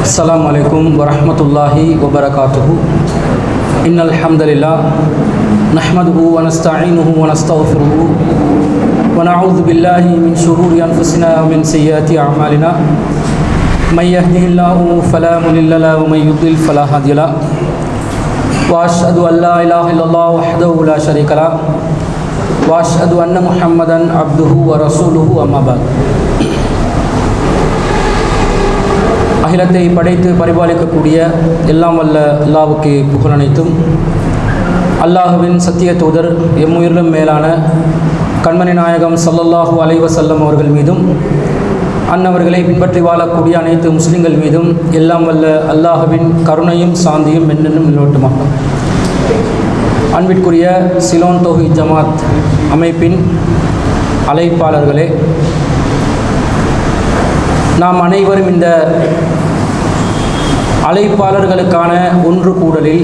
अस्सलामु अलैकुम वरहमतुल्लाहि वबरकातुहु। इन्नल हम्दुलिल्लाह नहमदुहु व नस्तईनुहु व नस्तगफिरुहु व नऊज़ु बिल्लाहि मिन शुरूरि अनफुसिना व मिन सय्यिआति अअमालिना मय यहदिहिल्लाहु फला मुदिल्ल लहु व मय युद्लिल फला हादिय लहु व अशहदु अन ला इलाहा इल्लल्लाह वहदहु ला शरीका लहु व अशहदु अन्न मुहम्मदन अब्दुहु व रसूलुहु अम्मा बअद। அகிலத்தை படைத்து பரிபாலிக்கக்கூடிய எல்லாம் வல்ல அல்லாஹ்வுக்கு புகழ் அனைத்தும் அல்லாஹ்வின் சத்திய தூதர் எம்முயிரிலும் மேலான கண்மணி நாயகம் ஸல்லல்லாஹு அலைஹி வஸல்லம் அவர்கள் மீதும் அன்னவர்களை பின்பற்றி வாழக்கூடிய அனைத்து முஸ்லிம்கள் மீதும் எல்லாம் வல்ல அல்லாஹ்வின் கருணையும் சாந்தியும் என்னென்னும் நிலவட்டுமாக. அன்பிற்குரிய சிலோன் தௌஹீத் ஜமாத் அமைப்பின் அழைப்பாளர்களே, நாம் அனைவரும் இந்த அழைப்பாளர்களுக்கான ஒன்று கூடலில்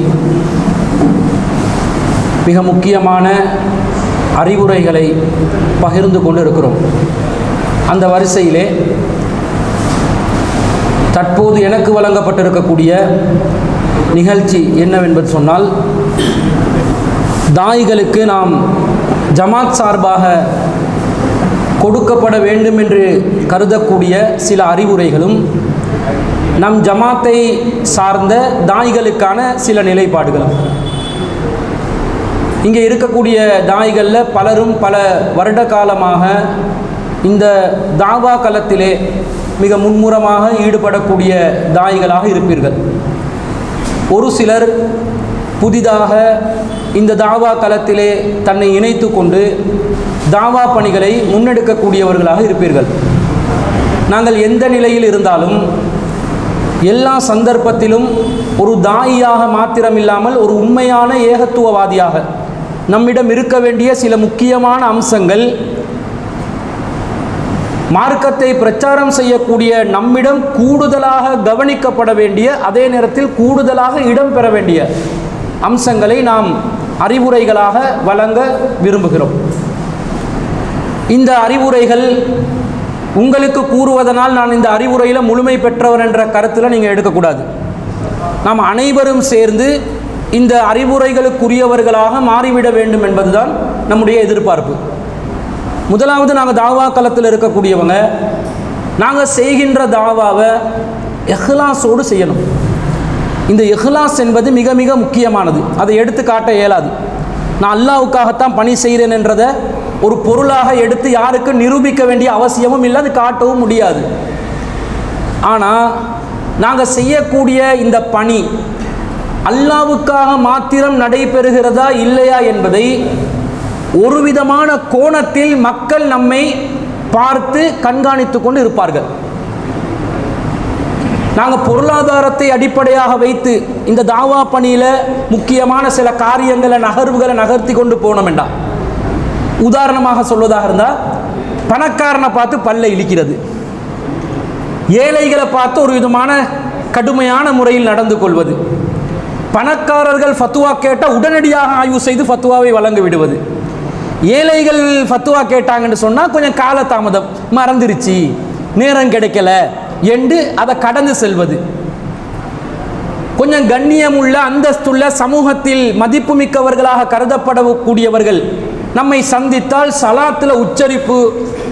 மிக முக்கியமான அறிவுரைகளை பகிர்ந்து கொண்டு இருக்கிறோம். அந்த வரிசையிலே தற்போது எனக்கு வழங்கப்பட்டிருக்கக்கூடிய நிகழ்ச்சி என்னவென்பது சொன்னால், தாயிகளுக்கு நாம் ஜமாத் சார்பாக கொடுக்கப்பட வேண்டும் என்று கருதக்கூடிய சில அறிவுரைகளும் நம் ஜமாத்தை சார்ந்த தாயிகளுக்கான சில நிலைப்பாடுகளும். இங்கே இருக்கக்கூடிய தாயிகளில் பலரும் பல வருட காலமாக இந்த தாவா களத்திலே மிக மும்முரமாக ஈடுபடக்கூடிய தாயிகளாக இருப்பீர்கள். ஒரு சிலர் புதிதாக இந்த தாவா களத்திலே தன்னை இணைத்து கொண்டு தாவா பணிகளை முன்னெடுக்கக்கூடியவர்களாக இருப்பீர்கள். நாங்கள் எந்த நிலையில் இருந்தாலும் எல்லா சந்தர்ப்பத்திலும் ஒரு தாயியாக மாத்திரமில்லாமல் ஒரு உண்மையான ஏகத்துவவாதியாக நம்மிடம் இருக்க வேண்டிய சில முக்கியமான அம்சங்கள், மார்க்கத்தை பிரச்சாரம் செய்யக்கூடிய நம்மிடம் கூடுதலாக கவனிக்கப்பட வேண்டிய, அதே நேரத்தில் கூடுதலாக இடம் பெற வேண்டிய அம்சங்களை நாம் அறிவுரைகளாக வழங்க விரும்புகிறோம். இந்த அறிவுரைகள் உங்களுக்கு கூறுவதனால் நான் இந்த அறிவுரையில் முழுமை பெற்றவர் என்ற கருத்தில் நீங்கள் எடுக்கக்கூடாது. நாம் அனைவரும் சேர்ந்து இந்த அறிவுரைகளுக்குரியவர்களாக மாறிவிட வேண்டும் என்பதுதான் நம்முடைய எதிர்பார்ப்பு. முதலாவது, நாங்கள் தாவா களத்தில் இருக்கக்கூடியவங்க, நாங்கள் செய்கின்ற தாவாவை இஹ்லாஸோடு செய்யணும். இந்த இஹ்லாஸ் என்பது மிக மிக முக்கியமானது. அதை எடுத்து காட்ட இயலாது. நான் அல்லாஹ்வுக்காகத்தான் பணி செய்கிறேன் என்றதை ஒரு பொருளாக எடுத்து யாருக்கு நிரூபிக்க வேண்டிய அவசியமும் இல்லை, அது காட்டவும் முடியாது. ஆனால் நாங்கள் செய்யக்கூடிய இந்த பணி அல்லாஹ்வுக்காக மாத்திரம் நடைபெறுகிறதா இல்லையா என்பதை ஒரு விதமான கோணத்தில் மக்கள் நம்மை பார்த்து கண்காணித்து கொண்டு இருப்பார்கள். நாங்கள் பொருளாதாரத்தை அடிப்படையாக வைத்து இந்த தாவா பணியில் முக்கியமான சில காரியங்களை நகர்வுகளை நகர்த்தி கொண்டு போனோம் என்றால், உதாரணமாக சொல்வதாக இருந்தால், பணக்காரனை பார்த்து பல்லை இழிக்கிறது, ஏழைகளை பார்த்து ஒரு விதமான கடுமையான முறையில் நடந்து கொள்வது, பணக்காரர்கள் ஃபத்துவா கேட்டால் உடனடியாக ஆய்வு செய்து ஃபத்துவாவை வழங்க விடுவது, ஏழைகள் ஃபத்துவா கேட்டாங்கன்னு சொன்னால் கொஞ்சம் காலதாமதம், மறந்துருச்சு, நேரம் கிடைக்கல என்று அதை கடந்து செல்வது, கொஞ்சம் கண்ணியமுள்ள அந்தஸ்துள்ள சமூகத்தில் மதிப்புமிக்கவர்களாக கருதப்படக்கூடியவர்கள் நம்மை சந்தித்தால் சலாத்தில் உச்சரிப்பு,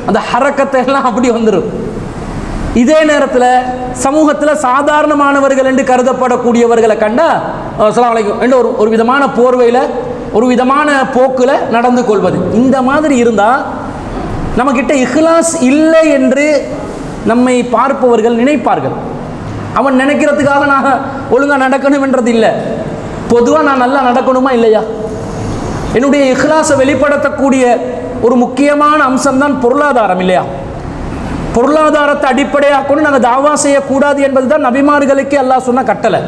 அந்த ஹரக்கத்தை எல்லாம் அப்படி வந்துடும். இதே நேரத்தில் சமூகத்தில் சாதாரணமானவர்கள் என்று கருதப்படக்கூடியவர்களை கண்டா அஸ்ஸலாமு அலைக்கும் என்று ஒரு விதமான போர்வையில், ஒரு விதமான போக்கில் நடந்து கொள்வது. இந்த மாதிரி இருந்தால் நம்மக்கிட்ட இஹ்லாஸ் இல்லை என்று நம்மை பார்ப்பவர்கள் நினைப்பார்கள். அவன் நினைக்கிறதுக்காக நான் ஒழுங்காக நடக்கணும் என்றது இல்லை, பொதுவாக நான் நல்லா நடக்கணுமா இல்லையா, என்னுடைய இஹ்லாஸை வெளிப்படுத்தக்கூடிய ஒரு முக்கியமான அம்சம்தான் பொருளாதாரம் இல்லையா. பொருளாதாரத்தை அடிப்படையாக கொண்டு நாங்கள் தாவா செய்யக்கூடாது என்பது தான் நபிமார்களுக்கே அல்லாஹ் சொன்ன கட்டளை.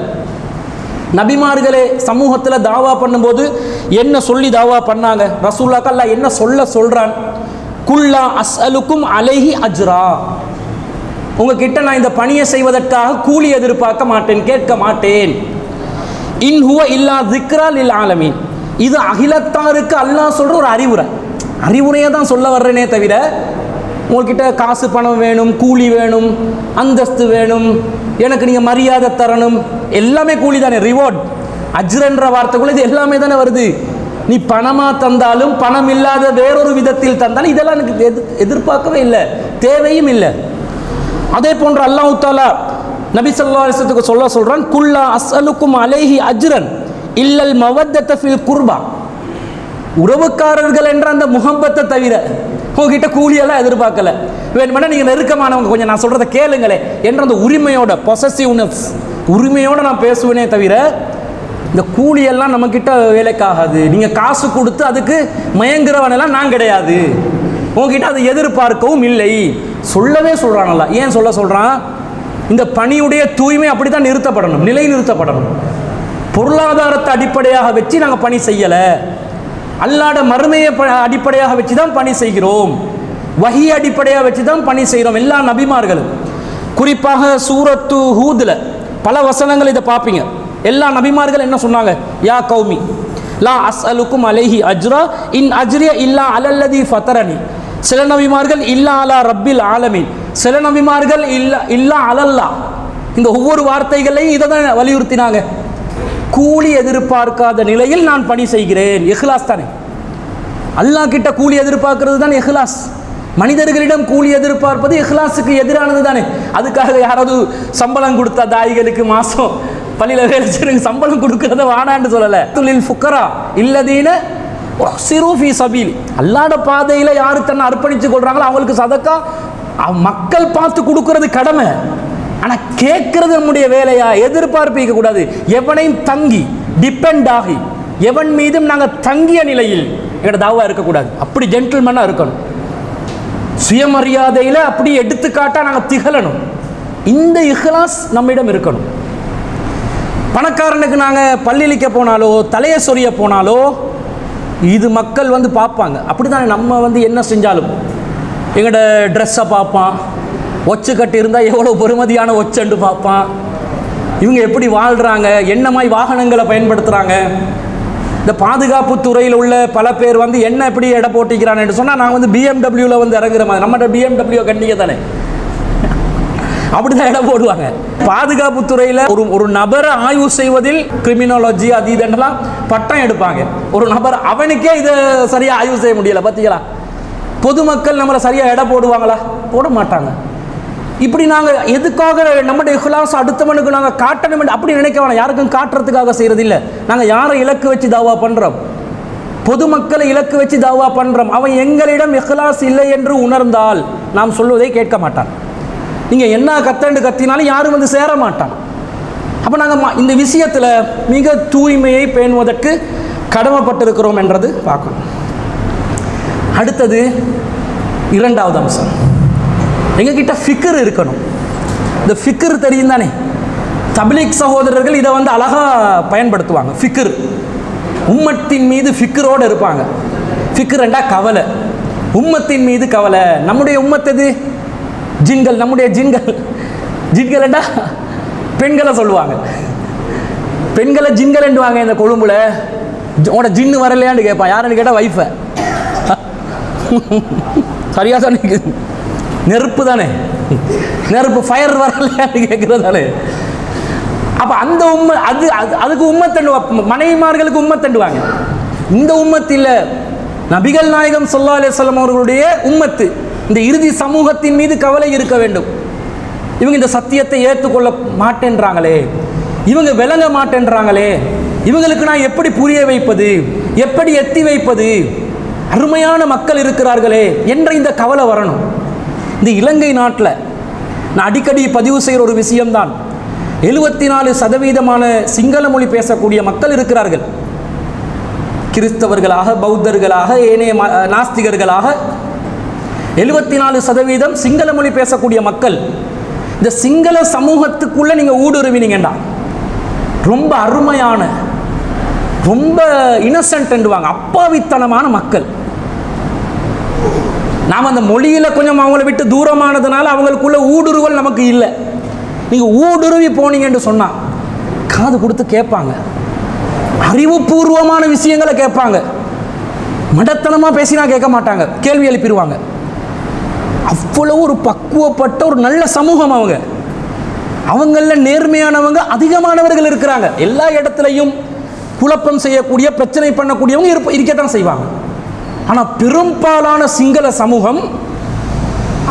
நபிமார்களே சமூகத்தில் தாவா பண்ணும்போது என்ன சொல்லி தாவா பண்ணாங்க? ரசூலுல்லாஹ் அல்லாஹ் என்ன சொல்கிறான்? குல்லா அஸ்அலுக்கும் அலைஹி அஜ்ரா, உங்ககிட்ட நான் இந்த பணியை செய்வதற்காக கூலி எதிர்பார்க்க மாட்டேன், கேட்க மாட்டேன். இன் ஹுவ இல்லா திக்ரா லில் ஆலமீன், இது அகிலத்தாருக்கு அல்லாஹ் சொல்கிற ஒரு அறிவுரையை தான் சொல்ல வர்றேனே தவிர உங்கள்கிட்ட காசு பணம் வேணும், கூலி வேணும், அந்தஸ்து வேணும், எனக்கு நீங்கள் மரியாதை தரணும், எல்லாமே கூலி தானே, ரிவார்ட். அஜ்ரன்ற வார்த்தைக்குள்ள இது எல்லாமே தானே வருது. நீ பணமாக தந்தாலும் பணம் இல்லாத வேறொரு விதத்தில் தந்தாலும் இதெல்லாம் எனக்கு எதிர்பார்க்கவே இல்லை, தேவையும் இல்லை. அதே போன்று அல்லாஹ் தஆலா நபி ஸல்லல்லாஹு அலைஹி வஸல்லத்துக்கு சொல்றான், குல்லா அஸ்அலுக்கும் அலைஹி அஜ்ரன் இல்லல் மவத்தத ஃபில் குர்பா. உறவுக்காரர்கள் என்ற அந்த முஹப்பத்தை தவிர உங்ககிட்ட கூலியெல்லாம் எதிர்பார்க்கல. வேணுமென்னா நீங்கள் நெருக்கமானவங்க கொஞ்சம் நான் சொல்கிறத கேளுங்களே என்ற அந்த உரிமையோட, பொசசிவ்னஸ் உரிமையோடு நான் பேசுவேனே தவிர இந்த கூலியெல்லாம் நம்மக்கிட்ட வேலைக்காகாது. நீங்கள் காசு கொடுத்து அதுக்கு மயங்குறவனெல்லாம் நான் கிடையாது, உங்ககிட்ட அதை எதிர்பார்க்கவும் இல்லை சொல்லவே சொல்கிறானல்ல. ஏன் சொல்கிறான்? இந்த பணியுடைய தூய்மை அப்படி தான் நிறுத்தப்படணும், நிலை நிறுத்தப்படணும். பொருளாதாரத்தை அடிப்படையாக வச்சு நாங்கள் பணி செய்யலை, அல்லாட மறுமையை அடிப்படையாக வச்சு தான் பணி செய்கிறோம், வஹி அடிப்படையாக வச்சு தான் பணி செய்கிறோம். எல்லா நபிமார்களும், குறிப்பாக சூரத்து ஹூதில் பல வசனங்கள் இதை பார்ப்பீங்க. எல்லா நபிமார்கள் என்ன சொன்னாங்க? யா கௌமி லா அஸ்அலுக்கும் அலைஹி அஜ்ரா இன் அஜ்ரிய இல்லா அலல்லதி ஃபதரனி. சில நபிமார்கள் இல்லா அலா ரப்பில் ஆலமீன், சில நபிமார்கள் இல்லா அலல்லா. இந்த ஒவ்வொரு வார்த்தைகளையும் இதை தான் வலியுறுத்தினாங்க. கூலி எதிர்பார்க்காத நிலையில் நான் பணி செய்கிறேன். இஹ்லாஸ் தானே, அல்லாஹ் கிட்ட கூலி எதிர்பார்க்கிறது தான் இஹ்லாஸ். மனிதர்களிடம் கூலி எதிர்பார்ப்பது இஹ்லாஸுக்கு எதிரானது தானே. அதுக்காக யாராவது சம்பளம் கொடுத்தா தாய்களுக்கு மாதம் பள்ளியில் வேலை செய்யறதுக்கு சம்பளம் கொடுக்கறத வானான்னு சொல்லலை. துலில் ஃபுக்கரா இல்லதீன சிரூஃபி சபீல். அல்லாஹ்வுடைய பாதையில் யாரு தன்னை அர்ப்பணித்து கொள்றாங்களோ அவங்களுக்கு சதக்கா மக்கள் பார்த்து கொடுக்கறது கடமை. ஆனால் கேட்கறது நம்முடைய வேலையா? எதிர்பார்ப்பிக்க கூடாது. எவனையும் தங்கி டிபெண்ட் ஆகி எவன் மீதும் நாங்கள் தங்கிய நிலையில் எங்களோட தாவா இருக்கக்கூடாது. அப்படி ஜென்டில்மேனாக இருக்கணும், சுயமரியாதையில் அப்படி எடுத்துக்காட்டாக நாங்கள் திகழணும். இந்த இஹ்லாஸ் நம்மிடம் இருக்கணும். பணக்காரனுக்கு நாங்கள் பள்ளியிலிக்க போனாலோ தலையை சொரிய போனாலோ இது மக்கள் வந்து பார்ப்பாங்க. அப்படி தானே நம்ம என்ன செஞ்சாலும் எங்களோட ட்ரெஸ்ஸை பார்ப்பான், ஒச்சு கட்டி இருந்தால் எவ்வளோ பெருமதியான ஒச்சண்டு பார்ப்பான், இவங்க எப்படி வாழ்கிறாங்க, என்ன மாதிரி வாகனங்களை பயன்படுத்துகிறாங்க. இந்த பாதுகாப்பு துறையில் உள்ள பல பேர் என்ன எப்படி எடை போட்டிக்கிறான்னு சொன்னால் நான் பிஎம்டபிள்யூவில் இறங்குற மாதிரி, நம்மகிட்ட பிஎம்டபிள்யூ கண்டிக்க தானே அப்படிதான் இடம் போடுவாங்க. பாதுகாப்பு துறையில் ஒரு நபரை ஆய்வு செய்வதில் கிரிமினாலஜி அது இதெல்லாம் பட்டம் எடுப்பாங்க. ஒரு நபர் அவனுக்கே இதை சரியாக ஆய்வு செய்ய முடியலை. பார்த்தீங்களா? பொதுமக்கள் நம்மளை சரியாக எடை போடுவாங்களா? போட மாட்டாங்க. இப்படி நாங்கள் எதுக்காக நம்முடைய இஹ்லாஸ் அடுத்தவனுக்கு நாங்கள் காட்டணும் அப்படி நினைக்க வேணாம். யாருக்கும் காட்டுறதுக்காக செய்கிறது இல்லை. நாங்கள் யாரை இலக்கு வச்சு தாவா பண்ணுறோம்? பொதுமக்களை இலக்கு வச்சு தாவா பண்ணுறோம். அவன் எங்களிடம் இஹ்லாஸ் இல்லை என்று உணர்ந்தால் நாம் சொல்வதை கேட்க மாட்டான். நீங்கள் என்ன கத்தினாலும் யாரும் சேர மாட்டான். அப்போ நாங்கள் இந்த விஷயத்தில் மிக தூய்மையை பேணுவதற்கு கடமைப்பட்டிருக்கிறோம் என்றது பார்க்கணும். அடுத்தது இரண்டாவது அம்சம், எங்ககிட்ட ஃபிக்ர் இருக்கணும். இந்த ஃபிக்ர் தெரியும் தானே, தப்லீக் சகோதரர்கள் இதை அழகாக பயன்படுத்துவாங்க. ஃபிக்ர், உம்மத்தின் மீது ஃபிக்ரோடு இருப்பாங்க. ஃபிக்ர்ண்டா கவலை, உம்மத்தின் மீது கவலை. நம்முடைய உம்மத் எது? ஜின்கள். நம்முடைய ஜின்கள்ண்டா பெண்களை சொல்லுவாங்க. பெண்களை ஜின்கள் என்றுவாங்க. இந்த கொழும்புல உன்னோட ஜின்னு வரலையான்னு கேட்பான். யாருன்னு கேட்டால் வைஃபை. சரியா தானே? நெருப்பு தானே, நெருப்பு ஃபயர் வரலையான்னு கேட்குறது தானே. அப்போ அந்த அதுக்கு உம்மத்தண்டு, மனைவிமார்களுக்கு உம்மத்தண்டுவாங்க. இந்த உம்மத்து இல்லை, நபிகள் நாயகம் ஸல்லல்லாஹு அலைஹி வஸல்லம் அவர்களுடைய உம்மத்து. இந்த இறுதி சமூகத்தின் மீது கவலை இருக்க வேண்டும். இவங்க இந்த சத்தியத்தை ஏற்றுக்கொள்ள மாட்டேன்றாங்களே, இவங்க விளங்க மாட்டேன்றாங்களே, இவங்களுக்கு நான் எப்படி புரிய வைப்பது, எப்படி எத்தி வைப்பது, அருமையான மக்கள் இருக்கிறார்களே என்ற இந்த கவலை வரணும். இந்த இலங்கை நாட்டில் நான் அடிக்கடி பதிவு செய்கிற ஒரு விஷயம்தான், 74% சிங்கள மொழி பேசக்கூடிய மக்கள் இருக்கிறார்கள். கிறிஸ்தவர்களாக, பௌத்தர்களாக, ஏனைய நாஸ்திகர்களாக 74% சிங்கள மொழி பேசக்கூடிய மக்கள். இந்த சிங்கள சமூகத்துக்குள்ளே நீங்கள் ஊடுருவினீங்கண்டா ரொம்ப அருமையான, ரொம்ப இன்னசென்ட்வாங்க, அப்பாவித்தனமான மக்கள். நாம் அந்த மொழியில் கொஞ்சம் அவங்கள விட்டு தூரமானதுனால அவங்களுக்குள்ள ஊடுருவல் நமக்கு இல்லை. நீங்கள் ஊடுருவி போனீங்கன்னு சொன்னால் காது கொடுத்து கேட்பாங்க, அறிவுபூர்வமான விஷயங்களை கேட்பாங்க. மடத்தனமாக பேசினா கேட்க மாட்டாங்க, கேள்வி எழுப்பிடுவாங்க. அவ்வளவு ஒரு பக்குவப்பட்ட ஒரு நல்ல சமூகம். அவங்கள நேர்மையானவங்க அதிகமானவர்கள் இருக்கிறாங்க. எல்லா இடத்துலையும் குழப்பம் செய்யக்கூடிய, பிரச்சனை பண்ணக்கூடியவங்க இருக்கத்தான் செய்வாங்க. ஆனால் பெரும்பாலான சிங்கள சமூகம்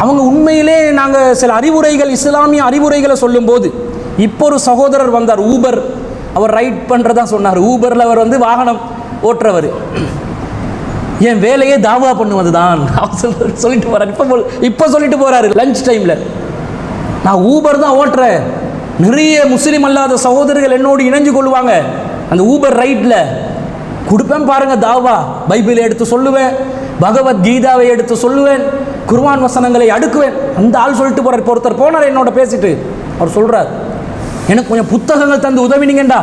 அவங்க உண்மையிலே நாங்கள் சில அறிவுரைகள், இஸ்லாமிய அறிவுரைகளை சொல்லும்போது, இப்போ ஒரு சகோதரர் வந்தார், ஊபர், அவர் ரைட் பண்ணுறதா சொன்னார். ஊபரில் அவர் வாகனம் ஓட்டுறவர். என் வேலையே தாவா பண்ணுவது தான் சொல்லிட்டு போகிறார். இப்போ சொல்லிட்டு போகிறாரு லஞ்ச் டைமில், நான் ஊபர் தான் ஓட்டுறேன். நிறைய முஸ்லீம் அல்லாத சகோதரர்கள் என்னோடு இணைஞ்சு கொள்வாங்க. அந்த ஊபர் ரைட்டில் கொடுப்பேன் பாருங்க தாவா. பைபிளை எடுத்து சொல்லுவேன், பகவத்கீதாவை எடுத்து சொல்லுவேன், குர்ஆன் வசனங்களை அடுக்குவேன். அந்த ஆள் சொல்லிட்டு போறார். இப்போ ஒருத்தர் போனார் என்னோட பேசிட்டு, அவர் சொல்றார், எனக்கு கொஞ்சம் புத்தகங்கள் தந்து உதவினீங்கண்டா.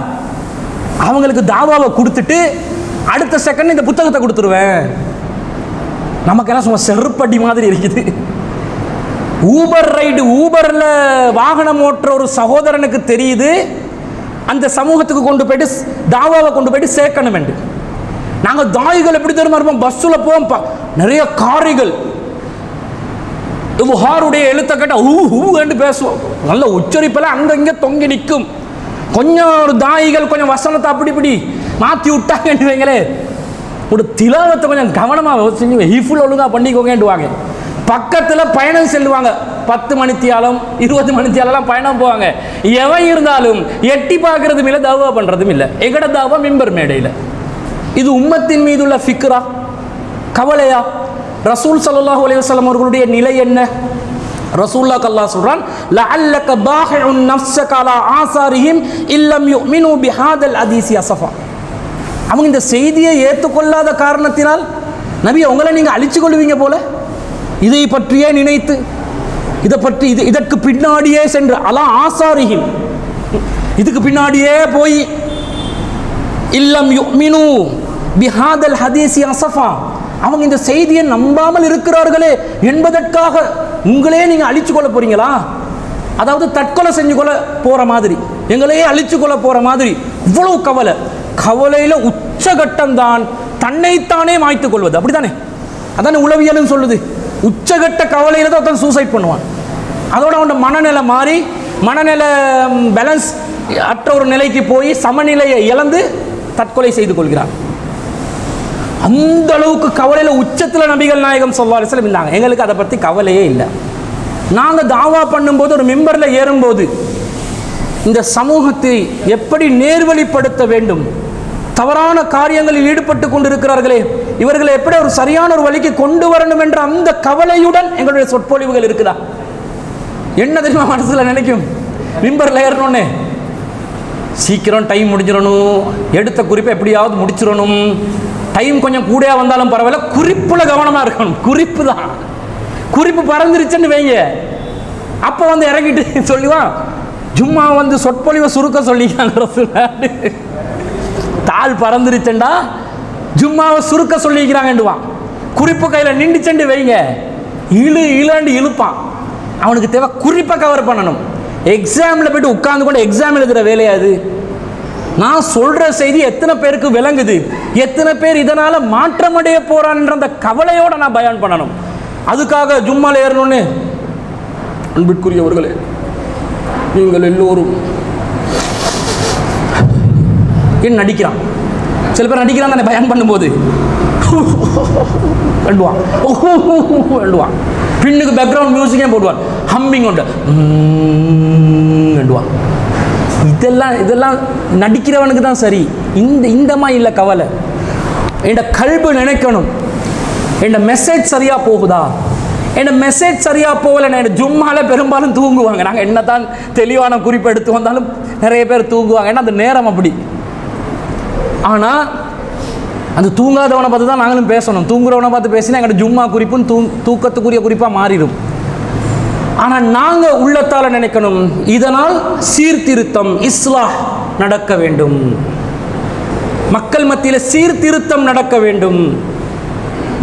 அவங்களுக்கு தாவாவை கொடுத்துட்டு அடுத்த செகண்ட் இந்த புத்தகத்தை கொடுத்துருவேன். நமக்கெல்லாம் சும்மா செருப்படி மாதிரி இருக்குது. ஊபர் ரைடு, ஊபரில் வாகனம் ஓட்டுற ஒரு சகோதரனுக்கு தெரியுது அந்த சமூகத்துக்கு கொண்டு போயிட்டு தாவாவை கொண்டு போயிட்டு சேர்க்கணும் என்று. நாங்கள் தாய்கள் எப்படி தெரியுமா இருப்போம், பஸ்ஸில் போவோம், நிறைய காரிகள் ஹாருடைய எழுத்த கேட்டால் ஊன்னு பேசுவோம். நல்ல உச்சரிப்பெல்லாம் அங்கே இங்கே தொங்கி நிற்கும். கொஞ்சம் ஒரு தாய்கள் கொஞ்சம் வசனத்தை அப்படி இப்படி மாற்றி விட்டாங்கன்னு வைங்களே, ஒரு திலாவத்தை கொஞ்சம் கவனமாக செஞ்சு ஹிஃபுல் ஒழுங்காக பண்ணிக்கோங்கன்னுவாங்க. பக்கத்தில் பயணம் செல்லுவாங்க, 10 மணித்தியாலம் 20 மணித்தியாலெல்லாம் பயணம் போவாங்க. எவன் இருந்தாலும் எட்டி பார்க்கறதும் இல்லை, தாவா பண்ணுறதும் இல்லை. எங்கட தாவா மிம்பர் மேடையில். இது உம்மத்தின் மீதுள்ள ஃபிக்ரா, கவலையா? ரசூல் ஸல்லல்லாஹு அலைஹி வஸல்லம் அவர்களுடைய நிலை என்ன? ரசூலுல்லாஹ் அல்லாஹ் சொல்றான், லஅல்லக பாஹிஉன் நஃப்ஸக அலா ஆசாரிஹிம் இல்லம் யுமினு பிஹாதல் ஹதீஸி அஸஃபா. அவங்க இந்த செய்தியை ஏற்றுக்கொள்ளாத காரணத்தினால் நபி உங்களை நீங்கள் அழிச்சு கொள்வீங்க போல, இதை பற்றியே நினைத்து இதை பற்றி இதற்கு பின்னாடியே சென்று அலா ஆசாரிஹிம், இதுக்கு பின்னாடியே போய் இல்லம் யுமினு பிஹாதல் ஹதீஸி அஸஃபா, அவங்க இந்த செய்தியை நம்பாமல் இருக்கிறார்களே என்பதற்காக உங்களே நீங்கள் அழிச்சு கொள்ள போறீங்களா? அதாவது தற்கொலை செஞ்சு கொள்ள போற மாதிரி, எங்களையே அழிச்சு கொள்ள போற மாதிரி. இவ்வளவு கவலை. கவலையில் உச்சகட்டம் தான் தன்னைத்தானே மாய்த்து கொள்வது. அப்படித்தானே? அதானே உளவியலும் சொல்லுது. உச்சகட்ட கவலையில் தான் ஒருத்தன் சூசைட் பண்ணுவான். அதோட அவனோட மனநிலை மாறி, மனநிலை பேலன்ஸ் அற்ற ஒரு நிலைக்கு போய் சமநிலையை இழந்து தற்கொலை செய்து கொள்கிறான். அந்த அளவுக்கு கவலையில் உச்சத்தில் நபிகள் நாயகம் ஸல்லல்லாஹு அலைஹி வஸல்லம் இருந்தாங்க. எங்களுக்கு அதை பற்றி கவலையே இல்லை. நாங்கள் தாவா பண்ணும்போது, ஒரு மிம்பரில் ஏறும்போது, இந்த சமூகத்தை எப்படி நேர்வழிப்படுத்த வேண்டும், தவறான காரியங்களில் ஈடுபட்டு கொண்டிருக்கிறார்களே, இவர்களை எப்படி ஒரு சரியான ஒரு வழிக்கு கொண்டு வரணும் என்ற அந்த கவலையுடன் எங்களுடைய சொற்பொழிவுகள் இருக்குதா? என்ன தெரியுமா மனசில் நினைக்கும்? மிம்பரில் ஏறணுன்னே சீக்கிரம் டைம் முடிஞ்சிடணும், எடுத்த குறிப்பை எப்படியாவது முடிச்சிடணும், டைம் கொஞ்சம் கூடையா வந்தாலும் பரவாயில்ல, குறிப்பில் கவனமாக இருக்கணும். குறிப்பு தான், குறிப்பு பறந்துருச்சுன்னு வைங்க, அப்போ இறங்கிட்டு சொல்லுவான், ஜும்மா சொற்பொழிவை சுருக்க சொல்லிக்கிறாங்க, தாள் பறந்துருச்சுண்டா ஜும்மாவை சுருக்க சொல்லிக்கிறாங்கன்னுவான். குறிப்பு கையில் நின்றுச்சண்டு வைங்க, இழுண்டு இழுப்பான். அவனுக்கு தேவை குறிப்பை கவர் பண்ணணும். எக்ஸாமில் போய்ட்டு உட்கார்ந்து கொண்டு எக்ஸாம் எழுதுகிற வேலையாது. நான் சொல்கிற செய்தி எத்தனை பேருக்கு விளங்குது, எத்தனை பேர் இதனால் மாற்றமடைய போகிறான்ற அந்த கவலையோடு நான் பயான் பண்ணணும். அதுக்காக ஜும்மால ஏறணும்னு, அன்பிற்குரியவர்களே, நீங்கள் எல்லோரும் என்ன நடிக்கிறான், சில பேர் நடிக்கிறான் தானே பயான் பண்ணும்போது, எழுதுவான் எழுதுவான், பின்னுக்கு பேக்ரவுண்ட் மியூசிக்கே போடுவான், ஹம்மிங் உண்டு எழுதுவான். இதெல்லாம் நடிக்கிறவனுக்கு தான் சரி. இந்தமா இல்லை கவலை. என் கல்பு நினைக்கணும், என் மெசேஜ் சரியா போகுதா? என் மெசேஜ் சரியா போகல, என் ஜும்மால பெரும்பாலும் தூங்குவாங்க. நாங்கள் என்ன தான் தெளிவான குறிப்பு எடுத்து வந்தாலும் நிறைய பேர் தூங்குவாங்க, ஏன்னா அந்த நேரம் அப்படி. ஆனால் அந்த தூங்காதவனை பார்த்து தான் நாங்களும் பேசணும். தூங்குறவனை பார்த்து பேசினா எங்களோட ஜும்மா குறிப்பும் தூக்கத்துக்குரிய குறிப்பாக மாறிடும். ஆனால் நாங்கள் உள்ளத்தால் நினைக்கணும், இதனால் சீர்திருத்தம், இஸ்லாஹ் நடக்க வேண்டும், மக்கள் மத்தியில் சீர்திருத்தம் நடக்க வேண்டும்,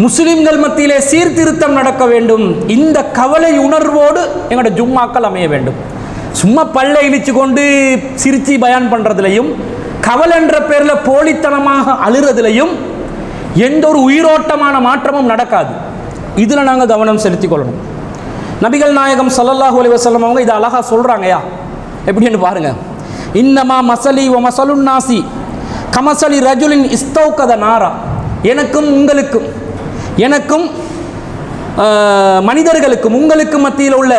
முஸ்லிம்கள் மத்தியிலே சீர்திருத்தம் நடக்க வேண்டும். இந்த கவலை உணர்வோடு எங்களோட ஜும்மாக்கள் அமைய வேண்டும். சும்மா பல்லை இழிச்சு கொண்டு சிரிச்சு பயான் பண்ணுறதுலையும், கவலைன்ற பேரில் போலித்தனமாக அழுறதுலையும் எந்த ஒரு உயிரோட்டமான மாற்றமும் நடக்காது. இதில் நாங்கள் கவனம் செலுத்திக் கொள்ளணும். நபிகள் நாயகம் ஸல்லல்லாஹு அலைஹி வஸல்லம் அவங்க இதை அழகா சொல்றாங்கயா. எப்படின்னு பாருங்க. இன்னமா மசலி வ மசலுன் நாசி கமசலி ரஜுலின் இஸ்தௌகத நாரா. எனக்கும் மனிதர்களுக்கும் உங்களுக்கு மத்தியில் உள்ள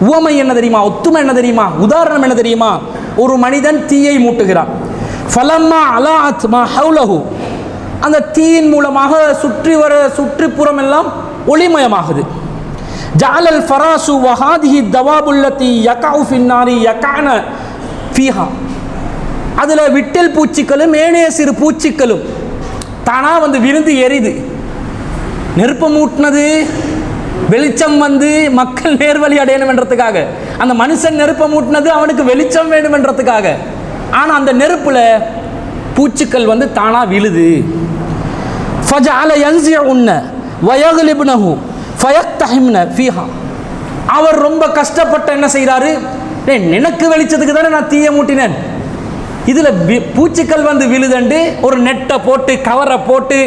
உவமை என்ன தெரியுமா, ஒத்துமை என்ன தெரியுமா, உதாரணம் என்ன தெரியுமா? ஒரு மனிதன் தீயை மூட்டுகிறான். ஃபலம்மா அலாஅத் மா ஹவுலஹு, அந்த தீயின் மூலமாக சுற்றுப்புறம் எல்லாம் ஒளிமயமாகுது. ஜஅலல் ஃபராசு வ ஹாதிஹி தவாபுல்லதி யகஉ ஃபின்னாரி யகஅன ஃபீஹா, அதில் விட்டில் பூச்சிகளும் ஏனைய சிறு பூச்சிகளும் தானா வந்து விருந்து எரிது. நெருப்பு மூட்டினது வெளிச்சம் வந்து மக்கள் நேர்வழி அடையணும் என்றதுக்காக, அந்த மனுஷன் நெருப்பை மூட்டினது அவனுக்கு வெளிச்சம் வேணும் என்றதுக்காக. ஆனால் அந்த நெருப்புல பூச்சிகள் வந்து தானா விழுது. ஃபஜஅல யன்ஸிஉன்ன வயக்லிப்னஹு ஃபயக்தஹிம்ன ஃபீஹா, அவர் ரொம்ப கஷ்டப்பட்டு என்ன செய்கிறாரு, எனக்கு வெளிச்சத்துக்கு தானே நான் தீயை மூட்டினேன், இதில் பூச்சிகள் வந்து விழுதண்டு ஒரு நெட்டை போட்டு கவரை போட்டு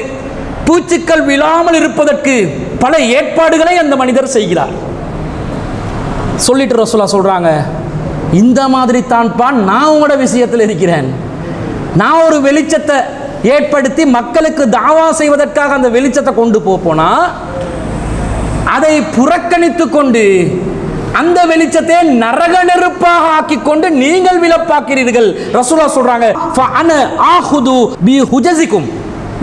பூச்சிகள் விழாமல் இருப்பதற்கு பல ஏற்பாடுகளை அந்த மனிதர் செய்கிறார். சொல்லிட்டு ரசூலுல்லாஹ் சொல்றாங்க, இந்த மாதிரி தான்ப்பா நான் உங்களோட விஷயத்தில் இருக்கிறேன். நான் ஒரு வெளிச்சத்தை ஏற்படுத்தி மக்களுக்கு தாவா செய்வதற்காக அந்த வெளிச்சத்தை கொண்டு போனா அதை புறக்கணித்து கொண்டு அந்த வெளிச்சத்தை நரக நெருப்பாக ஆக்கி கொண்டு நீங்கள் விலப்பாக்கிறீர்கள். ரசூலுல்லாஹ் சொல்றாங்க, ஃபஅன ஆஹுது பி ஹுஜஸிகும்,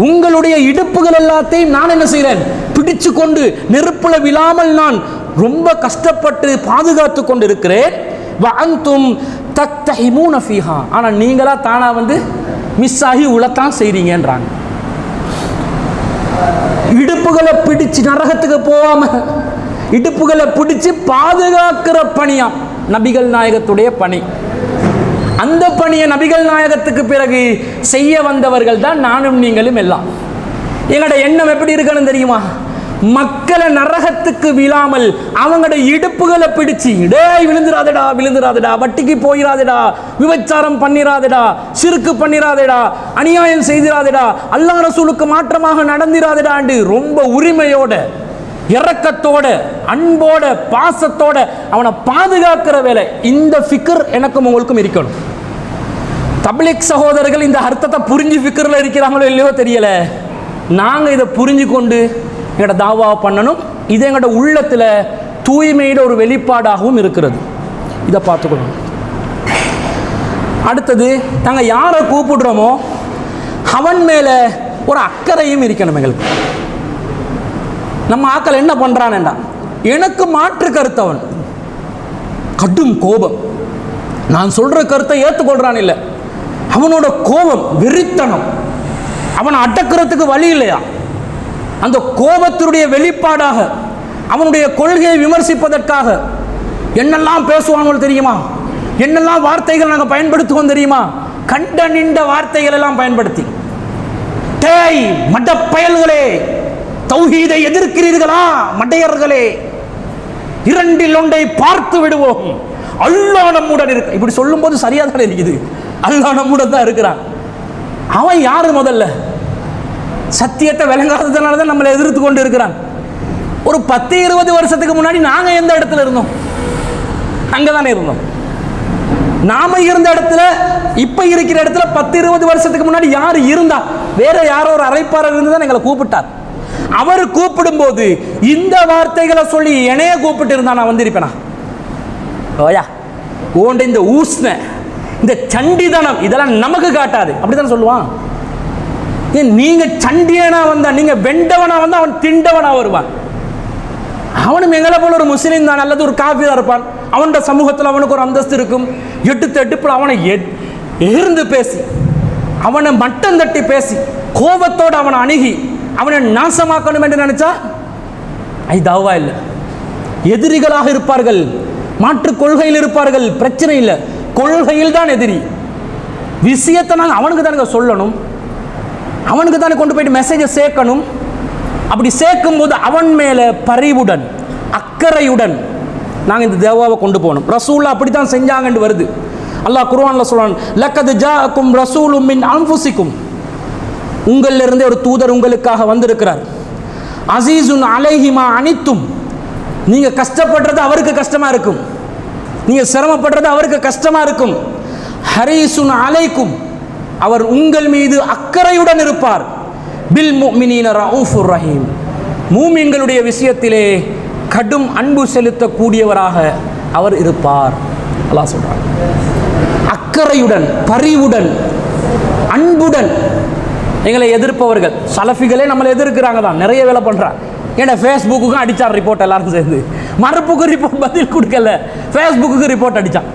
உங்களுடைய இடுப்புகள் எல்லாத்தையும் நான் என்ன செய்கிறேன், பிடிச்சு கொண்டு நெருப்புல விழாமல் நான் ரொம்ப கஷ்டப்பட்டு பாதுகாத்து கொண்டு இருக்கிறேன். வஅன்தும் தக்தஹிமூன ஃபீஹா, ஆனா நீங்களா தானா வந்து மிஸ் ஆகி உளத்தான் செய்றீங்கன்றாங்க. இடுப்புகளை பிடிச்சு நரகத்துக்கு போகாம இடுப்புகளை பிடிச்சு பாதுகாக்கிற பணியாம் நபிகள் நாயகத்துடைய பணி. அந்த பணியை நபிகள் நாயகத்துக்கு பிறகு செய்ய வந்தவர்கள் தான் நானும் நீங்களும் எல்லாம். எங்களோட எண்ணம் எப்படி இருக்கணும் தெரியுமா, மக்களை நரகத்துக்கு விழாமல் அவங்களோட இடுப்புகளை பிடிச்சு, டேய் விழுந்துராதடா விழுந்துராதடா, வட்டிக்கு போயிடாதடா, விபச்சாரம் பண்ணிராதடா, சிறுக்கு பண்ணிராதடா, அநியாயம் செய்திராதடா, அல்லாஹ் ரசூலுக்கு மாற்றமாக நடந்திராதடாண்டு ரொம்ப உரிமையோட இரக்கத்தோட அன்போட பாசத்தோட அவனை பாதுகாக்கிற வேலை. இந்த ஃபிக்ர் எனக்கும் உங்களுக்கும் இருக்கணும். தப்லீக் சகோதரர்கள் இந்த அர்த்தத்தை புரிஞ்சு ஃபிக்ரில் இருக்கிறாங்களோ இல்லையோ தெரியல. நாங்கள் இதை புரிஞ்சு கொண்டு எங்களோட தாவாவை பண்ணணும். இது எங்களோட உள்ளத்தில் தூய்மையோட ஒரு வெளிப்பாடாகவும் இருக்கிறது. இதை பார்த்துக்கணும். அடுத்தது, நாங்கள் யாரை கூப்பிடுறோமோ அவன் மேலே ஒரு அக்கறையும் இருக்கணும் எங்களுக்கு. நம்ம ஆக்கள் என்ன பண்றான்டா, எனக்கு மாற்று கருத்தவன் கடும் கோபம், நான் சொல்ற கருத்தை ஏற்றுக்கொள்றான் இல்லை, அவனோட கோபம் வெறித்தனம், அவனை அடக்கிறதுக்கு வழி இல்லையா, அந்த கோபத்தினுடைய வெளிப்பாடாக அவனுடைய கொள்கையை விமர்சிப்பதற்காக என்னெல்லாம் பேசுவானோ தெரியுமா, என்னெல்லாம் வார்த்தைகள் நாங்கள் பயன்படுத்துவோம் தெரியுமா, கண்ட நின்ற வார்த்தைகள் எல்லாம் பயன்படுத்தி, டேய் மட பயல்களே, தௌஹீதை எதிர்க்கிறீர்களா மடையர்களே, இரண்டில் ஒன்றை பார்த்து விடுவோம், அல்லாஹ் நம்முடன் இருக்கு. இப்படி சொல்லும் போது சரியா தான் இருக்குது, அல்லாஹ் நம்முடன் தான் இருக்கிறான். அவன் யாரு, முதல்ல சத்தியத்தை விளங்காததுனால தான் நம்மளை எதிர்த்து கொண்டு இருக்கிறான். ஒரு 10-20 வருஷத்துக்கு முன்னாடி நாங்க எந்த இடத்துல இருந்தோம், அங்கதானே இருந்தோம். நாம இருந்த இடத்துல இப்ப இருக்கிற இடத்துல 10-20 வருஷத்துக்கு முன்னாடி யாரு இருந்தா, வேற யாரோ ஒரு அரைப்பாளர் இருந்து தான் எங்களை கூப்பிட்டார். அவர் கூப்பிடும் போது இந்த வார்த்தைகளை சொல்லி என்னைய கூப்பிட்டு இருந்தா நான் வந்திருப்பேனா? ஓயா ஓண்ட இந்த ஊஸ்ன இந்த சண்டிதனம் இதெல்லாம் நமக்கு காட்டாது, அப்படித்தானே சொல்லுவான். நீங்க சண்டியனா வந்தா, நீங்க வெண்டவனா வந்தா அவன் திண்டவனா வருவான். அவனும் எங்களை போல ஒரு முஸ்லீம் தான், அல்லது ஒரு காஃபிரா இருப்பான். அவனோட சமூகத்தில் அவனுக்கு ஒரு அந்தஸ்து இருக்கும். எடுப்புல அவனை எகிர்ந்து பேசி, அவனை மட்டம் தட்டி பேசி, கோபத்தோடு அவனை அணுகி அவனை நாசமாக்கணும் என்று நினைச்சா ஐ தாவா இல்லை. எதிரிகளாக இருப்பார்கள், மாற்று கொள்கையில் இருப்பார்கள், பிரச்சனை இல்லை, கொள்கையில் தான் எதிரி. விஷயத்தை நாங்கள் அவனுக்கு தானே சொல்லணும், அவனுக்கு தானே கொண்டு போயிட்டு மெசேஜை சேர்க்கணும். அப்படி சேர்க்கும் போது அவன் மேலே பரிவுடன் அக்கறையுடன் நாங்கள் இந்த தேவாவை கொண்டு போகணும். ரசூல்லா அப்படி தான் செஞ்சாங்கன்னு வருது. அல்லாஹ் குர்ஆன்ல சொல்றான், லக்கத் ஜாஅக்கும் ரசூலும் மின் அன்ஃபுசிக்கும், உங்களிலிருந்து ஒரு தூதர் உங்களுக்காக வந்திருக்கிறார். அசீசுன் அலைஹி மா அனித்தும், நீங்க கஷ்டப்படுறது அவருக்கு கஷ்டமா இருக்கும், நீங்க சிரமப்படுறது அவருக்கு கஷ்டமா இருக்கும். ஹரீசுன் அலைக்கும், அவர் உங்கள் மீது அக்கறையுடன் இருப்பார். பில் முஃமினீன ரഊஃபுர் ரஹீம், மூமின்களுடைய விஷயத்திலே கடும் அன்பு செலுத்தக்கூடியவராக அவர் இருப்பார். அல்லாஹ் சொல்றார், அக்கறையுடன், பரிவுடன், அன்புடன். எங்களை எதிர்ப்பவர்கள் சலஃபிகளே நம்மளை எதிர்க்கிறாங்க தான், நிறைய வேலை பண்றாங்க. ஏன்னா ஃபேஸ்புக்குக்கும் அடித்தார் ரிப்போர்ட், எல்லாரும் சேர்ந்து. மறுப்புக்கு ரிப்போர்ட் பதில் கொடுக்கல, ஃபேஸ்புக்கு ரிப்போர்ட் அடித்தான்.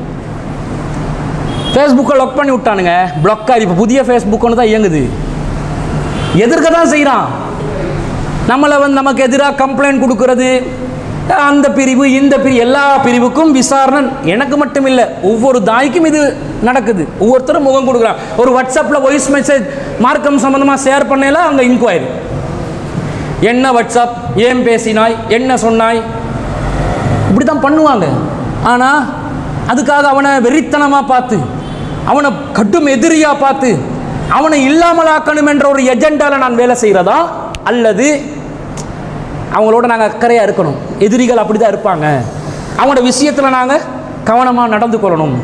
ஃபேஸ்புக்கை லாக் பண்ணி விட்டானுங்க, பிளாக்காக. இப்போ புதிய ஃபேஸ்புக் ஒன்று தான் இயங்குது. எதிர்க்க தான் செய்கிறான். நம்மளை நமக்கு எதிராக கம்ப்ளைண்ட் கொடுக்கறது, அந்த பிரிவு இந்த பிரிவு, எல்லா பிரிவுக்கும் விசாரணை. எனக்கு மட்டும் இல்லை, ஒவ்வொரு தாய்க்கும் இது நடக்குது. ஒவ்வொருத்தரும் முகம் கொடுக்குறான். ஒரு வாட்ஸ்அப்பில் வாய்ஸ் மெசேஜ் மார்க்கம் சம்பந்தமாக ஷேர் பண்ணல, அங்கே இன்கொயரி. என்ன வாட்ஸ்அப், ஏன் பேசினாய், என்ன சொன்னாய், இப்படி தான் பண்ணுவாங்க. ஆனால் அதுக்காக அவனை வெறித்தனமாக பார்த்து, அவனை கடும் எதிரியாக பார்த்து, அவனை இல்லாமலாக்கணும் என்ற ஒரு எஜெண்டாவில் நான் வேலை செய்கிறதா, அல்லது அவங்களோட நாங்கள் அக்கறையாக இருக்கணும்? எதிரிகள் அப்படி தான் இருப்பாங்க, அவங்களோட விஷயத்தில் நாங்கள் கவனமாக நடந்து கொள்ளணும்.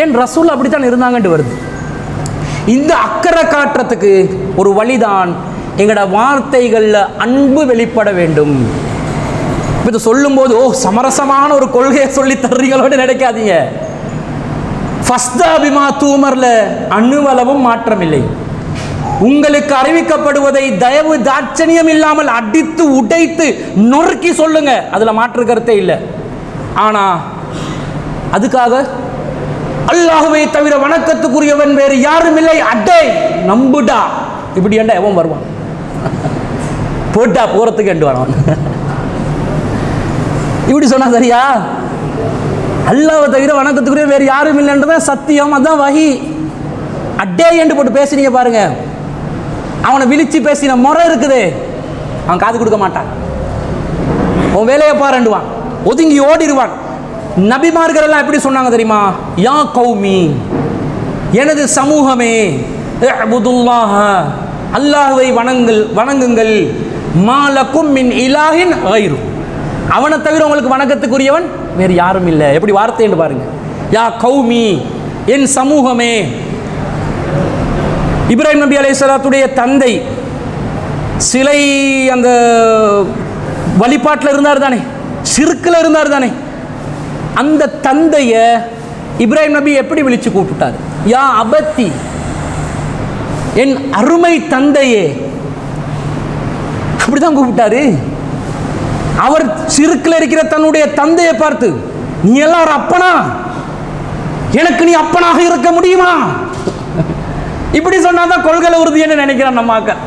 ஏன் ரசூல் அப்படி தான் இருந்தாங்கன்ட்டு வருது. இந்த அக்கறை காட்டுறதுக்கு ஒரு வழிதான் எங்களோட வார்த்தைகளில் அன்பு வெளிப்பட வேண்டும். இப்போ இதை சொல்லும்போது ஓ சமரசமான ஒரு கொள்கையை சொல்லி தர்றீங்களோடு நினைக்காதீங்க. ஃபஸ்தா பிமா தூமரில் அணுவளவும் மாற்றமில்லை. உங்களுக்கு அறிவிக்கப்படுவதை தயவு தாட்சணியம் இல்லாமல் அடித்து உடைத்து நொறுக்கி சொல்லுங்க, அதில் மாற்று கருத்தே இல்லை. ஆனால் அதுக்காக அல்லாஹ்வை தவிர வணக்கத்துக்குரியவன் வேறு யாரும் இல்லை, அடே நம்புடா, இப்படி ஏண்டா எவன் வருவான்? போட்டா போறதுக்கு எண்டு வரவன் இப்படி சொன்னா சரியா? அல்லாஹ்வை தவிர வணக்கத்துக்குரிய வேறு யாரும் இல்லைன்றதான் சத்தியம், அதான் வஹி. அடே என்று போட்டு பேசுறீங்க பாருங்க, அவனை விழிச்சு பேசின முறை இருக்குது, அவன் காது கொடுக்க மாட்டான். உன் வேலையை பாருண்டுவான், ஒதுங்கி ஓடிடுவான். நபிமார்கள் எல்லாம் எப்படி சொன்னாங்க தெரியுமா? யா கௌமி, எனது சமூகமே, இஅ்புதுல்லாஹ, அல்லாஹ்வை வணங்குங்கள், மாலக்கும் மின் இலாஹின் கைரு, அவனை தவிர உங்களுக்கு வணக்கத்துக்குரியவன் வேறு யாரும் இல்லை. எப்படி வார்த்தை என்று பாருங்க. யா கௌமி, என் சமூகமே. இப்ராஹிம் நபி அலைஹிஸ்ஸலாத்துடைய தந்தை சிலை அந்த வழிபாட்டில் இருந்தார் தானே, ஷிர்கில் இருந்தார் தானே. அந்த தந்தைய இப்ராஹிம் நபி எப்படி விழிச்சு கூப்பிட்டார்? யா அபத்தி, என் அருமை தந்தையே, அப்படிதான் கூப்பிட்டாரு. அவர் ஷிர்கில் இருக்கிற தன்னுடைய தந்தையை பார்த்து, நீ எல்லாம் ஒரு அப்பனா, எனக்கு நீ அப்பனாக இருக்க முடியுமா? இப்படி சொன்னாதான் கொள்கை உறுதின்னு நினைக்கிறான் நம்ம ஆக்கள்.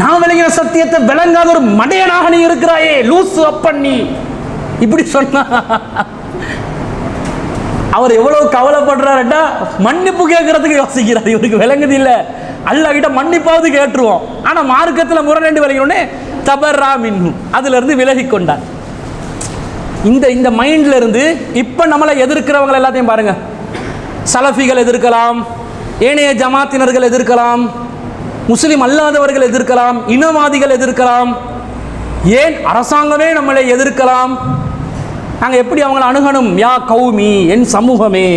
நான் விளங்கின சத்தியத்தை விளங்காத ஒரு மடையனாக நீ இருக்கிறாயே, லூசு அப்பன் நீ, இப்படி சொன்னா அவர் எவ்வளவு கவலைப்படுறாருட்டா, மன்னிப்பு கேட்கறதுக்கு யோசிக்கிறார். இவருக்கு விளங்குது இல்லை, அல்லாஹ் கிட்ட மன்னிப்பாவது கேட்டுருவோம். ஆனா மார்க்கத்தில் முரணண்டு விளங்கினோடனே தபர்ரா மின்ஹு, அதுல இருந்து விலகி கொண்டார். இந்த மைண்ட்ல இருந்து இப்ப நம்மளை எதிர்க்கிறவங்க எல்லாத்தையும் பாருங்க. சலஃபிகள் எதிர்க்கலாம், ஏனைய ஜமாத்தினர்கள் எதிர்க்கலாம், முஸ்லிம் அல்லாதவர்கள் எதிர்க்கலாம், இனவாதிகள் எதிர்க்கலாம், ஏன் அரசாங்கமே நம்மளை எதிர்க்கலாம். நாங்கள் எப்படி அவங்களை அணுகணும்? யா கௌமி, என் சமூகமே,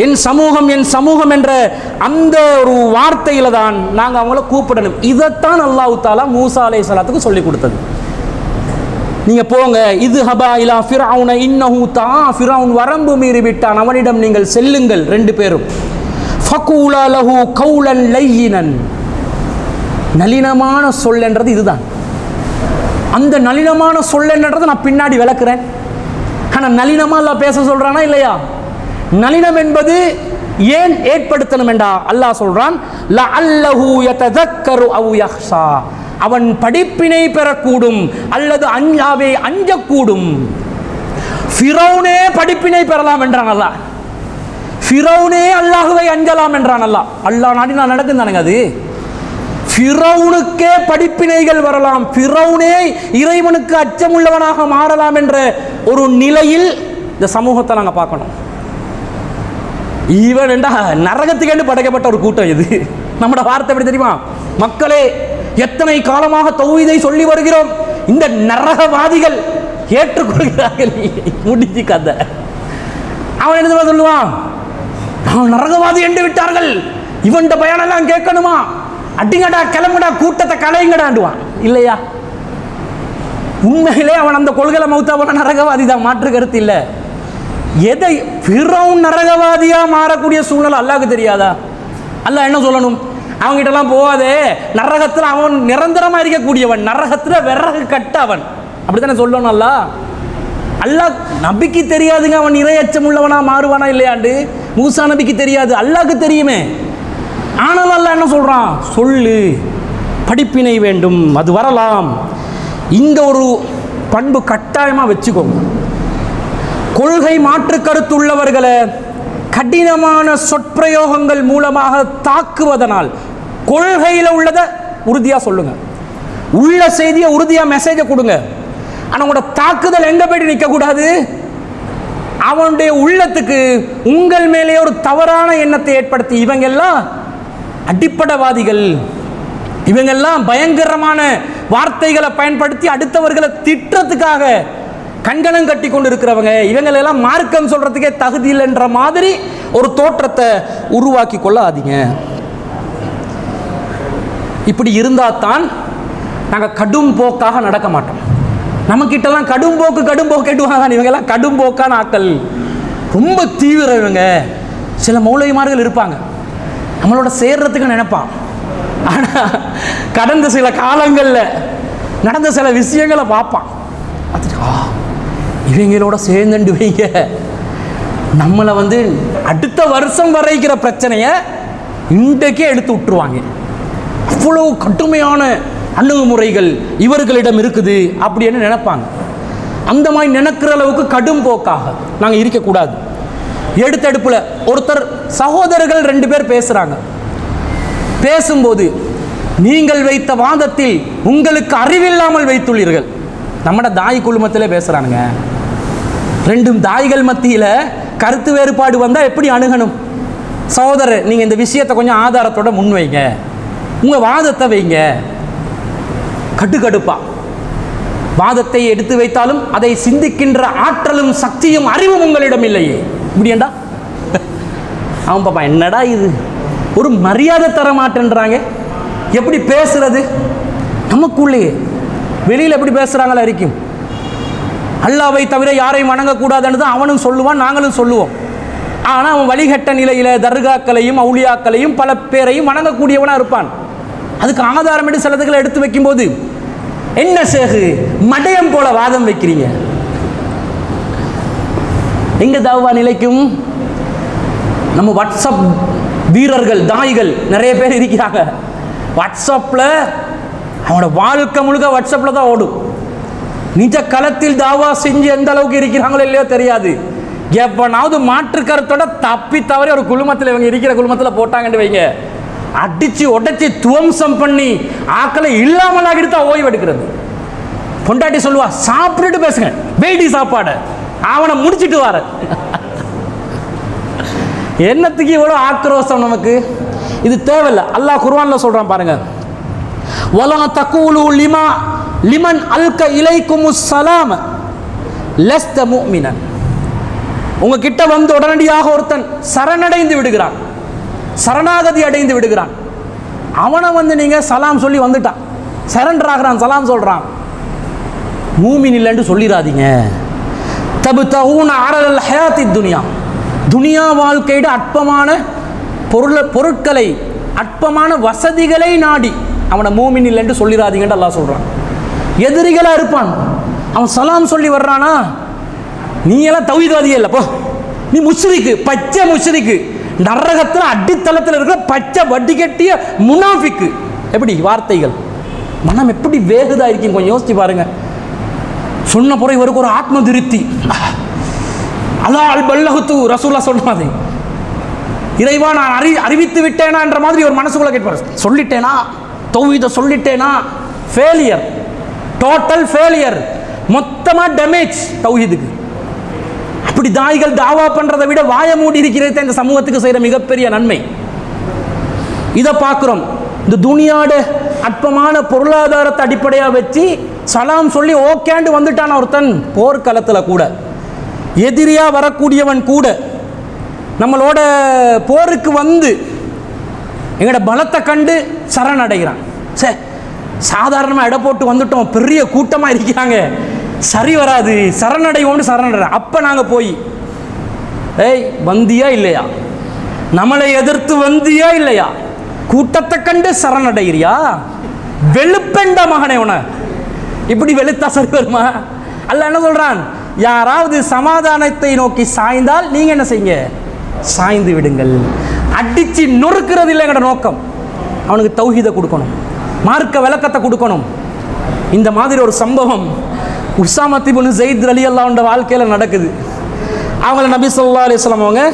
என் சமூகம், என் சமூகம் என்ற அந்த ஒரு வார்த்தையில தான் நாங்கள் அவங்கள கூப்பிடணும். இதைத்தான் அல்லாஹ் தஆலா மூசா அலைஹிஸ்ஸலாத்துக்கு சொல்லி கொடுத்தது. நீங்க போங்க, இது ஹபா இலா ஃபிரௌன இன்னஹு தா, ஃபிரௌன் வரம்பு மீறி விட்டான், அவனிடம் நீங்கள் செல்லுங்கள் ரெண்டு பேரும். ஃபகூலா லஹு கௌலன் லையினன், நளினமான சொல் என்றது இதுதான். அந்த நளினமான சொல் என்றதை நான் பின்னாடி விளக்குறேன். ஆனால் நளினமா அல்லாஹ் பேச சொல்றானா இல்லையா? நளினம் என்பது ஏன் ஏற்படுத்தணும் என்றா அல்லாஹ் சொல்றான், லஅல்லஹு யததக்கரு அவ் யஹ்ஷா, அவன் படிப்பினை பெறக்கூடும் அல்லது அஞ்சாவே அஞ்சக்கூடும். ஃபிரௌனே படிப்பினை பெறலாம் என்றான் அல்லாஹ், ஃபிரௌனே அல்லாஹ்வை அஞ்சலாம் என்றான் அல்லாஹ். அல்லாஹ் நாடினா நடக்குதானுங்க அது. ஃபிரௌனுக்கே படிப்பினைகள் வரலாம், ஃபிரௌனே இறைவனுக்கு அச்சமுள்ளவனாக மாறலாம் என்ற ஒரு நிலையில் இந்த சமூகத்தை நாங்கள் பார்க்கணும். ஈவன் என்றா நரகத்துக்கேண்டு படைக்கப்பட்ட ஒரு கூட்டம் இது. நம்மளோட வார்த்தை எப்படி தெரியுமா? மக்களே, எத்தனை காலமாக தௌஹீதை சொல்லி வருகிறோம், இந்த நரகவாதிகள் ஏற்றுக்கொள்கிறார்கள். முடிஞ்சு கதை. அவன் என்ன சொல்லுவான்? அவன் நரகவாதி என்று விட்டார்கள், இவன் பயானெல்லாம் கேட்கணுமா, அடிங்கடா கிளம்புடா கூட்டத்தை கலைங்கடாண்டுவான் இல்லையா? உண்மையிலே அவன் அந்த கொள்கை மௌத்தா போன நரகவாதி தான், மாற்று கருத்து இல்லை. எதை பிறவும் நரகவாதியா மாறக்கூடிய சூழ்நிலை அல்லாஹ்வுக்கு தெரியாதா? அல்லாஹ் என்ன சொல்லணும்? அவங்ககிட்டலாம் போகாதே, நரகத்தில் அவன் நிரந்தரமா இருக்கக்கூடியவன், நரகத்தில் விறகு கட்ட அவன், அப்படித்தானே சொல்லணும். அல்லாஹ் நபிக்கு தெரியாதுங்க அவன் இறையச்சம் உள்ளவனா மாறுவானா இல்லையாண்டு. மூசா நபிக்கு தெரியாது, அல்லாஹ்க்கு தெரியுமே. ஆனால் அல்லாஹ் என்ன சொல்றான்? சொல்லு, படிப்பினை வேண்டும், அது வரலாம். இந்த ஒரு பண்பு கட்டாயமா வச்சுக்கோங்க. கொள்கை மாற்று கருத்து உள்ளவர்களை கடினமான சொற்பிரயோகங்கள் மூலமாக தாக்குவதனால், கொள்கையில் உள்ளதை உறுதியா சொல்லுங்க, உள்ள செய்தியை உறுதியா மெசேஜை கொடுங்க. ஆனால் உங்களோட தாக்குதல் எங்க போயிட்டு நிற்க கூடாது. அவனுடைய உள்ளத்துக்கு உங்கள் மேலே ஒரு தவறான எண்ணத்தை ஏற்படுத்தி, இவங்கெல்லாம் அடிப்படைவாதிகள், இவங்கெல்லாம் பயங்கரமான வார்த்தைகளை பயன்படுத்தி அடுத்தவர்களை திட்டத்துக்காக கங்கணம் கட்டி கொண்டு இருக்கிறவங்க, இவங்களெல்லாம் மார்க்கம் சொல்றதுக்கே தகுதி இல்லைன்ற மாதிரி ஒரு தோற்றத்தை உருவாக்கி கொள்ளாதீங்க. இப்படி இருந்தால் தான் நாங்கள் கடும் போக்காக நடக்க மாட்டோம். நம்மக்கிட்டலாம் கடும் போக்கு கேட்டுவாங்க. இவங்கெல்லாம் கடும் போக்கான ஆட்கள், ரொம்ப தீவிரம். இவங்க சில மௌலவிமார்கள் இருப்பாங்க, நம்மளோட சேர்றதுக்கு நினைப்பான். ஆனால் கடந்த சில காலங்களில் நடந்த சில விஷயங்களை பார்ப்பான். இவங்களோட சேர்ந்துண்டு வைங்க, நம்மளை அடுத்த வருஷம் வரைக்கிற பிரச்சனையை இன்றைக்கே எடுத்து விட்டுருவாங்க. அவ்வளோ கடுமையான அணுகுமுறைகள் இவர்களிடம் இருக்குது அப்படின்னு நினைப்பாங்க. அந்த மாதிரி நினைக்கிற அளவுக்கு கடும் போக்காக நாங்கள் இருக்கக்கூடாது. எடுத்தடுப்பில் ஒருத்தர் சகோதரர்கள் 2 பேர் பேசுகிறாங்க. பேசும்போது நீங்கள் வைத்த வாதத்தில் உங்களுக்கு அறிவில்லாமல் வைத்துள்ளீர்கள். நம்மட தாய் குழுமத்தில் பேசுகிறானுங்க. 2 தாய்கள் மத்தியில் கருத்து வேறுபாடு வந்தால் எப்படி அணுகணும்? சகோதரர், நீங்கள் இந்த விஷயத்தை கொஞ்சம் ஆதாரத்தோட முன்வைங்க, உங்கள் வாதத்தை வைங்க. கடுகடுப்பா வாதத்தை எடுத்து வைத்தாலும் அதை சிந்திக்கின்ற ஆற்றலும் சக்தியும் அறிவும் உங்களிடம் இல்லையே. இப்படியேண்டா அவன் பாப்பா, என்னடா இது, ஒரு மரியாதை தர மாட்டேன்றாங்க. எப்படி பேசுறது? நமக்குள்ளேயே வெளியில் எப்படி பேசுகிறாங்களா இருக்கும். அல்லாவை தவிர யாரையும் வணங்கக்கூடாதுன்னு தான் அவனும் சொல்லுவான், நாங்களும் சொல்லுவோம். ஆனால் அவன் வழிகட்ட நிலையில் தர்காக்களையும் அவுலியாக்களையும் பல பேரையும் வணங்கக்கூடியவனாக இருப்பான். அதுக்கு ஆதாரம் எடுத்து சிலதுகளை எடுத்து வைக்கும்போது, என்ன சேகு மடையம் போல வாதம் வைக்கிறீங்க? எங்க தாவா நிலைக்கும்? நம்ம வாட்ஸ்அப் வீரர்கள் தாய்கள் நிறைய பேர் இருக்கிறாங்க. வாட்ஸ்அப்பில் அவனோட வாழ்க்கை முழுக்க வாட்ஸ்அப்பில் தான் ஓடும். நிஜ களத்தில் தாவா செஞ்சு எந்த அளவுக்கு இருக்கிறாங்களோ இல்லையோ தெரியாது. எப்பனாவது மாற்று கருத்தோட தப்பி தவறி ஒரு குழுமத்தில், இவங்க இருக்கிற குழுமத்தில் போட்டாங்கன்னு வைங்க, அடிச்சு உடைச்சி துவம்சம் பண்ணி ஆக்களை இல்லாமல் எடுத்தா ஓய்வு எடுக்கிறது. பொண்டாட்டி சொல்லுவா, சாப்பிட்டுட்டு பேசுங்க, வெயிடி சாப்பாடு, அவனை முடிச்சுட்டு வர. என்னத்துக்கு இவ்வளோ ஆக்ரோஷம் நமக்கு? இது தேவையில்லை. அல்லாஹ் குர்ஆன்ல சொல்றான் பாருங்க, வலா தகூலு லிமன் அல்க இலைக்குமுஸ் ஸலாம் லஸ்த முஃமினன். உங்ககிட்ட உடனடியாக ஒருத்தன் சரணடைந்து விடுகிறான், சரணாகதி அடைந்து விடுகிறான், அவனை நீங்க சலாம் சொல்லி வந்துட்டான், சரண்டர் ஆகிறான், சலாம் சொல்றான், மூமின் இல்லைன்னு சொல்லிடாதீங்க. தபுதஊன அரல் ஹயாத்தி துனியா, துனியா வாழ்க்கையிட அற்பமான பொருட்களை, அற்பமான வசதிகளை நாடி அவனை மூமின் இல்லைன்னு சொல்லிடாதீங்கன்னு அல்லாஹ் சொல்றான். எதிரிகளா இருப்பான், அவன் சலாம் சொல்லி வர்றானா, நீ எல்லாம் தௌஹீத்வாதியே இல்லை, போ நீ முஷ்ரிக்கு, பச்சை முஷ்ரிக்கு, நரகத்தில் அடித்தளத்தில் இருக்கிற பச்சை வட்டி கட்டிய முனாஃபிக்கு. எப்படி வார்த்தைகள், மனம் எப்படி வேகுதா இருக்கும், கொஞ்சம் யோசிச்சு பாருங்க. சொன்ன பிறகு இவருக்கு ஒரு ஆத்ம திருப்தி. அல்லா அல் பல்லஹுத்து ரசூலா சொன்னது, இறைவா நான் அறிவித்து விட்டேனா என்ற மாதிரி ஒரு மனசுக்குள்ள கேட்பார். சொல்லிட்டேனா, தௌஹீதை சொல்லிட்டேனா, ஃபெயிலியர், டோட்டல் ஃபெயிலியர், மொத்தமா டேமேஜ் தௌஹீதுக்கு. அப்படி தாய்கள் தாவா பண்றதை விட வாய மூடி இருக்கிறது இந்த சமூகத்துக்கு செய்யற மிகப்பெரிய நன்மை. இதை பார்க்கிறோம். இந்த துனியாட அற்பமான பொருளாதாரத்தை அடிப்படையாக வச்சு சலாம் சொல்லி ஓகேண்டு வந்துட்டான் ஒருத்தன். போர்க்களத்தில் கூட எதிரியா வரக்கூடியவன் கூட நம்மளோட போருக்கு வந்து எங்களோட பலத்தை கண்டு சரணடைகிறான். சே, சாதாரணமாக இட போட்டு வந்துட்டோம், பெரிய கூட்டமாக இருக்கிறாங்க, சரி வராது, சரணடைவோம்னு சரணடைறோம். அப்போ நாங்கள் போய், ஏய் வந்தியா இல்லையா, நம்மளை எதிர்த்து வந்தியா இல்லையா, கூட்டத்தை கண்டு சரணடைகிறியா, வெளுப்பெண்ட மகனே உன, இப்படி வெளுத்தா சரி வருமா? அல்ல என்ன சொல்றான், யாராவது சமாதானத்தை நோக்கி சாய்ந்தால் நீங்க என்ன செய்யுங்க, சாய்ந்து விடுங்கள். அடிச்சு நொறுக்கிறது இல்லை எங்கட நோக்கம். அவனுக்கு தௌஹீதை கொடுக்கணும், மார்க்க விளக்கத்தை கொடுக்கணும். இந்த மாதிரி ஒரு சம்பவம் உஸாமா இப்னு ஸைத் ரலியல்லாஹு அன்ஹு வாழ்க்கையில் நடக்குது. அவங்கள நபி ஸல்லல்லாஹு அலைஹி வஸல்லம் அவங்க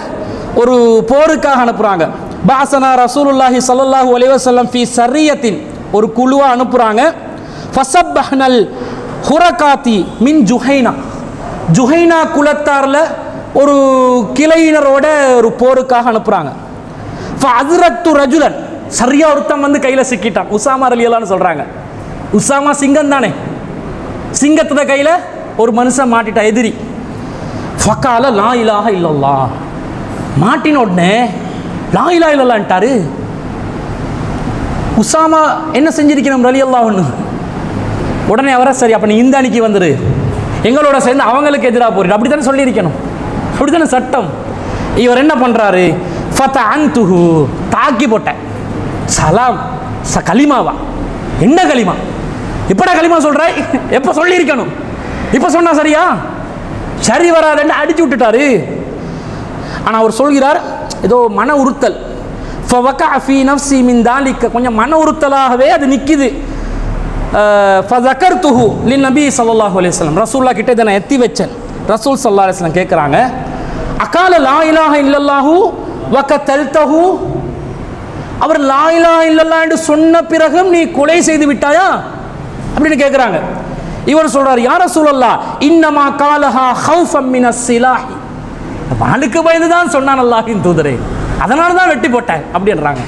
ஒரு போருக்காக அனுப்புகிறாங்க. பாசனா ரசூலுல்லாஹி ஸல்லல்லாஹு அலைஹி வஸல்லம் ஃபி சரியத்தின், ஒரு குழுவை அனுப்புகிறாங்க. ஃபஸப்பஹ்னல் ஹுரகாத்தி மின் ஜுஹைனா, ஜுஹைனா குலத்தாரில் ஒரு கிளையினரோட ஒரு போருக்காக அனுப்புகிறாங்க. ஃபஅத்ரக்து ரஜுலன், சரியா ஒருத்தன் வந்து கையில் சிக்கிட்டான். உஸாமா ரலியல்லாஹு சொல்கிறாங்க, உஸாமா சிங்கம் தானே, சிங்கத்தோட கையில் ஒரு மனுஷன் மாட்டிட்டான், எதிரி. ஃபகால லா இலாஹ இல்லல்லாஹ், மாட்டின உடனே லா இலாஹ இல்லல்லாஹ்ன்ட்டாரு. உஸாமா என்ன செஞ்சிருக்கணும் ரலியல்லாஹு அன்ஹு, உடனே அவரை சரி அப்போ நீ இந்த அணிக்கு வந்துரு, எங்களோட சேர்ந்து அவங்களுக்கு எதிராக போறிட்டு, அப்படி தானே சொல்லியிருக்கணும், அப்படி தானே சட்டம். இவர் என்ன பண்ணுறாரு, ஃபதஅன்துஹு, தாக்கி போட்டேன். சலாம் கலிமாவா, என்ன கலிமா, எப்படா களிமா சொல்ற, எப்போ சொல்லியிருக்கணும், இப்போ சொன்னா சரியா, சரி வராதுன்னு அடிச்சு விட்டுட்டாரு. ஆனால் அவர் சொல்கிறார் ஏதோ மன உறுத்தல், கொஞ்சம் மன உறுத்தலாகவே அது நிற்கிது. நபி ஸல்லல்லாஹு அலைஹி வஸல்லம், ரசூல்லா கிட்ட இதை நான் எத்தி வச்சேன். ரசூல் ஸல்லல்லாஹு அலைஹி வஸல்லம் கேட்குறாங்க, அகால லா இலாஹ இல்லல்லாஹு வகதல்தஹு, அவர் லா இலாஹ இல்லல்லாஹ் என்று சொன்ன பிறகும் நீ கொலை செய்து விட்டாயா அப்படின்னு கேட்குறாங்க. இவர் சொல்றார், யா ரசூலல்லாஹ் இன்னமா காலஹா ஹௌஃபம் மினஸ் ஸிலாஹி, வாளுக்கு பயந்து தான் சொன்னான் அல்லாஹ்வின் தூதரே, அதனால தான் வெட்டி போட்டேன் அப்படின்றாங்க.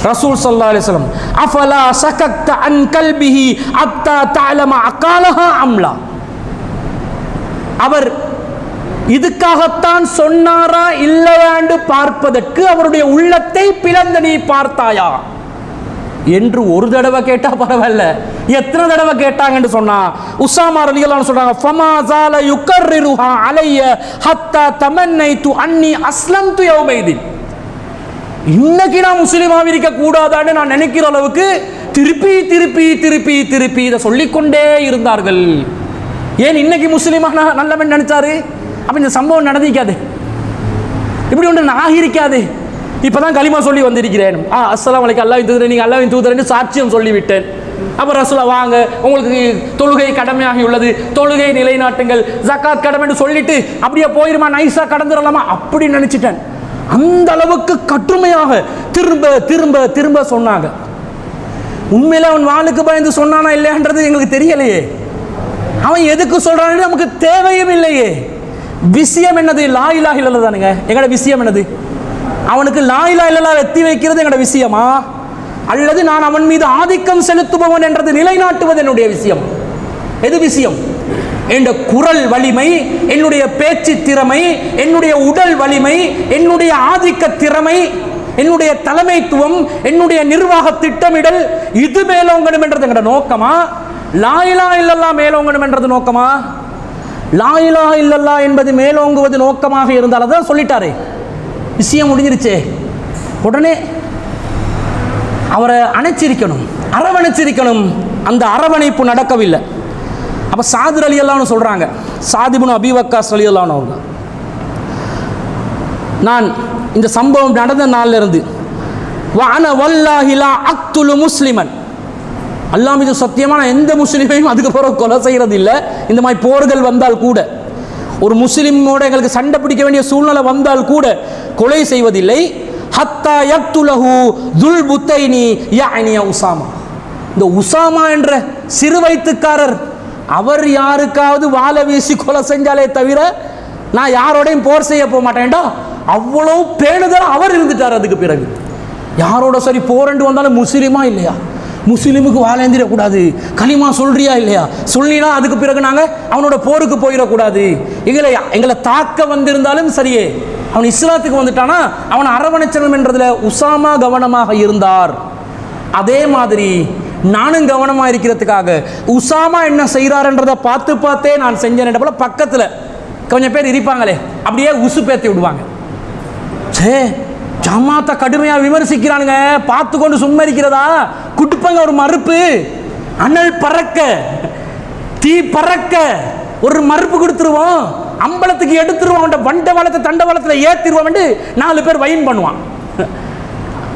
ரசூல் ஸல்லல்லாஹு அலைஹி வஸல்லம் அஃபலா ஸகக்த அன் கல்பிஹி அத்தா தஅலம அகாலஹா அம்லா, அவர் இதுக்காகத்தான் சொன்னாரா இல்லையா என்று பார்ப்பதற்கு அவருடைய உள்ளத்தை பிளந்து நீ பார்த்தாயா என்று ஒரு தடவை கேட்டா பரவாயில்ல, எத்தனை தடவை கேட்டாங்கன்னு சொன்னா உஸாமா ரலியல்லாஹு அன்ஹு சொல்றாங்க, ஃபமா ஸால யுகர்ரிருஹா அலைய ஹத்தா தமன்னைது அன்னி அஸ்லம்து யௌமைதின், இன்னைக்கு நான் முஸ்லிமாக இருக்க கூடாதான்னு நான் நினைக்கிற அளவுக்கு திருப்பி திருப்பி திருப்பி திருப்பி இதை சொல்லிக்கொண்டே இருந்தார்கள். ஏன் இன்னைக்கு முஸ்லிமாக நல்லவன் நினைச்சாரு, அப்ப இந்த சம்பவம் நடந்திருக்காது, இப்படி ஒன்று ஆகியிருக்காது. இப்பதான் களிமா சொல்லி வந்திருக்கிறேன், அஸ்ஸலாமு அலைக்கும் அல்லாஹ்வின் தூதரே, நீங்க அல்லாஹ்வின் தூதரேன்னு சாட்சியம் சொல்லிவிட்டேன். அப்ப ரசூலா வாங்க, உங்களுக்கு தொழுகை கடமையாகி உள்ளது, தொழுகை நிலைநாட்டுங்கள், ஜகாத் கடமை என்று சொல்லிட்டு அப்படியே போயிருமா, நைஸா கடந்துடலாமா அப்படி நினைச்சிட்டேன். அந்த அளவுக்கு கட்டுமையாக திரும்ப திரும்ப திரும்ப சொன்னாங்க. உண்மையில அவன் வாளுக்கு பயந்து சொன்னானா இல்லையான்றது எங்களுக்கு தெரியலையே, அவன் எதுக்கு சொல்றான்னு நமக்கு தேவையும் இல்லையே. விஷயம் என்னது, லா இலாஹ இல்லல்லாஹ் தானுங்க எங்களோட விஷயம். என்னது, அவனுக்கு லா இலாஹ இல்லல்லாஹ் எத்தி வைக்கிறது எங்களோட விஷயமா, அல்லது நான் அவன் மீது ஆதிக்கம் செலுத்துபவன் என்றது நிலைநாட்டுவது என்னுடைய விஷயம்? எது விஷயம்? என்ற குரல் வலிமை, என்னுடைய பேச்சு திறமை, என்னுடைய உடல் வலிமை, என்னுடைய ஆதிக்க திறமை, என்னுடைய தலைமைத்துவம், என்னுடைய நிர்வாக திட்டமிடல், இது மேலோங்கணும் என்றது எங்களோட நோக்கமா? லா இலாஹ இல்லல்லாஹ் மேலோங்கணும் என்றது நோக்கமா? லா இலாஹ இல்லல்லாஹ் என்பது மேலோங்குவது நோக்கமாக இருந்தால் அதான் சொல்லிட்டாரே, விஷயம் முடிஞ்சிருச்சே. உடனே அவரை அணைச்சிருக்கணும், அரவணைச்சிருக்கணும். அந்த அரவணைப்பு நடக்கவில்லை. அப்போ சாது ரலியல்லாஹு அன்ஹு சொல்கிறாங்க, சாத் இப்னு அபீ வக்காஸ் ரலியல்லாஹு அன்ஹு அவங்க, நான் இந்த சம்பவம் நடந்த நாளில் இருந்து வஅன வல்லாஹி லா அக்துலு முஸ்லிமன், அல்லாஹ் மீது சத்தியமான எந்த முஸ்லிமையும் அதுக்கு பிறகு கொலை செய்கிறது இல்லை. இந்த மாதிரி போர்கள் வந்தால் கூட, ஒரு முஸ்லிமோட எங்களுக்கு சண்டை பிடிக்க வேண்டிய சூழ்நிலை வந்தால் கூட கொலை செய்வதில்லை. ஹத்தா யக்துலஹு துல் புத்தைனி யஅனி உஸாமா, இந்த உஸாமா என்ற சிறு வயிற்றுக்காரர் அவர் யாருக்காவது வாளை வீசி கொலை செஞ்சாலே தவிர நான் யாரோடையும் போர் செய்ய போக மாட்டேன்டா, அவ்வளவு பேணுதல் அவர் இருந்துட்டார். அதுக்கு பிறகு யாரோட சரி போரண்டு வந்தாலும் முஸ்லிமா இல்லையா, முஸ்லீமுக்கு வாழேந்திரக்கூடாது, களிமா சொல்றியா இல்லையா, சொல்லினா அதுக்கு பிறகு நாங்கள் அவனோட போருக்கு போயிடக்கூடாது, எங்களை தாக்க வந்திருந்தாலும் சரியே, அவன் இஸ்லாத்துக்கு வந்துட்டானா அவனை அரவணைச்சனம் என்றதுல உசாமா கவனமாக இருந்தார். அதே மாதிரி நானும் கவனமாக இருக்கிறதுக்காக உசாமா என்ன செய்கிறாருன்றதை பார்த்து பார்த்தே நான் செஞ்சேன் போல பக்கத்தில் கொஞ்சம் பேர் இருப்பாங்களே அப்படியே உசு பேத்தி விடுவாங்க. சே ஜமாத்தை கடுமையாக விமர்சிக்கிறானுங்க, பார்த்து கொண்டு சும்மா இருக்கிறதா, குட்டுப்பங்க ஒரு மறுப்பு, அனல் பறக்க தீ பறக்க ஒரு மறுப்பு கொடுத்துருவோம், அம்பலத்துக்கு எடுத்துருவோம், வண்ட வளத்தை தண்ட வளத்தில் ஏற்றிடுவோம், 4 பேர் வயின் பண்ணுவான்.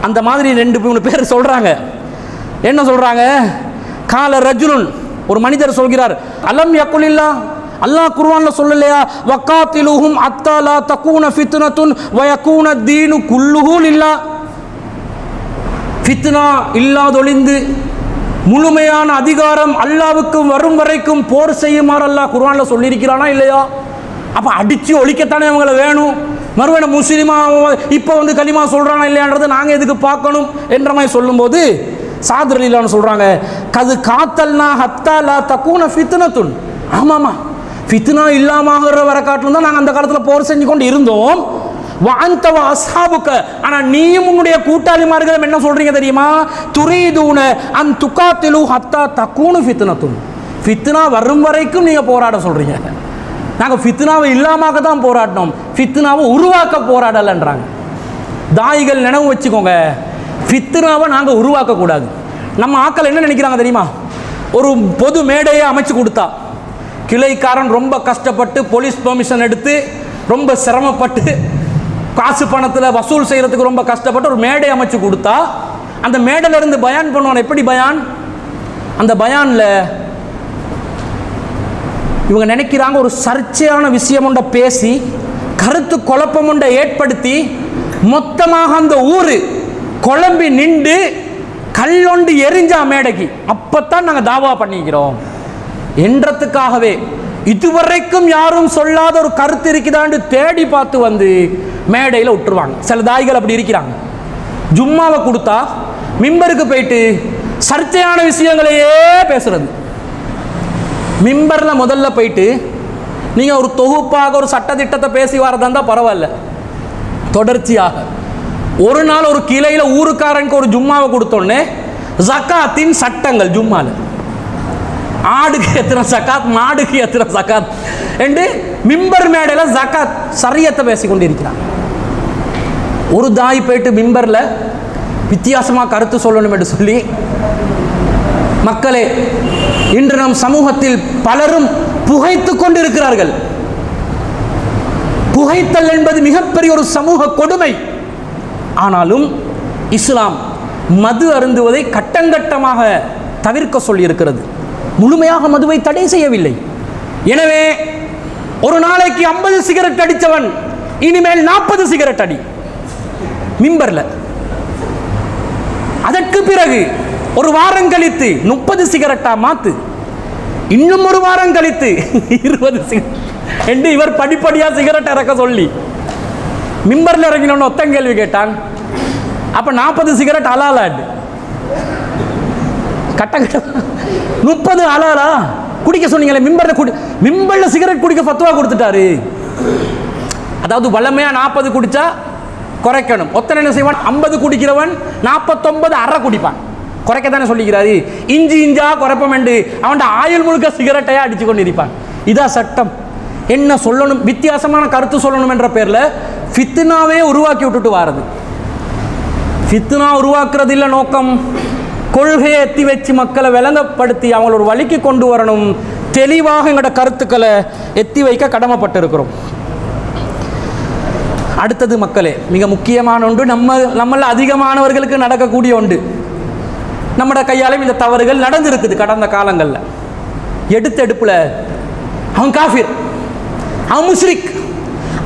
அந்த மாதிரி 2-3 பேர் சொல்றாங்க. என்ன சொல்றாங்க? கால ரஜுலுன், ஒரு மனிதர் சொல்கிறார், அலம் யக்குலில்லா, அல்லாஹ் குர்ஆன்ல சொல்லலையா, வகாத்திலுஹும் அத்தா லா தகூன ஃபித்னத்துன் வயகூன தீனு குல்லுஹு லில்லாஹ், ஃபித்னா இல்லாதொழிந்து முழுமையான அதிகாரம் அல்லாஹ்வுக்கு வரும் வரைக்கும் போர் செய்யுமாறு அல்லாஹ் குர்ஆன்ல சொல்லியிருக்கிறானா இல்லையா? அப்போ அடித்து ஒழிக்கத்தானே அவங்களை வேணும். மறுவேண முஸ்லீமா இப்போ களிமா சொல்கிறானா இல்லையான்றதை நாங்கள் எதுக்கு பார்க்கணும் என்ற மாதிரி சொல்லும்போது சாத் ரலியல்லாஹு சொல்கிறாங்க, கது காத்தல்னா ஹத்தா லா தகூன ஃபித்னத்துன், ஆமாம்மா ஃபித்னா இல்லாமகிற வர காட்டிலும் தான் நாங்கள் அந்த காலத்தில் போர் செஞ்சு கொண்டு இருந்தோம். வாந்தவ அஸ்ஹாபுக்க, ஆனால் நீயும் உன்னுடைய கூட்டாளிமார்களும் என்ன சொல்கிறீங்க தெரியுமா? துரீதூன அன் துகாத்திலு ஹத்தா தகூனு ஃபித்னத்துன், ஃபித்னா வரும் வரைக்கும் நீங்கள் போராட சொல்கிறீங்க. நாங்கள் ஃபித்னாவை இல்லாமக்க தான் போராடினோம், ஃபித்னாவை உருவாக்க போராடலைன்றாங்க. தாயிகள் நினைவு வச்சுக்கோங்க, ஃபித்னாவை நாங்கள் உருவாக்கக்கூடாது. நம்ம ஆக்கள் என்ன நினைக்கிறாங்க தெரியுமா? ஒரு பொது மேடையை அமைச்சு கொடுத்தா, கிளைக்காரன் ரொம்ப கஷ்டப்பட்டு போலீஸ் பெர்மிஷன் எடுத்து ரொம்ப சிரமப்பட்டு காசு பணத்தில் வசூல் செய்கிறதுக்கு ரொம்ப கஷ்டப்பட்டு ஒரு மேடை அமைச்சு கொடுத்தா, அந்த மேடையில இருந்து பயான் பண்ணுவான். எப்படி பயான்? அந்த பயானில் இவங்க நினைக்கிறாங்க ஒரு சர்ச்சையான விஷயம் ஒன்றை பேசி கருத்து குழப்பம் ஒன்றை ஏற்படுத்தி மொத்தமாக அந்த ஊர் குழம்பி நின்று கல்லொண்டு எரிஞ்சா மேடைக்கு, அப்பத்தான் நாங்கள் தாவா பண்ணிக்கிறோம் என்றதுக்காகவே இதுவரைக்கும் யாரும் சொல்லாத ஒரு கருத்து இருக்குதான்னு தேடி பார்த்து வந்து மேடையில் விட்டுருவாங்க. சில தாய்கள் அப்படி இருக்கிறாங்க. ஜும்மாவை கொடுத்தா மிம்பருக்கு போயிட்டு சர்ச்சையான விஷயங்களையே பேசுறது. மிம்பரில் முதல்ல போயிட்டு நீங்கள் ஒரு தொகுப்பாக ஒரு சட்டத்திட்டத்தை பேசி வரதா இருந்தால் பரவாயில்ல, தொடர்ச்சியாக ஒரு நாள் ஒரு கிளையில் ஊருக்காரனுக்கு ஒரு ஜும்மாவை கொடுத்தோன்னே ஜக்காத்தின் சட்டங்கள் ஜும்மாவில், ஆடுக்கு எத்தனை சக்காத், மாடுக்கு எத்தனை சக்காத் என்று மிம்பர் மேடையில் ஜக்காத் சரியத்தை பேசி கொண்டிருக்கிறான். ஒரு தாய் போயிட்டு மிம்பரில் வித்தியாசமாக கருத்து சொல்லணும் என்று சொல்லி, மக்களே இன்று நம் சமூகத்தில் பலரும் புகைத்து கொண்டிருக்கிறார்கள். புகைத்தல் என்பது மிகப்பெரிய ஒரு சமூக கொடுமை. ஆனாலும் இஸ்லாம் மது அருந்துவதை கட்டங்கட்டமாக தவிர்க்க சொல்லி இருக்கிறது. முழுமையாக மதுவை தடை செய்யவில்லை. எனவே ஒரு நாளைக்கு 50 சிகரெட் அடித்தவன் இனிமேல் 40 சிகரெட் அடி மிம்பர்ல. அதற்கு பிறகு ஒரு வாரம் கழித்து 30 சிகரெட்டா மாத்து, இன்னும் ஒரு வாரம் கழித்து 20 சிகரெட் என்று இவர் படிப்படியா சிகரெட் இறக்க சொல்லி மிம்பர்ல இறங்கினோன்னு ஒத்த கேள்வி கேட்டான். அப்ப 40 சிகரெட் அலாலாடு கட்ட கட்ட 30 அலாலா குடிக்க சொன்னீங்களே மிம்பர்ல சிகரெட் குடிக்க ஃபத்வா கொடுத்துட்டாரு. அதாவது வளமையா 40 குடிச்சா குறைக்கணும். ஒத்தனை என்ன செய்வான்? 50 குடிக்கிறவன் 49 அரை குடிப்பான். குறைக்கத்தானே சொல்லிக்கிறாரு. இஞ்சி இஞ்சா குறைப்பம் என்று அவன் ஆயுள் முழுக்க சிகரெட்டையா அடிச்சு கொண்டு இருப்பான். இதான் சட்டம். என்ன சொல்லணும்? வித்தியாசமான கருத்து சொல்லணும் என்ற பேர்ல ஃபித்னாவே உருவாக்கி விட்டுட்டு வாரது. ஃபித்னா உருவாக்குறது இல்லை நோக்கம். கொள்கையை எத்தி வச்சு மக்களை விளங்கப்படுத்தி அவங்கள ஒரு வழிக்கு கொண்டு வரணும். தெளிவாக எங்களோட கருத்துக்களை எத்தி வைக்க கடமைப்பட்டிருக்கிறோம். அடுத்தது மக்களே, மிக முக்கியமான ஒன்று, நம்மள அதிகமானவர்களுக்கு நடக்கக்கூடிய ஒன்று. நம்மட கையாலும் இந்த தவறுகள் நடந்திருக்குது கடந்த காலங்களில். எடுப்பில் அவன் காஃபிர், அவன் முஷ்ரிக்,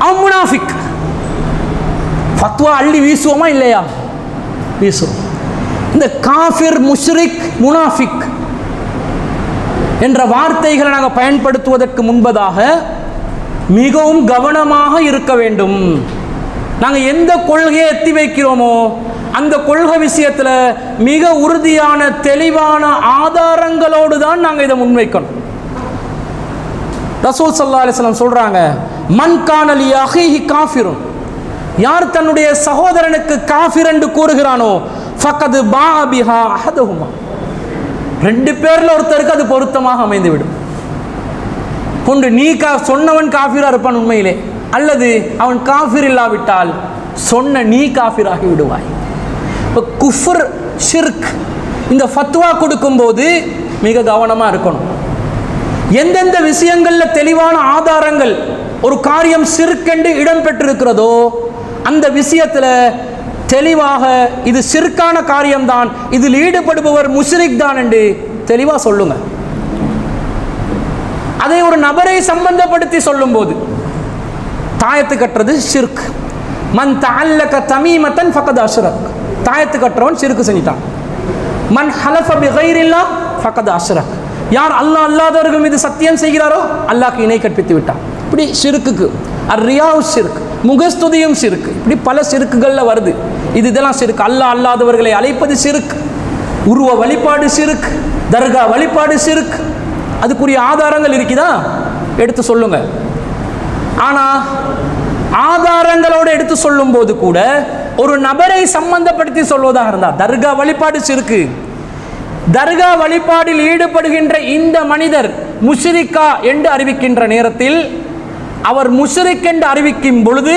அவன் முனாஃபிக், ஃபத்வா அள்ளி வீசுவோமா இல்லையா? வீசுவோம். இந்த காஃபிர், முஷ்ரிக், முனாஃபிக் என்ற வார்த்தைகளை நாங்கள் பயன்படுத்துவதற்கு முன்பதாக மிகவும் கவனமாக இருக்க வேண்டும். நாங்கள் எந்த கொள்கையை எத்தி வைக்கிறோமோ அந்த கொள்கை விஷயத்தில் மிக உறுதியான தெளிவான ஆதாரங்களோடு தான் நாங்கள் இதை முன்வைக்கணும். ரசூல் ஸல்லல்லாஹு அலைஹி வஸல்லம் சொல்றாங்க, மன் கான லி அஹீஹி காஃபிருன், யார் தன்னுடைய சகோதரனுக்கு காஃபிர் என்று கூறுகிறானோ ஃபக்கத் பா பிஹா அஹதுஹுமா, ரெண்டு பேர்ல ஒருத்தருக்கு அது பொருத்தமாக அமைந்துவிடும். கொண்டு நீ சொன்னவன் காஃபிரா இருப்பான் உண்மையிலே, அல்லது அவன் காஃபிர் இல்லாவிட்டால் சொன்ன நீ காஃபிராகி விடுவாய். இப்போ குஃப்ர் ஷிர்க் இந்த ஃபத்வா கொடுக்கும்போது மிக கவனமாக இருக்கணும். எந்தெந்த விஷயங்களில் தெளிவான ஆதாரங்கள் ஒரு காரியம் ஷிர்க் என்று இடம் பெற்றிருக்கிறதோ அந்த விஷயத்தில் தெளிவாக இது ஷிர்கான காரியம்தான், இதில் ஈடுபடுபவர் முஷ்ரிக் தான் என்று தெளிவாக சொல்லுங்க. அதை ஒரு நபரை சம்பந்தப்படுத்தி சொல்லும் போது தாயத்து கட்டுறது ஷிர்க், மன் தஅல்லக தமீமத்தன் ஃபக்கத் அஷ்ரக், தாயத்து கட்டுறவன் ஷிர்க் செஞ்சிட்டான். மன் ஹலஃப பிகைரில்லாஹ் ஃபக்கத் அஷ்ரக், யார் அல்லாஹ் அல்லாதவர்கள் மீது சத்தியம் செய்கிறாரோ அல்லாஹ்க்கு இணை கற்பித்து விட்டான். இப்படி ஷிர்க்குக்கு அர்ரியாவு ஷிர்க், முகஸ்துதியும் ஷிர்க், இப்படி பல ஷிர்க்குகளில் வருது. இதெல்லாம் ஷிர்க். அல்லாஹ் அல்லாதவர்களை அழைப்பது ஷிர்க், உருவ வழிபாடு ஷிர்க், தர்கா வழிபாடு ஷிர்க். அதுக்குரிய ஆதாரங்கள் இருக்குதா எடுத்து சொல்லுங்க. ஆனால் ஆதாரங்களோடு எடுத்து சொல்லும் போது கூட ஒரு நபரை சம்பந்தப்படுத்தி சொல்வதாக இருந்தால் தர்கா வழிபாடு ஷிர்க், தர்கா வழிபாடில் ஈடுபடுகின்ற இந்த மனிதர் முஷ்ரிக்கா என்று அறிவிக்கின்ற நேரத்தில் அவர் முஷ்ரிக் என்று அறிவிக்கும் பொழுது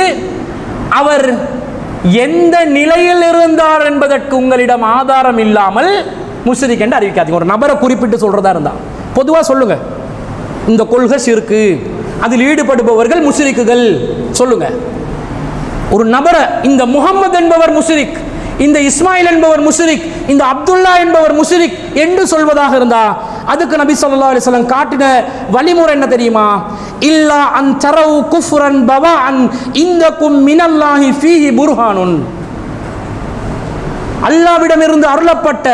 அவர் எந்த நிலையில் இருந்தார் என்பதற்கு உங்களிடம் ஆதாரம் இல்லாமல் முஷ்ரிக் என்று அறிவிக்காதீங்க. ஒரு நபரை குறிப்பிட்டு சொல்றதா இருந்தா பொதுவாக சொல்லுங்க, இந்த கொள்கை ஷிர்க், அதில் ஈடுபடுபவர்கள் முஷ்ரிக்குகள் சொல்லுங்க. ஒரு நபரை இந்த முகம்மது என்பவர் முஷ்ரிக், இந்த இஸ்மாயில் என்பவர் முஷ்ரிக், இந்த அப்துல்லா என்பவர் முஷ்ரிக் என்று சொல்வதாக இருந்தா அதுக்கு நபி ஸல்லல்லாஹு அலைஹி வஸல்லம் காட்டின வழிமுறை என்ன தெரியுமா? இல்லா அன் தரவு குஃப்ரன் பவாஅன் இந்தகும் மினல்லாஹி ஃபீஹி புர்ஹானுன், அல்லாஹ்விடமிருந்து அருளப்பட்ட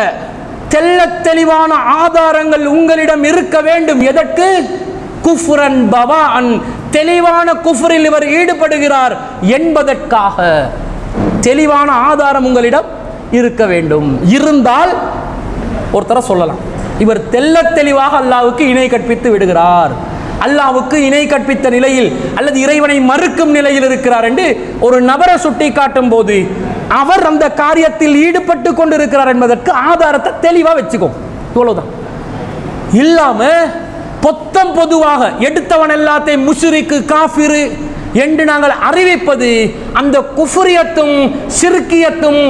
தெள்ளத் தெளிவான ஆதாரங்கள் உங்களிடம் இருக்க வேண்டும். எதற்கு? குஃப்ரன் பவாஅன், தெளிவான குஃப்ரில் இவர் ஈடுபடுகிறார் என்பதற்காக தெளிவான ஆதாரம் உங்களிடம் இருக்க வேண்டும். இருந்தால் ஒருத்தர சொல்லலாம், இவர் தெள்ளத் தெளிவாக அல்லாஹ்வுக்கு இணை கற்பித்து விடுகிறார், அல்லாஹ்வுக்கு இணை கற்பித்த நிலையில் அல்லது இறைவனை மறுக்கும் நிலையில் இருக்கிறார் என்று ஒரு நபரை சுட்டி காட்டும் போது அவர் அந்த காரியத்தில் ஈடுபட்டு கொண்டிருக்கிறார் என்பதற்கு ஆதாரத்தை தெளிவாக வச்சுக்கோ. இவ்வளவுதான். இல்லாம பொத்தம் பொதுவாக எடுத்தவன் எல்லாத்தையும் முஷ்ரிக்கு காஃபிரு என்று நாங்கள் அறிவிப்பது அந்த குஃப்ரியத்தும் ஷிர்கியத்தும்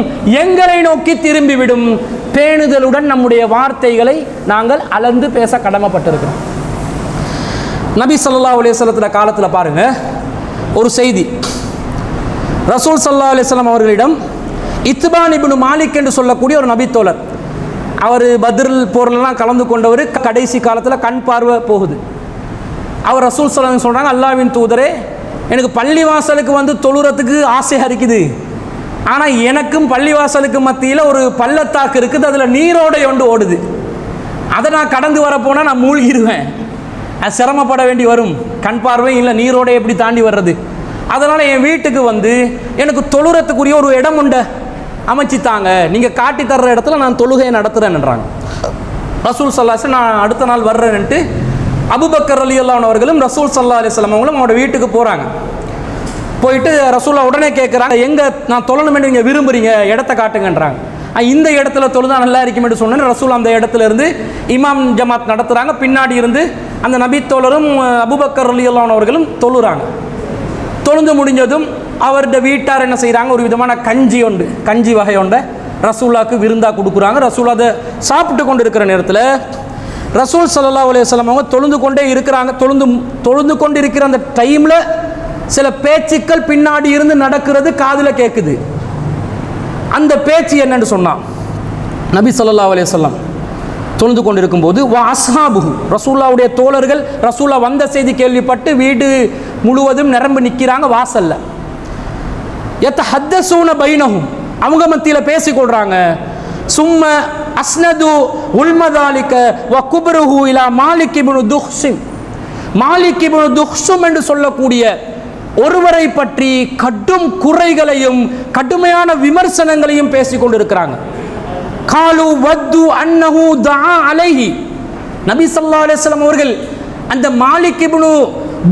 எங்களை நோக்கி திரும்பிவிடும். பேணுதலுடன் நம்முடைய வார்த்தைகளை நாங்கள் அளந்து பேச கடமைப்பட்டிருக்கிறோம். நபி ஸல்லல்லாஹு அலைஹி வஸல்லம் காலத்தில் பாருங்க, ஒரு செய்தி. ரசூல் ஸல்லல்லாஹு அலைஹி வஸல்லம் அவர்களிடம் இத்பான் இப்னு மாலிக் என்று சொல்லக்கூடிய ஒரு நபித்தோழர், அவர் பத்ரில் போர்லாம் கலந்து கொண்டவர், கடைசி காலத்தில் கண் பார்வை போகுது. அவர் ரசூல் ஸல்லல்லாஹு அலைஹி வஸல்லம் சொல்கிறாங்க, அல்லாஹ்வின் தூதரே, எனக்கு பள்ளிவாசலுக்கு வந்து தொழுறதுக்கு ஆசையாக இருக்குது, ஆனால் எனக்கும் பள்ளிவாசலுக்கு மத்தியில் ஒரு பள்ளத்தாக்கு இருக்குது, அதில் நீரோடை ஒன்று ஓடுது, அதை நான் கடந்து வரப்போனால் நான் மூழ்கிடுவேன், அது சிரமப்பட வேண்டி வரும், கண் பார்வை இல்லை, நீரோடை எப்படி தாண்டி வர்றது, அதனால் என் வீட்டுக்கு வந்து எனக்கு தொழுறதுக்குரிய ஒரு இடம் உண்டு அமைச்சித்தாங்க, நீங்கள் காட்டி தர்ற இடத்துல நான் தொழுகையை நடத்துகிறேன்ன்றாங்க. ரசூல் ஸல்லல்லாஹு அலைஹி வஸல்லம் நான் அடுத்த நாள் வர்றேன்ட்டு அபூபக்கர் ரலியல்லாஹு அன்ஹு அவர்களும் ரசூல் ஸல்லல்லாஹு அலைஹி வஸல்லம் அவங்களும் அவங்களோட வீட்டுக்கு போகிறாங்க. போயிட்டு ரசூலா உடனே கேட்குறாங்க, எங்கே நான் தொழணும் என்று நீங்கள் விரும்புகிறீங்க, இடத்த காட்டுங்கன்றாங்க. இந்த இடத்துல தொழுதா நல்லா இருக்கும் என்று சொன்னேன். ரசூல் அந்த இடத்துல இருந்து இமாம் ஜமாத் நடத்துகிறாங்க, பின்னாடி இருந்து அந்த நபித்தோழரும் அபூபக்கர் ரலியல்லாஹு அன்ஹு அவர்களும் தொழுறாங்க. தொழுந்து முடிஞ்சதும் அவருடைய வீட்டார் என்ன செய்கிறாங்க, ஒரு விதமான கஞ்சி வகை ஒன்றை ரசூலாவுக்கு விருந்தாக கொடுக்குறாங்க. ரசூல் அதை சாப்பிட்டு கொண்டு இருக்கிற நேரத்தில் ரசூல் ஸல்லல்லாஹு அலைஹி வஸல்லம் அவங்க தொழுந்து கொண்டே இருக்கிறாங்க. தொழுந்து கொண்டு இருக்கிற அந்த டைமில் சில பேச்சுக்கள் பின்னாடி இருந்து நடக்கிறது காதில் கேட்குது. அந்த பேச்சு என்னன்னு சொன்னான், நபி ஸல்லல்லாஹு அலைஹி வஸல்லம் தொழுந்து கொண்டிருக்கும் போது வா அஸ்ஹாபுஹு, ரசூல்லாவுடைய தோழர்கள் ரசூல்லா வந்த செய்தி கேள்விப்பட்டு வீடு முழுவதும் நிரம்பி நிற்கிறாங்க வாசல்ல. யத்தஹத்தஸூன பைனஹும், அவங்க மத்தியில் பேசிக்கொள்றாங்க. சும்ம அஸ்னது உல்மதாலிக வ குப்ருஹு இலா மாலிக் இப்னு துஹ்ஸிம், மாலிக் இப்னு துஹ்ஸும் என்று சொல்லக்கூடிய ஒருவரை பற்றி கடும் குறைகளையும் கடுமையான விமர்சனங்களையும் பேசிக் கொண்டிருக்கிறாங்க. காலு வத்து அன்னஹு தஆ அலைஹி, நபி ஸல்லல்லாஹு அலைஹி வஸல்லம் அவர்கள் அந்த மாலிக் இப்னு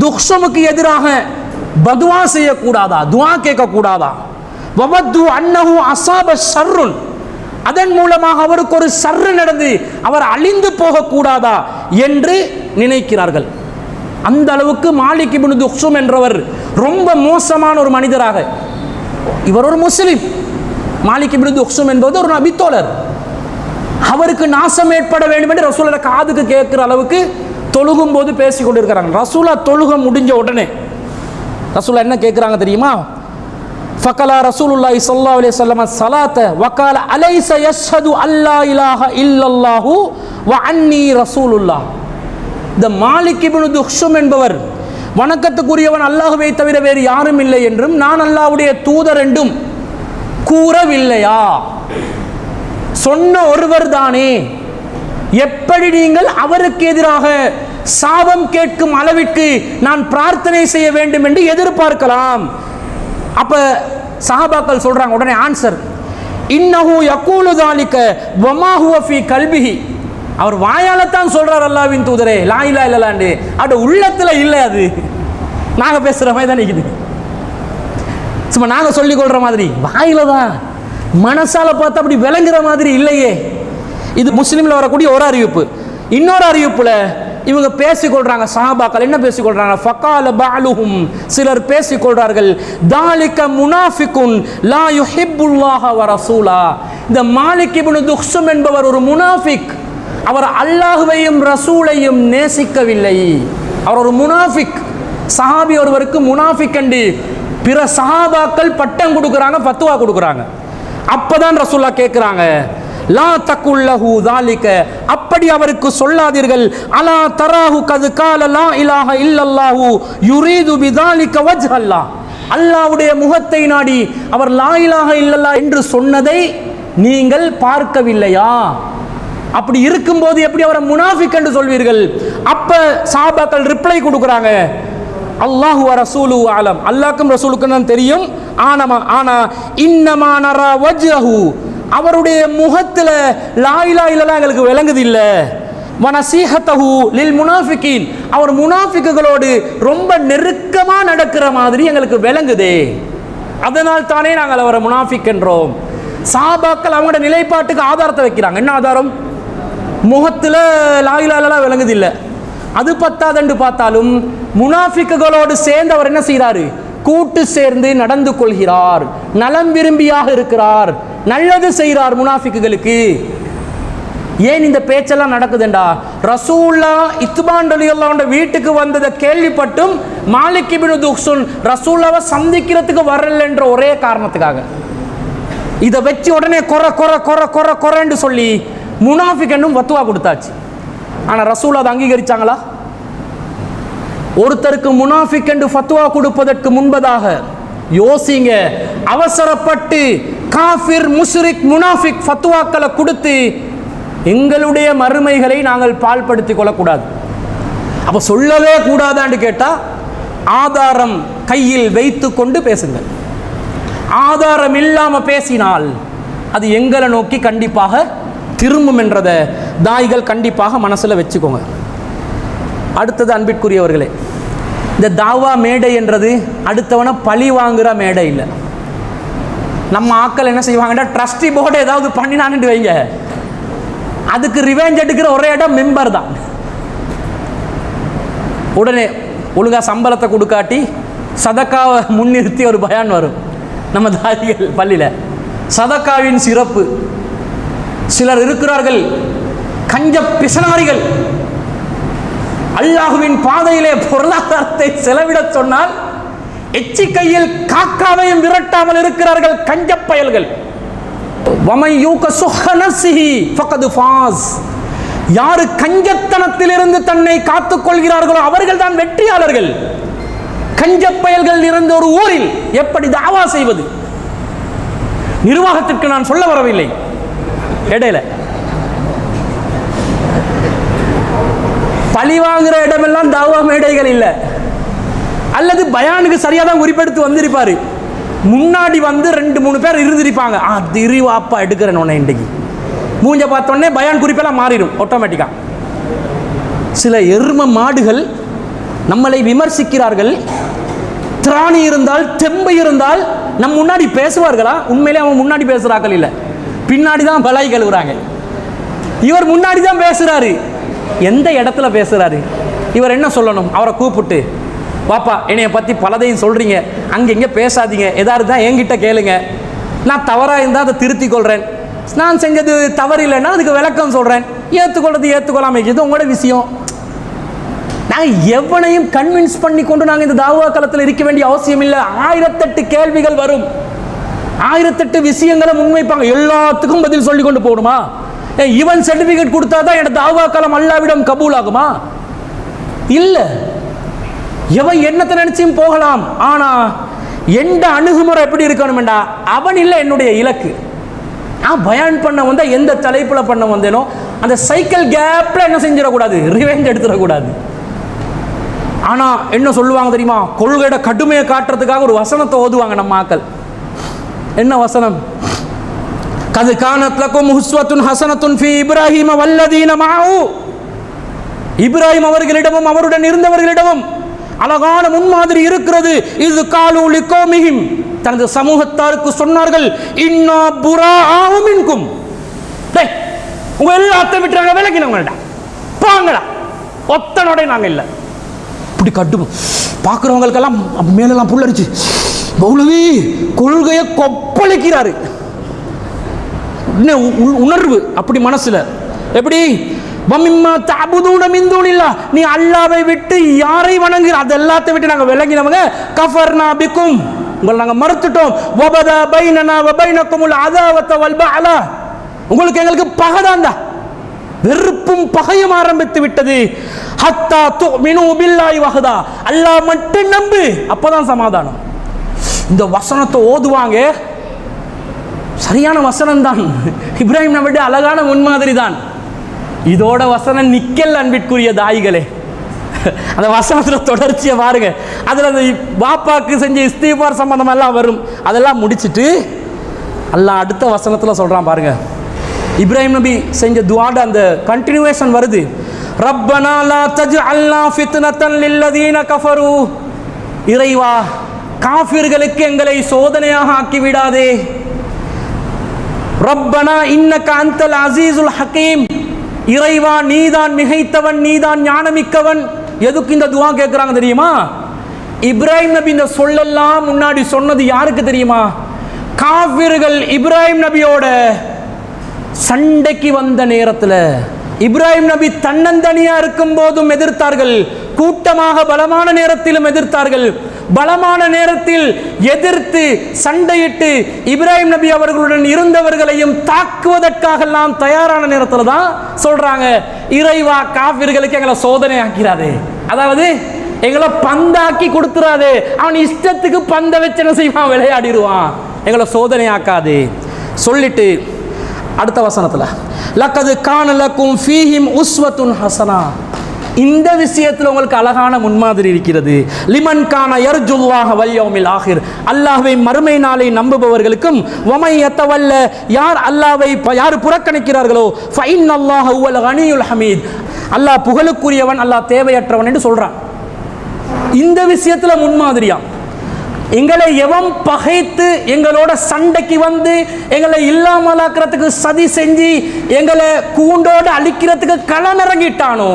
துக்ஷமுக்கு எதிராக பதுவா செய்யக்கூடாதா, துஆ கேட்கக்கூடாதா? வவத்து அன்னஹு அஸாப ஷர்ருன், அதன் மூலமாக அவருக்கு ஒரு ஷர்ரு நடந்து அவர் அழிந்து போகக்கூடாதா என்று நினைக்கிறார்கள். அந்த அளவுக்கு மாலிக் இப்னு துக்ஷும் என்றவர் ரொம்ப மோசமான ஒரு மனிதராக, இவர் ஒரு முஸ்லிம், மாலிக் இப்னு துக்ஷும் என்பது ஒரு நபித்தோழர், அவருக்கு நாசம் ஏற்பட வேண்டும் என்று ரசூலுல்லாஹ் காதுக்கு கேட்கிற அளவுக்கு தொழுகும் போது பேசிக் கொண்டிருக்கிறாங்க. ரசூலுல்லாஹ் தொழுக முடிஞ்ச உடனே ரசூலுல்லாஹ் என்ன கேட்கிறாங்க தெரியுமா? ஃபகலா ரசூலுல்லாஹி ஸல்லல்லாஹு அலைஹி வஸல்லம் ஸலாத வகால அலைஸ யஷ்ஹது அல்லா இலாஹ இல்லல்லாஹு வ அன்னி ரசூலுல்லாஹ். இந்த மாலிக் இப்னு துக்ஷும் என்பவர் வணக்கத்துக்குரியவன் அல்லாஹ்வை தவிர வேறு யாரும் இல்லை என்றும் நான் அல்லாஹ்வுடைய தூதர் என்றும் கூறவில்லையா? சொன்ன ஒருவர் தானே, எப்படி நீங்கள் அவருக்கு எதிராக சாபம் கேட்கும் அளவிற்கு நான் பிரார்த்தனை செய்ய வேண்டும் என்று எதிர்பார்க்கலாம்? அப்ப சஹாபாக்கள் சொல்றாங்க, உடனே ஆன்சர், இன்னஹு யகூலு ஸாலிக வமா ஹுவ ஃபீ கல்பிஹி, அவர் வாயால தான் சொல்றார் அல்லாஹ்வின் தூதரே லா இலாஹ இல்லல்லாஹ், அவருடைய உள்ளத்துல இல்லை. அது நாங்க பேசுற மாதிரி தான் இருக்குது, சும்மா நாங்க சொல்லிக் கொள்ற மாதிரி வாயில தான், மனசால பார்த்தா அப்படி விளங்குற மாதிரி இல்லையே. இது முஸ்லிம்ல வரக்கூடிய ஒரு அறிவிப்பு. இன்னொரு அறிவிப்புல இவங்க பேசிக்கொள்றாங்க, சஹாபாக்கள் என்ன பேசிக்கொள்றாங்க? ஃபகால பஅலுஹும், சிலர் பேசிக்கொள்றார்கள், தாலிக முனாஃபிகுன் லா யுஹிப்புல்லாஹ வ ரசூலா, இந்த மாலிக் இப்னு துக்ஷும் என்பவர் ஒரு முனாஃபிக், அவர் அல்லாஹ்வையும் ரசூலையும் நேசிக்கவில்லை, அவர் ஒரு முனாஃபிக். சஹாபி ஒருவருக்கு முனாஃபிக் என்று பிற சஹாபாக்கள் பட்டம் கொடுக்குறாங்க, ஃபத்வா கொடுக்குறாங்க. அப்பதான் ரசூலுல்லாஹ் கேட்கிறாங்க, லா தகுல்லஹு ஸாலிக, அப்படி அவருக்கு சொல்லாதீர்கள், அலா தராஹு கது கால லா இலாஹ இல்லல்லாஹு யுரீது பிஸாலிக வஜ்ஹல்லாஹ், அல்லாஹ்வுடைய முகத்தை நாடி அவர் லா இலாஹ இல்லல்லாஹ் என்று சொன்னதை நீங்கள் பார்க்கவில்லையா? அப்படி இருக்கும்போது எப்படி அவரை முனாஃபிக் என்று சொல்வீர்கள்? அப்ப சஹாபாக்கள் ரிப்ளை கொடுக்குறாங்க, அல்லாஹு வ ரசூலு அலம், அல்லாஹ்க்கும் ரசூலுக்கும் தான் தெரியும், ஆனா இன்னமா நரா வஜ்ஹு, அவருடைய முகத்துல லா இலாஹ இல்லல்லாஹ் எங்களுக்கு விளங்குது இல்ல, வனசீஹத்தஹு லில் முனாஃபிகீன், அவர் முனாஃபிக்குகளோடு ரொம்ப நெருக்கமா நடக்கிற மாதிரி எங்களுக்கு விளங்குதே, அதனால் தானே நாங்கள் அவரை முனாஃபிக் என்றோம். சஹாபாக்கள் அவங்களோட நிலைப்பாட்டுக்கு ஆதாரத்தை வைக்கிறாங்க. என்ன ஆதாரம்? முகத்துல லா இலாஹ இல்லல்லாஹ் விளங்குது இல்ல, அது பத்தாதென்று பார்த்தாலும் முனாஃபிக்குகளோடு சேர்ந்து அவர் என்ன செய்கிறாரு? கூட்டு சேர்ந்து நடந்து கொள்கிறார், நலம் விரும்பியாக இருக்கிறார், நல்லது செய்கிறார் முனாஃபிக்குகளுக்கு. ஏன் இந்த பேச்செல்லாம் நடக்குதுண்டா? ரசூலுல்லாஹ் இத்பான் ரலியல்லாஹு அன்ஹு வீட்டுக்கு வந்ததை கேள்விப்பட்டும் மாலிக் இப்னு துக்ஷும் ரசூலுல்லாஹ்வை சந்திக்கிறதுக்கு வரல என்ற ஒரே காரணத்துக்காக இதை வச்சு உடனே கொரன்னு சொல்லி முனாஃபிக் என்னும் ஃபத்வா கொடுத்தாச்சு. ஆனா ரசூலுல்லாஹ் அதை அங்கீகரிச்சாங்களா? ஒருத்தருக்கு முனாஃபிக் என்று ஃபத்வா கொடுப்பதற்கு முன்பதாக யோசிங்க. அவசரப்பட்டு காஃபிர், முஷ்ரிக், முனாஃபிக் ஃபத்வாக்களை கொடுத்து எங்களுடைய மறுமைகளை நாங்கள் பால்படுத்திக் கொள்ளக்கூடாது. அப்ப சொல்லவே கூடாதான்னு கேட்டா ஆதாரம் கையில் வைத்து கொண்டு பேசுங்கள். ஆதாரம் இல்லாம பேசினால் அது எங்களை நோக்கி கண்டிப்பாக திரும்பும் என்றதை தாய்கள் கண்டிப்பாக மனசுல வச்சுக்கோங்க. அடுத்தது அன்பிற்குரியவர்களே, இந்த தாவா மேடை என்றது அடுத்தவனை பழி வாங்குற மேடை இல்லை. நம்ம ஆக்கள் என்ன செய்வாங்கன்னா, ட்ரஸ்டி போர்டு ஏதாவது பண்ணினான்னு வைங்க, அதுக்கு ரிவெஞ்ச் எடுக்கிற ஒரே இடம் மெம்பர் தான். உடனே ஒழுங்கா சம்பளத்தை கொடுக்காட்டி சதக்காவை முன்னிறுத்தி ஒரு பயான் வரும் நம்ம தாதிகள் பள்ளியில. சதக்காவின் சிறப்பு. சிலர் இருக்கிறார்கள் கஞ்ச பிசனாரிகள், அல்லாஹுவின் பாதையிலே பொருளாதாரத்தை செலவிட சொன்னால் எச்சி கையில் காக்காவையும் விரட்டாமல் இருக்கிறார்கள் கஞ்ச பயல்கள். யாரு கஞ்சத்தனத்திலிருந்து தன்னை காத்துக் கொள்கிறார்களோ அவர்கள் தான் வெற்றியாளர்கள். கஞ்ச பயல்கள் இருந்த ஒரு ஊரில் எப்படி தாவா செய்வது? நிர்வாகத்திற்கு நான் சொல்ல வரவில்லை, இடையில பழி வாங்குற இடமெல்லாம் தாவா மேடைகள் இல்லை. அல்லது பயானுக்கு சரியாக தான் குறிப்பெடுத்து வந்திருப்பாரு, முன்னாடி வந்து 2-3 பேர் இருந்திருப்பாங்க. திரிவாப்பா எடுக்கிறேன் உன்னை இன்றைக்கு மூஞ்ச பார்த்தோன்னே பயான் குறிப்பெல்லாம் மாறிடும் ஆட்டோமேட்டிக்காக. சில எரும மாடுகள் நம்மளை விமர்சிக்கிறார்கள். திராணி இருந்தால் தெம்பு இருந்தால் நம் முன்னாடி பேசுவார்களா? உண்மையிலே அவன் முன்னாடி பேசுகிறார்கள் இல்லை, பின்னாடி தான் பலாய் கழுவுறாங்க. இவர் முன்னாடி தான் பேசுகிறாரு. எந்த இடத்துல பேசுகிறாரு? இவர் என்ன சொல்லணும்? அவரை கூப்பிட்டு, வாப்பா என்னைய பற்றி பலதையும் சொல்கிறீங்க, அங்கெங்கே பேசாதீங்க, எதாவது தான் என்கிட்ட கேளுங்க, நான் தவறாக இருந்தால் அதை திருத்தி கொள்கிறேன், நான் செஞ்சது தவறு இல்லைன்னா அதுக்கு விளக்கம் சொல்கிறேன், ஏற்றுக்கொள்றது ஏற்றுக்கொள்ளாமல் இது உங்களோட விஷயம். நாங்கள் எவனையும் கன்வின்ஸ் பண்ணி கொண்டு நாங்கள் இந்த தாவா காலத்தில் இருக்க வேண்டிய அவசியம் இல்லை. 1008 கேள்விகள் வரும், 1008 விஷயங்களை முன்வைப்பாங்க, எல்லாத்துக்கும் பதில் சொல்லி கொண்டு போகணுமா? இவன் சர்டிஃபிகேட் கொடுத்தா தான் என்னோட தாவா காலம் அல்லாவிடம் கபூல் ஆகுமா? இல்லை. எவன் என்னத்தை நினைச்சும் போகலாம். ஆனா எந்த அணுகுமுறை எப்படி இருக்கணும்டா, அவன் இல்லை என்னுடைய இலக்கு. நான் பயான் பண்ண வந்தா எந்த தலைப்புல பண்ண வந்தேனோ அந்த சைக்கிள் கேப்ல என்ன செஞ்சிடக்கூடாது, ரிவெஞ்ச் எடுத்துடக்கூடாது. ஆனா என்ன சொல்லுவாங்க தெரியுமா? கொள்கையோட கடுமையை காட்டுறதுக்காக ஒரு வசனத்தை ஓதுவாங்க நம்ம ஆக்கள். என்ன வசனம்? கது கானத் லகும் உஸ்வத்துன் ஹஸனத்துன் ஃபீ இப்ராஹீம வல்லதீன மஅஹு. இப்ராஹிம் அவர்களிடமும் அவருடன் இருந்தவர்களிடமும் அழகான முன்மாதிரி இருக்கிறது. இது காலு லிகௌமிஹிம், தனது சமூகத்தாருக்கு சொன்னார்கள், இன்னா புராஅு மின்கும், டேய் உங்க எல்லாத்தையும் விட்டுறாங்க, விலகினவங்கடா, போங்கடா, ஒத்தனோட நாங்க இல்லை. இப்படி கட்டுவோம். பார்க்குறவங்களுக்கெல்லாம் மேலெல்லாம் புல்லரிச்சு, மௌலவி கொள்கையை கொப்பளிக்கிறாரு. உணர்வு அப்படி மனசுல. எப்படி? நீ அல்லாஹ்வை விட்டு யாரை வணங்குற அது எல்லாத்தையும் விட்டு நாங்கள் விளங்கினவங்க, கஃபர்னா பிக்கும், உங்களை நாங்கள் மறுத்துட்டோம், வபதா பைனனா வ பைனகுமுல் அதாவத வல் பஅலா, உங்களுக்கு எங்களுக்கு பகைதான்டா, வெறுப்பும் பகையும் ஆரம்பித்து விட்டது. ஹத்தா துமினு பில்லாஹி வஹதா, அல்லாஹ் மட்டும் நம்பு, அப்பதான் சமாதானம். இந்த வசனத்தை ஓதுவாங்க, சரியான வசனம் தான். இப்ராஹிம் நபி அழகான முன்மாதிரி தான். இதோட வசனம் நிக்கல் அன்பிற்குரிய தாய்களே. அந்த வசனத்தில் தொடர்ச்சியை பாருங்க. அதில் அந்த பாப்பாக்கு செஞ்ச இஸ்திஃபார் சம்பந்தமெல்லாம் வரும். அதெல்லாம் முடிச்சுட்டு அல்லாஹ் அடுத்த வசனத்தில் சொல்கிறான் பாருங்க. இப்ராஹிம் நபி செஞ்ச துஆட அந்த கண்டினியூவேஷன் வருது. ரப்பனா லா தஜ்அல்னா ஃபித்னத்தன் லில்லதீன கஃபரு, இறைவா காஃபிர்களுக்கு எங்களை சோதனையாக ஆக்கி விடாதே. ரப்பனா இன்னக அன்தல் அஸீஸுல் ஹகீம், இறைவா நீதான் மிகைத்தவன், நீதான் ஞானமிக்கவன். எதுக்கு இந்த துஆ கேட்குறாங்க தெரியுமா? இப்ராஹிம் நபி இந்த சொல்லெல்லாம் முன்னாடி சொன்னது யாருக்கு தெரியுமா? காஃபிர்கள் இப்ராஹிம் நபியோட சண்டைக்கு வந்த நேரத்தில், இப்ராஹிம் நபி தன்னந்தனியா இருக்கும் போதும் எதிர்த்தார்கள், கூட்டமாக பலமான நேரத்திலும் எதிர்த்தார்கள். பலமான நேரத்தில் எதிர்த்து சண்டையிட்டு இப்ராஹிம் நபி அவர்களுடன் இருந்தவர்களையும் தாக்குவதற்காக எல்லாம் தயாரான நேரத்தில் தான் சொல்றாங்க, இறைவா காஃபிர்களுக்கு எங்களை சோதனை ஆக்கிறாதே, அதாவது எங்களை பந்தாக்கி கொடுத்துறாதே, அவன் இஷ்டத்துக்கு பந்தை வச்சு என்ன செய்வான், விளையாடிடுவான், எங்களை சோதனை ஆக்காதே சொல்லிட்டு அடுத்த வசனத்தில் லக்கது கான லக்கும் ஃபீஹிம் உஸ்வத்துன் ஹஸனா, இந்த விஷயத்தில் உங்களுக்கு அழகான முன்மாதிரி இருக்கிறது. லிமன் கான யர்ஜுல்லாஹ வல் யௌமில் ஆகிர், அல்லாஹ்வை மறுமை நாளை நம்புபவர்களுக்கும், வமை யத்தவல்ல, யார் அல்லாஹ்வை யார் புறக்கணிக்கிறார்களோ, ஃபஇன்னல்லாஹ ஹுவல் கனியுல் ஹமீத், அல்லாஹ் புகழுக்குரியவன், அல்லாஹ் தேவையற்றவன் என்று சொல்றான். இந்த விஷயத்தில் முன்மாதிரியா எங்களை எவன் பகைத்து எங்களோட சண்டைக்கு வந்து எங்களை இல்லாமலாக்கிறதுக்கு சதி செஞ்சு எங்களை கூண்டோடு அழிக்கிறதுக்கு களமிறங்கிட்டானோ,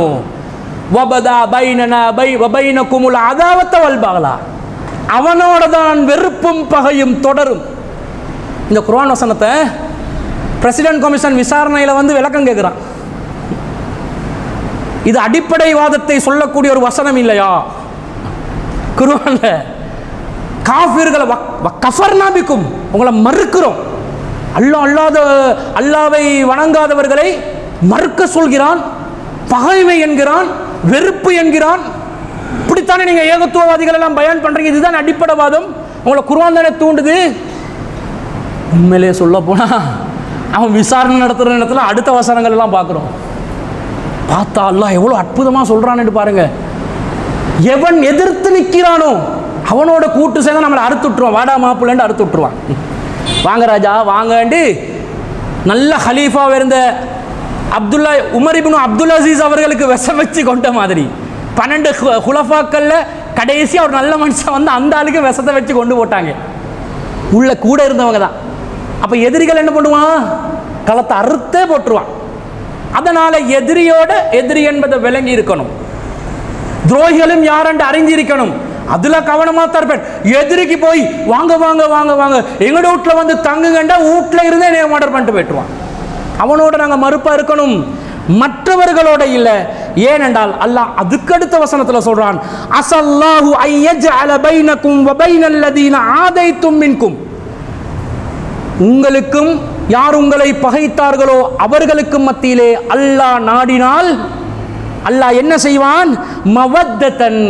வபதா பைனனா வபைனகுமுல் அதாவத வல் பகலா, அவனோட தான் வெறுப்பும் பகையும் தொடரும். இந்த குர்ஆன் வசனத்தை பிரசிடென்ட் கமிஷன் விசாரணையில் வந்து விளக்கம் கேட்குறான். இது அடிப்படைவாதத்தை சொல்லக்கூடிய ஒரு வசனம் இல்லையா குர்ஆன்ல? காஃபிர்களை கஃபர்னா பிக்கும், உங்களை மறுக்கிறோம், அல்லாஹ்வை வணங்காதவர்களை மறுக்க சொல்கிறான், பகைமை என்கிறான், வெறுப்பு என்கிறான். இப்படித்தானே நீங்க ஏகத்துவவாதிகள் எல்லாம் பயான் பண்றீங்க. இதுதான் அடிப்படைவாதம். உங்களை குர்ஆன் தானே தூண்டுது. உண்மையிலே சொல்ல போனா அவன் விசாரணை நடத்துற நேரத்தில் அடுத்த வசனங்கள் எல்லாம் பார்க்குறோம். பார்த்தா அல்லாஹ் எவ்வளோ அற்புதமாக சொல்றான்னு பாருங்க. எவன் எதிர்த்து நிற்கிறானோ அவனோட கூட்டு சேர்ந்து நம்மளை அறுத்து விட்டுருவான், வாடா மாப்பிள்ளன்னு அறுத்து விட்டுருவான். வாங்க ராஜா வாங்கண்டு நல்ல ஹலீஃபாக இருந்த உமர் இப்னு அப்துல் அசீஸ் அவர்களுக்கு விஷம் வச்சு கொண்ட மாதிரி 12 குலஃபாக்கள்ல கடைசி ஒரு நல்ல மனுஷன் வந்து அந்த ஆளுக்கு விஷத்தை வச்சு கொண்டு போட்டாங்க. உள்ள கூட இருந்தவங்க தான். அப்ப எதிரிகள் என்ன பண்ணுவான்? களத்தை அறுத்தே போட்டுருவான். அதனால எதிரியோட எதிரி என்பதை விளங்கி இருக்கணும். துரோகிகளும் யாரென்று அறிஞ்சிருக்கணும். அதுல கவனமா தரப்பேன். எதிரிக்கு போய் வாங்க வாங்க வாங்க வாங்க எங்களோட வீட்டுல வந்து தங்குங்கண்டா வீட்டுல இருந்தே ஆர்டர் பண்ணிட்டு போயிட்டுருவான். அவனோட நாங்க மறுப்பா இருக்கணும், மற்றவர்களோட இல்ல. ஏனென்றால் அல்லாஹ் அதுக்கடுத்த வசனத்துல சொல்றான், அஸல்லாஹு அய்யஜஅல பைனகும் வ பைனல் லதீன ஆதைத்தும் மின்கும். உங்களுக்கும் யார் உங்களை பகைத்தார்களோ அவர்களுக்கும் மத்தியிலே அல்லாஹ் நாடினால் அல்லாஹ் என்ன செய்வான்? மவத்தன்,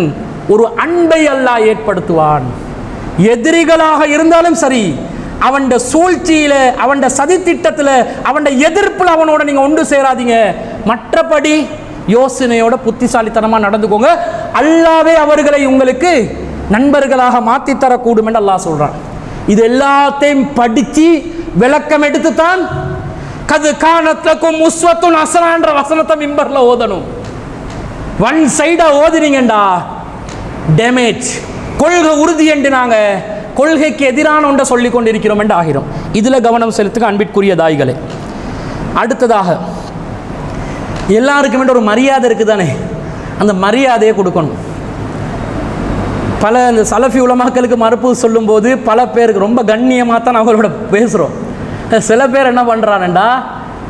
ஒரு அன்பை அல்லாஹ் ஏற்படுத்துவான். எதிரிகளாக இருந்தாலும் சரி, அவன் சூழ்ச்சியில, அவன் சதி திட்டத்தில், அவன் எதிர்ப்பில் அவனோட நீங்க ஒன்று சேராதீங்க. மற்றபடி யோசனையோட புத்திசாலித்தனமா நடந்துக்கோங்க. அல்லாவே அவர்களை உங்களுக்கு நண்பர்களாக மாற்றி தரக்கூடும் என்று அல்லாஹ் சொல்றான். இது எல்லாத்தையும் படிச்சு விளக்கம் எடுத்துத்தான் கது கானத்லக்கும் உஸ்வத்துன் ஹஸனா என்ற வசனத்தை மிம்பர்ல ஓதணும். ஒன் சைடா ஓதினீங்கண்டா டேமேஜ். கொள்கை உறுதி என்று நாங்க கொள்கைக்கு எதிரான ஒன்றை சொல்லிக் கொண்டிருக்கிறோம் என்று ஆகிறோம். இதுல கவனம் செலுத்துக அன்பிற்குரிய தாய்களே. அடுத்ததாக எல்லாருக்குமே ஒரு மரியாதை இருக்குதானே, அந்த மரியாதையை கொடுக்கணும். பல இந்த சலஃபி உலமாக்களுக்கு மறுப்பு சொல்லும்போது பல பேருக்கு ரொம்ப கண்ணியமாக தான் அவங்களோட பேசுகிறோம். சில பேர் என்ன பண்ணுறான்டா,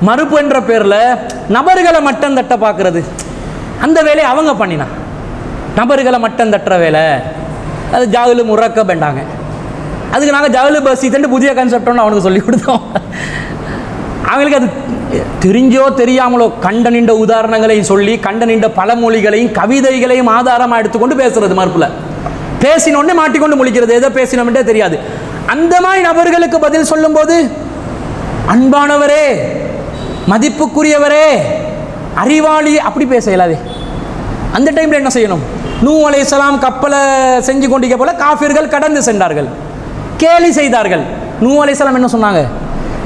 மறுப்பு என்ற பேரில் நபர்களை மட்டம் தட்ட பார்க்குறது. அந்த வேலையை அவங்க பண்ணினா நபர்களை மட்டம் தட்டுற வேலை, அது ஜாகுலு முறக்க வேண்டாங்க. அதுக்கு நாங்கள் ஜாகுலு பஸ்ஸிட்டு புதிய கான்செப்ட் அவனுக்கு சொல்லி கொடுத்தோம். அவங்களுக்கு அது தெரிஞ்சோ தெரியாமலோ கண்ட நின்ற உதாரணங்களையும் சொல்லி கண்ட நின்ற பழமொழிகளையும் கவிதைகளையும் ஆதாரமாக எடுத்துக்கொண்டு பேசுறது. மறுப்பில் பேசினோடனே மாட்டிக்கொண்டு முழிக்கிறது, எதை பேசினோம்ன்றே தெரியாது. அந்த மாதிரி நபர்களுக்கு பதில் சொல்லும் போது, அன்பானவரே, மதிப்புக்குரியவரே, அறிவாளி, அப்படி பேச இயலாது. அந்த டைம்ல என்ன செய்யணும்? நூஹ் அலைஹிஸ்ஸலாம் கப்பலை செஞ்சு கொண்டிருக்க போல காஃபிர்கள் கடந்து சென்றார்கள், கேலி செய்தார்கள். நூஹ் அலைஹிஸ்ஸலாம் என்ன சொன்னாங்க?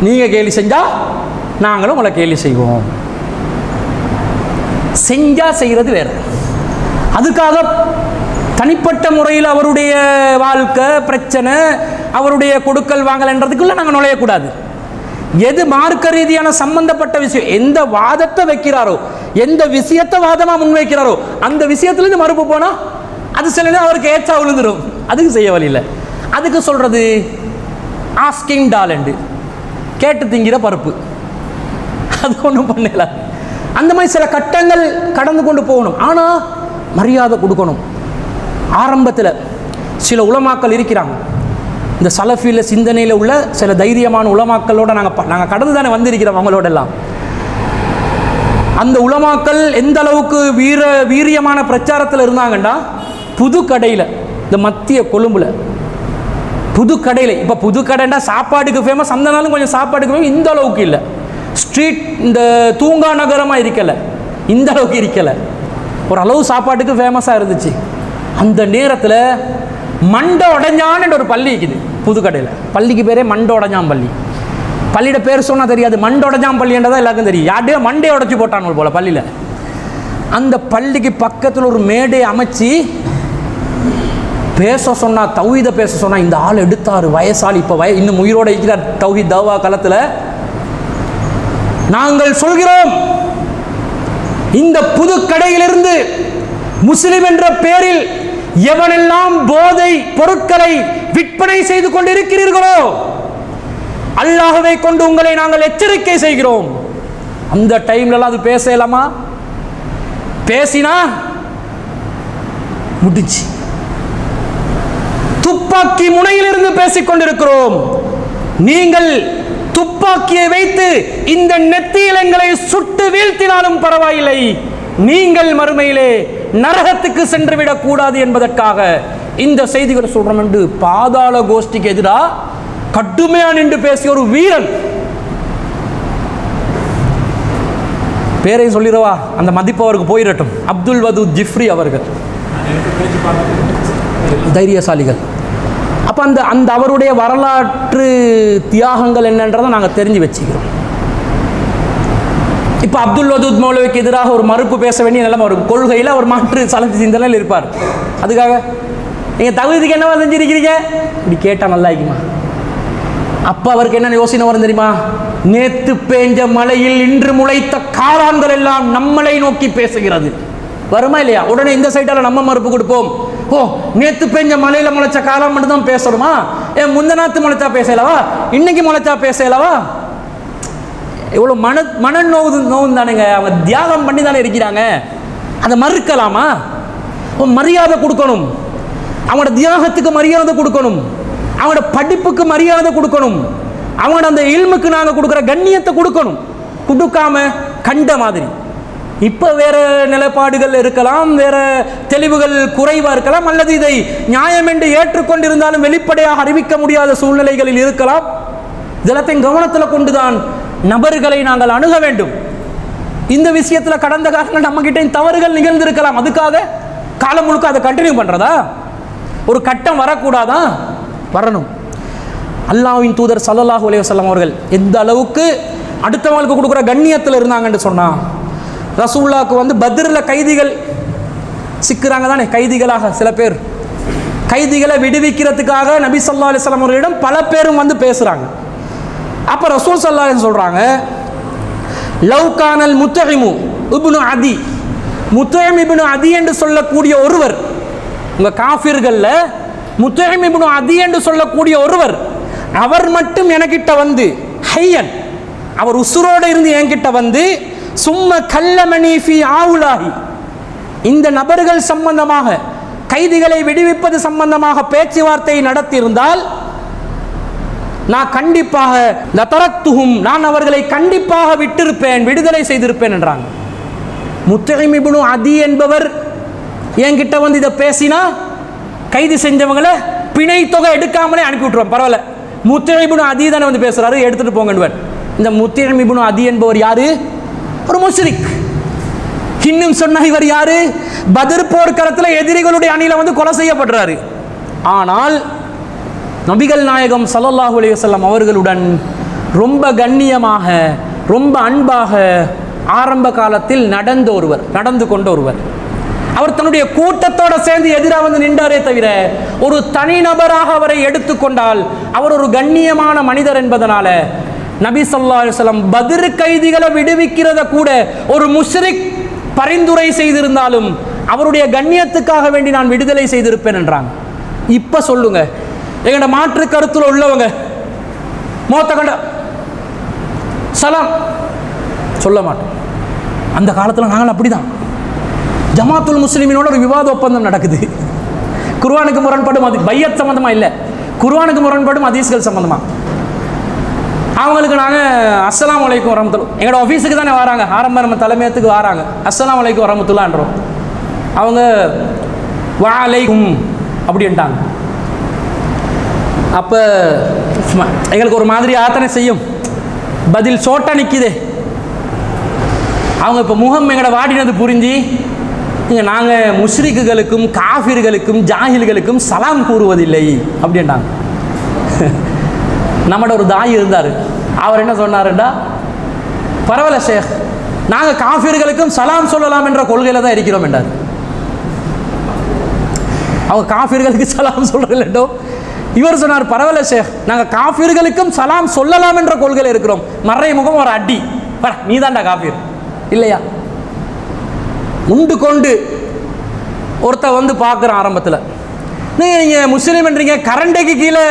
நீங்க கேலி செஞ்சா நாங்களும் உங்களை கேலி செய்வோம். செஞ்சா செய்யறது வேற. அதுக்காக தனிப்பட்ட முறையில் அவருடைய வாழ்க்கை பிரச்சனை, அவருடைய கொடுக்கல் வாங்கல் என்றதுக்குள்ள நாங்கள் நுழையக்கூடாது. எது மார்க்க ரீதியான சம்பந்தப்பட்ட விஷயம், எந்த வாதத்தை வைக்கிறாரோ, எந்த விஷயத்தை வாதமாக முன்வைக்கிறாரோ அந்த விஷயத்துலேருந்து மறுப்பு போனால் அது சில நேரம் அவருக்கு ஏற்றா விழுந்துடும். அதுக்கு செய்ய வழி இல்லை. அதுக்கு சொல்றது ஆஸ்கிங் டாலண்டு, கேட்டு திங்கிற பருப்பு. அது ஒன்றும் பண்ணல. அந்த மாதிரி சில கட்டங்கள் கடந்து கொண்டு போகணும். ஆனால் மரியாதை கொடுக்கணும். ஆரம்பத்தில் சில உலமாக்கள் இருக்கிறாங்க, இந்த சலஃபியில் சிந்தனையில் உள்ள சில தைரியமான உலமாக்களோட நாங்கள் கடந்து தானே வந்திருக்கிறோம். அவங்களோட எல்லாம் அந்த உலமாக்கள் எந்த அளவுக்கு வீரியமான பிரச்சாரத்தில் இருந்தாங்கன்னா, புது கடையில், இந்த மத்திய கொழும்புல புது கடையில், இப்போ புது கடைன்னா சாப்பாடுக்கு ஃபேமஸ், அந்த நாளும் கொஞ்சம் சாப்பாடுக்கு ஃபேமஸ். இந்த அளவுக்கு இல்லை. ஸ்ட்ரீட் இந்த தூங்கா நகரமாக இருக்கலை, இந்த அளவுக்கு இருக்கலை. ஒரு அளவு சாப்பாட்டுக்கு ஃபேமஸாக இருந்துச்சு. அந்த நேரத்தில் மண்டை உடஞ்சான்னு ஒரு பள்ளி இருக்குது புதுக்கடையில். பள்ளிக்கு பேரே மண்டை உடஞ்சான் பள்ளி. பள்ளியோட பேர் சொன்னால் தெரியாது, மண்டை உடஞ்சான் பள்ளின்றதான் எல்லாருக்கும் தெரியும். யார்டே மண்டையை உடச்சி போட்டாங்க போல பள்ளியில். அந்த பள்ளிக்கு பக்கத்தில் ஒரு மேடையை அமைச்சு பேச சொன்னா, தௌஹீத பேச சொன்னா, இந்த ஆள் எடுத்தார் வயசாளி, இப்போ இன்னும் உயிரோட இருக்கிறார் தௌஹீத் தவா காலத்தில். நாங்கள் சொல்கிறோம், இந்த புது கடையிலிருந்து முஸ்லிம் என்ற பெயரில் எவனெல்லாம் போதை பொருட்களை விற்பனை செய்து கொண்டிருக்கிறீர்களோ அல்லாஹ்வை கொண்டு உங்களை நாங்கள் எச்சரிக்கை செய்கிறோம். அந்த டைம்ல அது பேசலாமா? பேசினா முடிச்சு. துப்பாக்கி முனையிலிருந்து பேசிக் கொண்டிருக்கிறோம். நீங்கள் துப்பாக்கியை வைத்து இந்த நெத்தியிலங்களை சுட்டு வீழ்த்தினாலும் பரவாயில்லை, நீங்கள் மறுமையிலே நரகத்துக்கு சென்று விடக் கூடாது என்பதற்காக இந்த செய்திகளை சொல்றோம் என்று பாதாள கோஷ்டிக்கு எதிராக கடுமையா நின்று பேசிய ஒரு வீரன். பேரை சொல்லிடவா? அந்த மதிப்பு அவருக்கு போயிடட்டும். அப்துல் வதூத் ஜிஃப்ரி அவர்கள். தைரியசாலிகள். அப்போ அந்த அந்த அவருடைய வரலாற்று தியாகங்கள் என்னன்றதை நாங்கள் தெரிஞ்சு வச்சுக்கிறோம். இப்போ அப்துல் வதூத் மௌலவிக்கு எதிராக ஒரு மறுப்பு பேச வேண்டிய நிலைமை, ஒரு கொள்கையில் அவர் மாற்று சலத்து சிந்தனையில் இருப்பார். அதுக்காக நீங்கள் தகுதிக்கு என்னவா செஞ்சிருக்கிறீங்க இப்படி கேட்டால் நல்லா இருக்குமா? அப்போ அவருக்கு என்ன யோசனை வரும் தெரியுமா? நேத்து பேஞ்ச மலையில் இன்று முளைத்த காளான்கள் எல்லாம் நம்மளை நோக்கி பேசுகிறது. வருமா இல்லையா? உடனே இந்த சைட்டால் நம்ம மறுப்பு கொடுப்போம். ஓ, நேத்து பெஞ்ச மலையில முளைச்ச காளான் மட்டும் தான் பேசணுமா? ஏன் முந்தநாத்து முளைச்சா பேசலவா? இன்னைக்கு முளைச்சா பேசலவா? இவ்வளோ மன நோவு தானுங்க. அவங்க தியாகம் பண்ணி தானே இருக்கிறாங்க. அதை மறுக்கலாமா? மரியாதை கொடுக்கணும். அவங்களோட தியாகத்துக்கு மரியாதை கொடுக்கணும். அவங்களோட படிப்புக்கு மரியாதை கொடுக்கணும். அவங்களோட அந்த இல்முக்கு நாங்கள் கொடுக்குற கண்ணியத்தை கொடுக்கணும். கொடுக்காம கண்ட மாதிரி இப்போ வேற நிலைப்பாடுகள் இருக்கலாம், வேற தெளிவுகள் குறைவாக இருக்கலாம், அல்லது இதை நியாயம் என்று ஏற்றுக்கொண்டிருந்தாலும் வெளிப்படையாக அறிவிக்க முடியாத சூழ்நிலைகளில் இருக்கலாம். இதெல்லாத்தையும் கவனத்தில் கொண்டுதான் நபர்களை நாங்கள் அணுக வேண்டும். இந்த விஷயத்தில் கடந்த காலங்கள் நம்ம கிட்ட தவறுகள் நிகழ்ந்திருக்கலாம். அதுக்காக காலம் முழுக்க அதை கண்டினியூ பண்ணுறதா? ஒரு கட்டம் வரக்கூடாதா? வரணும். அல்லாஹ்வின் தூதர் ஸல்லல்லாஹு அலைஹி வஸல்லம் அவர்கள் எந்த அளவுக்கு அடுத்தவங்களுக்கு கொடுக்குற கண்ணியத்தில் இருந்தாங்கன்னு சொன்னால், ரசூலுல்லாஹ்க்கு பத்ரில் கைதிகள் சிக்கிறாங்க தானே, கைதிகளாக சில பேர் கைதிகளை விடுவிக்கிறதுக்காக நபி ஸல்லல்லாஹு அலைஹி வஸல்லம் அவர்களிடம் பல பேரும் பேசுகிறாங்க. அப்போ ரசூல் ஸல்லல்லாஹு அலைஹி வஸல்லம் சொல்கிறாங்க, லவ் கானல் முத்தஇமு இப்னு அதி, முத்தஇம் இப்னு அதி என்று சொல்லக்கூடிய ஒருவர், உங்கள் காஃபிர்களில் முத்தஇம் இப்னு அதி என்று சொல்லக்கூடிய ஒருவர், அவர் மட்டும் எனக்கிட்ட ஹையன், அவர் உசுரோடு இருந்து என்கிட்ட சும்ம கல்லமணி ஃபி ஆவுலாஹி, இந்த நபர்கள் சம்பந்தமாக கைதிகளை விடுவிப்பது சம்பந்தமாக பேச்சுவார்த்தை நடத்தியிருந்தால் நான் கண்டிப்பாக லதரக்துஹும், நான் அவர்களை கண்டிப்பாக விட்டிருப்பேன், விடுதலை செய்திருப்பேன் என்றாங்க. முத்தஇம் இப்னு அதி என்பவர் என்கிட்ட இதை பேசினா கைது செஞ்சவங்களை பிணை தொகை எடுக்காமலே அனுப்பி விட்டுருவான், பரவாயில்ல. முத்தஇம் இப்னு அதி தானே பேசுறாரு, எடுத்துட்டு போங்கன்னுவர். இந்த முத்தஇம் இப்னு அதி என்பவர் யாரு? ஒரு முஷ்ரிக். இன்னும் சொன்ன இவர் யாரு? பத்ர் போர்க்களத்தில் எதிரிகளுடைய அணியில கொலை செய்யப்படுறாரு. ஆனால் நபிகள் நாயகம் ஸல்லல்லாஹு அலைஹி வஸல்லம் அவர்களுடன் ரொம்ப கண்ணியமாக, ரொம்ப அன்பாக ஆரம்ப காலத்தில் நடந்து கொண்ட ஒருவர். அவர் தன்னுடைய கூட்டத்தோடு சேர்ந்து எதிராக நின்றாரே தவிர ஒரு தனிநபராக அவரை எடுத்துக்கொண்டால் அவர் ஒரு கண்ணியமான மனிதர் என்பதனால நபி ஸல்லல்லாஹு அலைஹி வஸல்லம் பத்ர் கைதிகளை விடுவிக்கிறத கூட ஒரு முஷ்ரிக் பரிந்துரை செய்திருந்தாலும் அவருடைய கண்ணியத்துக்காக வேண்டி நான் விடுதலை செய்திருப்பேன் என்றாங்க. இப்ப சொல்லுங்க, எங்கட மாற்று கருத்துல உள்ளவங்க மோத்த கண்ட சலாம் சொல்ல மாட்டோம். அந்த காலத்தில் நாங்கள் அப்படிதான். ஜமாத்துல் முஸ்லிமீனோட ஒரு விவாத ஒப்பந்தம் நடக்குது. குர்ஆனுக்கு முரண்படும் பையத் சம்பந்தமா இல்லை, குர்ஆனுக்கு முரண்படும் ஹதீஸ்கள் சம்பந்தமா. அவங்களுக்கு நாங்கள் அஸ்ஸலாமு அலைக்கும் வரஹ்மத்துல்லாஹ், எங்களோட ஆஃபீஸுக்கு தானே வராங்க, ஆரம்ப தலைமையத்துக்கு வராங்க, அஸ்ஸலாமு அலைக்கும் வரஹ்மத்துல்லாஹ்ன்றோம். அவங்க வஅலைக்கும் அப்படின்ட்டாங்க. அப்போ எங்களுக்கு ஒரு மாதிரி ஆத்தனை செய்யும், பதில் சோட்டா நிற்கிதே. அவங்க இப்போ முகம் எங்களோட வாடினது புரிஞ்சு, நாங்கள் முஷ்ரிக்குகளுக்கும் காஃபிர்களுக்கும் ஜாஹில்களுக்கும் சலாம் கூறுவதில்லை அப்படின்ட்டாங்க. நம்மட ஒரு தாய் இருந்தார், அவர் என்ன சொன்னாருண்டா, பரவாயில்ல ஷேக், நாங்கள் காஃபிர்களுக்கும் சலாம் சொல்லலாம் என்ற கொள்கையில் தான் இருக்கிறோம் என்றார். அவங்க காஃபிர்களுக்கு சலாம் சொல்கிறோ, இவர் சொன்னார், பரவாயில்ல ஷேக், நாங்கள் காஃபிர்களுக்கும் சலாம் சொல்லலாம் என்ற கொள்கையில் இருக்கிறோம். மறைமுகம் ஒரு அடி, நீ தான்டா காஃபிர் இல்லையா? உண்டு கொண்டு ஒருத்த பார்க்குறான் ஆரம்பத்தில், நீங்கள் முஸ்லீம் என்றீங்க, கரண்டைக்கு கீழே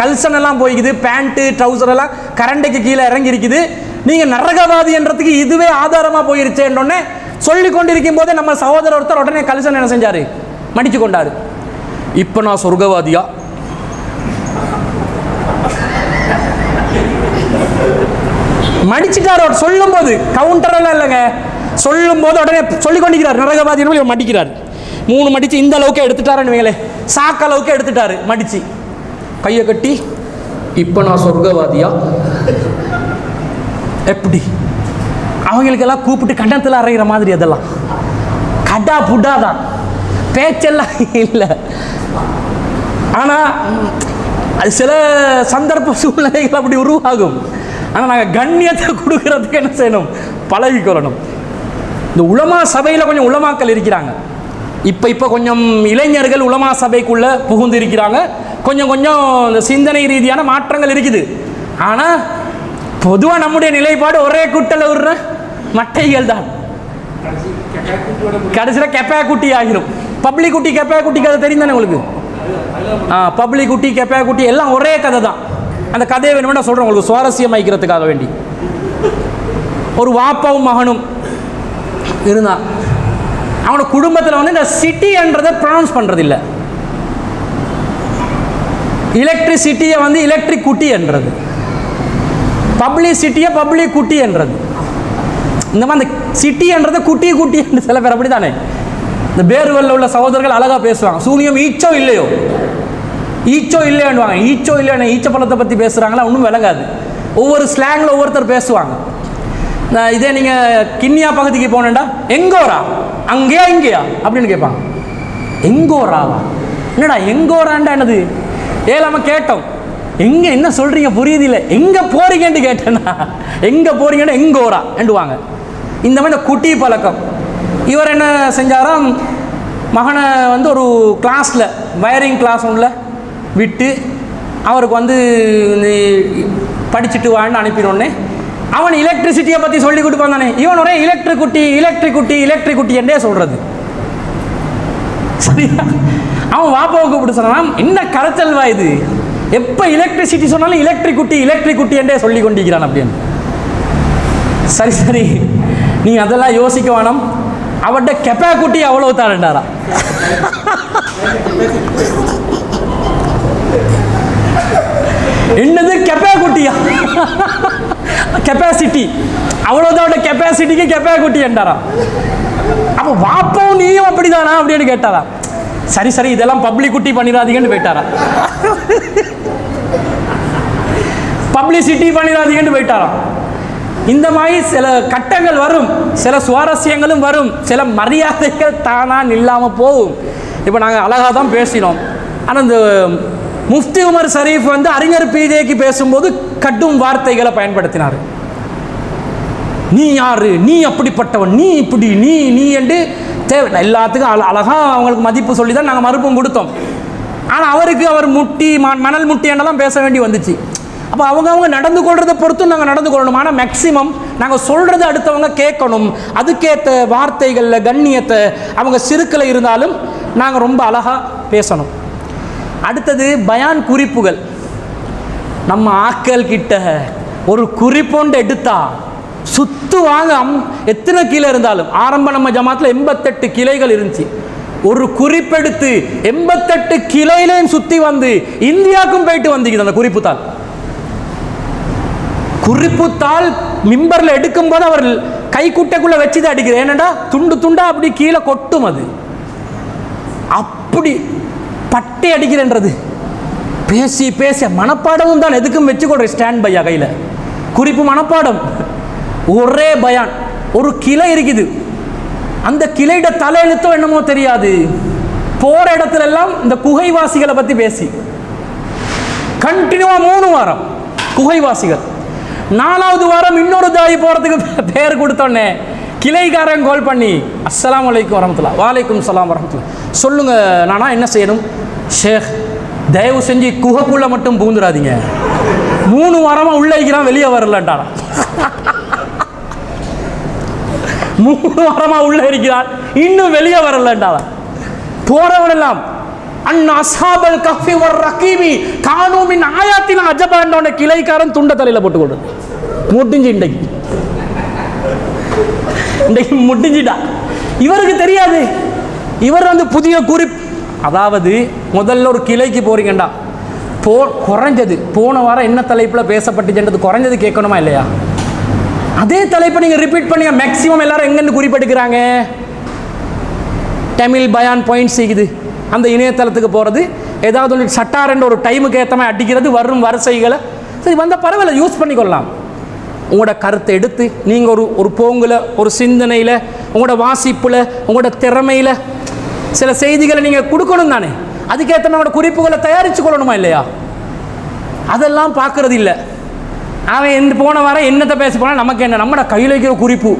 கல்சன் எல்லாம் போய்க்குது, பேண்ட்டு ட்ரௌசர் எல்லாம் கரண்டைக்கு கீழே இறங்கி இருக்குது, நீங்கள் நரகவாதி என்றதுக்கு இதுவே ஆதாரமாக போயிருச்சேன்னொன்னே சொல்லி கொண்டிருக்கும் போதே நம்ம சகோதரர் ஒருத்தர் உடனே கல்சன் என்ன செஞ்சார், மடித்து கொண்டார். இப்போ நான் சொர்க்கவாதியா? மடிச்சுட்டார். அவர் சொல்லும் போது கவுண்டர் எல்லாம் இல்லைங்க, சொல்லும் போது உடனே சொல்லி கொண்டிருக்கிறார் நரகவாதி, இவர் மடிக்கிறார். 3 மடிச்சு இந்த அளவுக்கு எடுத்துட்டாருன்னு வைங்களே, சாக்க அளவுக்கு எடுத்துட்டாரு மடிச்சு, கையை கட்டி, இப்போ நான் சொர்க்கவாதியா? எப்படி? அவங்களுக்கெல்லாம் கூப்பிட்டு கண்டத்தில் அறைகிற மாதிரி, அதெல்லாம் கடா புடாதான். பேச்செல்லாம் இல்லை. ஆனால் அது சில சந்தர்ப்ப சூழ்நிலைகள் அப்படி உருவாகும். ஆனால் நாங்கள் கண்ணியத்தை கொடுக்கறதுக்கு என்ன செய்யணும்? பழகிக்கொள்ளணும். இந்த உலமா சபையில் கொஞ்சம் உலமாக்கள் இருக்கிறாங்க. இப்போ கொஞ்சம் இளைஞர்கள் உலமா சபைக்குள்ளே புகுந்து இருக்கிறாங்க. கொஞ்சம் இந்த சிந்தனை ரீதியான மாற்றங்கள் இருக்குது. ஆனால் பொதுவாக நம்முடைய நிலைப்பாடு ஒரே கூட்டத்தில் விடுற மட்டைகள் தான். கடைசியில் கெப்பா குட்டி ஆகிரும். பப்ளிக் குட்டி கெப்பா குட்டிக்கு அதை தெரியும் தானே உங்களுக்கு? பப்ளிக் குட்டி கெப்பா குட்டி எல்லாம் ஒரே கதை தான். அந்த கதையை வேணும்னா சொல்கிறேன் உங்களுக்கு, சுவாரஸ்யம் வைக்கிறதுக்காக வேண்டி. ஒரு வாப்பாவும் மகனும் இருந்தான். அவனோட குடும்பத்தில் வந்து இந்த சிட்டி என்றதை ப்ரொனவுன்ஸ் பண்ணுறது இல்லை. எலக்ட்ரிசிட்டியை வந்து எலக்ட்ரிக் குட்டி என்றது, பப்ளிசிட்டியை பப்ளிக் குட்டி என்றது. இந்த மாதிரி அந்த சிட்டி என்றது குட்டி குட்டி என்று சில பேர் அப்படி தானே. இந்த பேர்வெல்ல உள்ள சகோதரர்கள் அழகாக பேசுவாங்க. சூனியம் ஈச்சோ இல்லையோ, ஈச்சோ இல்லையாண்டுவாங்க. ஈச்சோ இல்லையா, ஈச்ச பழத்தை பற்றி பேசுகிறாங்களா ஒன்றும் விளங்காது. ஒவ்வொரு ஸ்லாங்கில் ஒவ்வொருத்தர் பேசுவாங்க. இதே நீங்கள் கிண்ணியா பகுதிக்கு போனேன்டா, எங்கோரா அங்கேயா இங்கேயா அப்படின்னு கேட்பாங்க. எங்கோராவா? என்னடா எங்கோராண்டா என்னது? ஏலாம கேட்டோம், எங்கே என்ன சொல்கிறீங்க புரியுது இல்லை, எங்கே போகிறீங்கன்னு கேட்டேன்னா எங்கே போகிறீங்கன்னு எங்கோரா என்றுவாங்க. இந்த மாதிரி குட்டி பழக்கம். இவர் என்ன செஞ்சாராம், மகனை வந்து ஒரு கிளாஸில் வயரிங் கிளாஸ் ஒன்றில் விட்டு அவருக்கு வந்து படிச்சுட்டு வான்னு அனுப்பினோடனே அவன் எலக்ட்ரிசிட்டியை பற்றி சொல்லி கொடுப்பான் தானே. இவன் ஒரே எலக்ட்ரிக் குட்டி என்றே சொல்கிறது. சரியா? அவன் வாப்பாவுக்கு இப்படி சொன்னான், என்ன கரைச்சல்வா இது, எப்போ எலக்ட்ரிசிட்டி சொன்னாலும் எலக்ட்ரிக் குட்டி என்றே சொல்லி கொண்டிருக்கிறான் அப்படின்னு. சரி நீங்கள் அதெல்லாம் யோசிக்க வேணாம். அவட்ட கெப்பா குட்டி அவ்வளோ தான்டாரா. என்னது கெப்பா குட்டியா? கெப்பாசிட்டி அவ்வளோதான். கெப்பாசிட்டிக்கு கெப்பா குட்டி என்றாரா. அப்போ வாப்பாவும் நீயும் அப்படிதானா அப்படின்னு கேட்டாரா. சரி இதெல்லாம் பப்ளிக் குட்டி பண்ணிடாதீங்கன்னு போயிட்டாரா. பப்ளிசிட்டி பண்ணிடாதீங்கன்னு போயிட்டாரா. இந்த மாதிரி சில கட்டங்கள் வரும், சில சுவாரஸ்யங்களும் வரும், சில மரியாதைகள் தானாக இல்லாமல் போகும். இப்போ நாங்கள் அழகாக தான் பேசினோம். ஆனால் இந்த முஃப்தி உமர் ஷரீஃப் வந்து அறிஞர் பிஜேக்கு பேசும்போது கடும் வார்த்தைகளை பயன்படுத்தினார். நீ யாரு, நீ அப்படிப்பட்டவன், நீ இப்படி நீ என்று தேவை எல்லாத்துக்கும் அழகாக அவங்களுக்கு மதிப்பு சொல்லி தான் நாங்கள் மறுப்பும் கொடுத்தோம். ஆனால் அவருக்கு அவர் முட்டி மணல் முட்டி என்றெல்லாம் பேச வேண்டி வந்துச்சு. அப்போ அவங்க நடந்து கொள்றதை பொறுத்தும் நாங்கள் நடந்து கொள்ளணும். ஆனால் மேக்சிமம் நாங்கள் சொல்கிறது அடுத்தவங்க கேட்கணும். அதுக்கேற்ற வார்த்தைகளில் கண்ணியத்தை அவங்க சிறுக்கில் இருந்தாலும் நாங்கள் ரொம்ப அழகாக பேசணும். அடுத்தது பயான் குறிப்புகள். நம்ம ஆக்கள் கிட்ட ஒரு குறிப்பொண்டு எடுத்தா சுத்து வாங்க. எத்தனை கிளை இருந்தாலும், ஆரம்ப நம்ம ஜமாத்தில் 88 கிளைகள் இருந்துச்சு. ஒரு குறிப்பெடுத்து 88 கிளையிலையும் சுற்றி வந்து இந்தியாவுக்கும் போயிட்டு வந்தீங்க. அந்த குறிப்புத்தாள் மிம்பரில் எடுக்கும்போது அவர் கைக்குட்டைக்குள்ளே வச்சு தான் அடிக்கிறார். ஏன்னாடா துண்டு துண்டா அப்படி கீழே கொட்டும். அது அப்படி பட்டை அடிக்கிறன்றது பேசி மனப்பாடமும் தான் எதுக்கும் வச்சுக்கொள்கிறேன். ஸ்டாண்ட் பையா கையில் குறிப்பு மனப்பாடம். ஒரே பயான், ஒரு கிளை இருக்குது, அந்த கிளையிட தலையெழுத்தோ என்னமோ தெரியாது. போகிற இடத்துல எல்லாம் இந்த குகைவாசிகளை பற்றி பேசி கண்டினியூவாக 3 வாரம் குகைவாசிகள். 4வது வாரம் இன்னொரு தாய் போகிறதுக்கு பேர் கொடுத்தோன்னே கிளைக்காரன் கால் பண்ணி அஸ்ஸலாமு அலைக்கும் வரமத்துல்லாஹ். வாலைக்கும் சலாம் வரமத்துல்லாஹ். சொல்லுங்கள் நானா என்ன செய்யணும்? ஷேக் தயவு செஞ்சு குகைக்குள்ளே மட்டும் பூந்துடாதீங்க, 3 வாரமாக உள்ளே இருக்கிறான் வெளியே வரலன்ட்டானா. 3 வாரமாக உள்ளே இருக்கிறான் இன்னும் வெளியே வரலன்ட்டானா. போறவனெல்லாம் அன் அஸ்ஹாபல் கஃபி வர் ரகீமி கானூ மின் ஆயாத்தினா அஜபான கிளைக்காரன் துண்ட தலையில் போட்டு கொடு. முடிஞ்சு இன்றைக்கு முடிஞ்சிட்டா. இவருக்கு தெரியாது. இவர் வந்து புதிய குறிப்பு. அதாவது முதல்ல ஒரு கிளைக்கு போறீங்கண்டா, குறைஞ்சது போன வாரம் என்ன தலைப்பில் பேசப்பட்டுச்சுன்றது குறைஞ்சது கேட்கணுமா இல்லையா? அதே தலைப்பை நீங்கள் ரிப்பீட் பண்ணி மேக்ஸிமம் எல்லாரும் எங்கேருந்து குறிப்பெடுக்கிறாங்க? தமிழ் பயான் பாயிண்ட்ஸ் இருக்குது. அந்த இணையதளத்துக்கு போகிறது, ஏதாவது ஒன்று சட்டாரன்ற ஒரு டைமுக்கு ஏற்ற மாதிரி அடிக்கிறது, வரும் வரிசைகளை சரி வந்தால் பரவாயில்ல, யூஸ் பண்ணிக்கொள்ளலாம். உங்களோட கருத்தை எடுத்து நீங்கள் ஒரு போங்கில், ஒரு சிந்தனையில், உங்களோட வாசிப்பில், உங்களோட திறமையில் சில செய்திகளை நீங்கள் கொடுக்கணும் தானே, அதுக்கேற்ற நம்மளோட குறிப்புகளை தயாரித்து கொள்ளணுமா இல்லையா? அதெல்லாம் பார்க்கறது இல்லை. அவன் போன வாரம் என்னத்தை பேச போனால் நமக்கு என்ன, நம்மட கையில் வைக்கிற குறிப்பு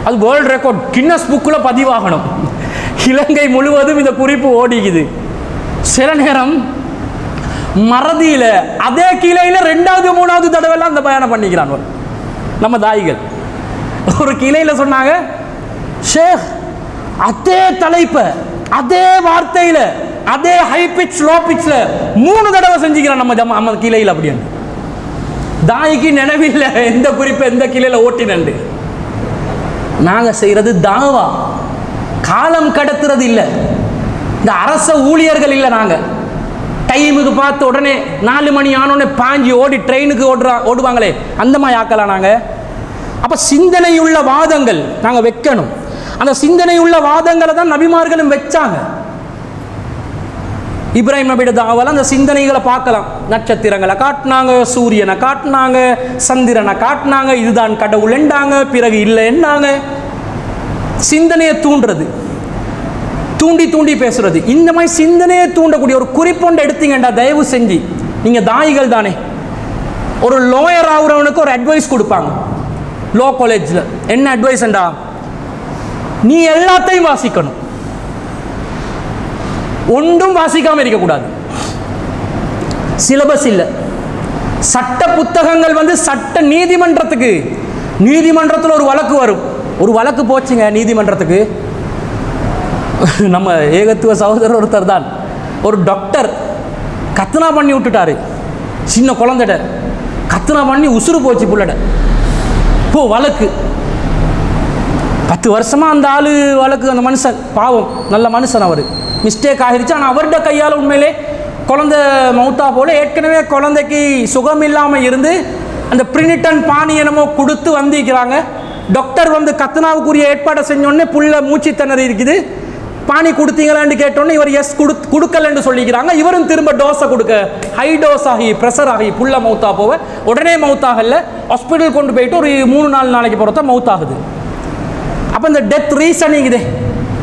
அது வேர்ல்டு ரெக்கார்ட் கின்னஸ் புக்கில் பதிவாகணும். இலங்கை முழுவதும் இந்த குறிப்பு ஓடிக்குது. சில நேரம் மறதியில் அதே கிளையில் 2வது 3வது தடவைலாம் அந்த பயணம் பண்ணிக்கிறான் நம்ம தாயிகள். ஒரு கிளையில் சொன்னாங்க, ஷேக் அதே தலைப்பை அதே வார்த்தையில் அதே ஹை பிச் லோ பிச்சில் 3 தடவை செஞ்சுக்கிறான் நம்ம கிளையில். அப்படின்னு தாய்க்கு நினைவில் எந்த குறிப்பை எந்த கிளையில் ஓட்டினண்டு. நாங்கள் செய்கிறது தாவா, காலம் கடத்துறது இல்லை. இந்த அரச ஊழியர்கள் இல்லை. நாங்கள் டைமுக்கு பார்த்து உடனே 4 மணி ஆனோடனே பாஞ்சி ஓடி ட்ரெயினுக்கு ஓடுவாங்களே அந்த மாதிரி ஆக்கலாம் நாங்கள். அப்போ சிந்தனையுள்ள வாதங்கள் நாங்கள் வைக்கணும். அந்த சிந்தனையுள்ள வாதங்களை தான் நபிமார்களும் வச்சாங்க. இப்ராஹிம் நபியோட தாவல அந்த சிந்தனைகளை பார்க்கலாம். நட்சத்திரங்களை காட்டினாங்க, சூரியனை காட்டினாங்க, சந்திரனை காட்டினாங்க, இதுதான் கடவுள் என்றாங்க, பிறகு இல்லை என்னாங்க. சிந்தனையை தூண்டுறது, தூண்டி தூண்டி பேசுறது. இந்த மாதிரி சிந்தனையை தூண்டக்கூடிய ஒரு குறிப்பொண்டு எடுத்தீங்கண்டா தயவு செஞ்சு, நீங்கள் தாயிகள் தானே, ஒரு லோயர் ஆகுறவனுக்கு ஒரு அட்வைஸ் கொடுப்பாங்க லோ காலேஜில். என்ன அட்வைஸ்ண்டா, நீ எல்லாத்தையும் வாசிக்கணும், ஒன்றும் வாசிக்காமல் இருக்கக்கூடாது. சிலபஸ் இல்லை. சட்ட புத்தகங்கள் சட்ட நீதிமன்றத்துக்கு, நீதிமன்றத்தில் ஒரு வழக்கு வரும். ஒரு வழக்கு போச்சுங்க நீதிமன்றத்துக்கு. நம்ம ஏகத்துவ சகோதரர் ஒருத்தர் தான், ஒரு டாக்டர் கத்னா பண்ணி விட்டுட்டாரு. சின்ன குழந்தைட கத்னா பண்ணி உசுறு போச்சு புள்ளட. இப்போ வழக்கு 10 வருஷமாக அந்த ஆள் வழக்கு. அந்த மனுஷன் பாவம், நல்ல மனுஷன், அவர் மிஸ்டேக் ஆகிருச்சு. ஆனால் அவருடைய கையால் உண்மையிலே குழந்தை மௌத்தா போல. ஏற்கனவே குழந்தைக்கு சுகம் இல்லாமல் இருந்து அந்த பிரினிட்டன் பானி என்னமோ கொடுத்து வந்திருக்கிறாங்க. டாக்டர் கத்னாவுக்குரிய ஏற்பாடை செஞ்சோடனே புள்ள மூச்சு திணறி இருக்குது. பானி கொடுத்தீங்களான்னு கேட்டோன்னே இவர் எஸ் கொடுக்கலன்னு சொல்லிக்கிறாங்க. இவரும் திரும்ப டோஸை கொடுக்க ஹை டோஸ் ஆகி ப்ரெஷர் ஆகி புள்ள மௌத்தா போக உடனே மௌத்தாகல, ஹாஸ்பிட்டல் கொண்டு போயிட்டு ஒரு 3-4 நாளைக்கு போகிறத மௌத்தாகுது. அப்போ இந்த டெத் ரீசனிங் இது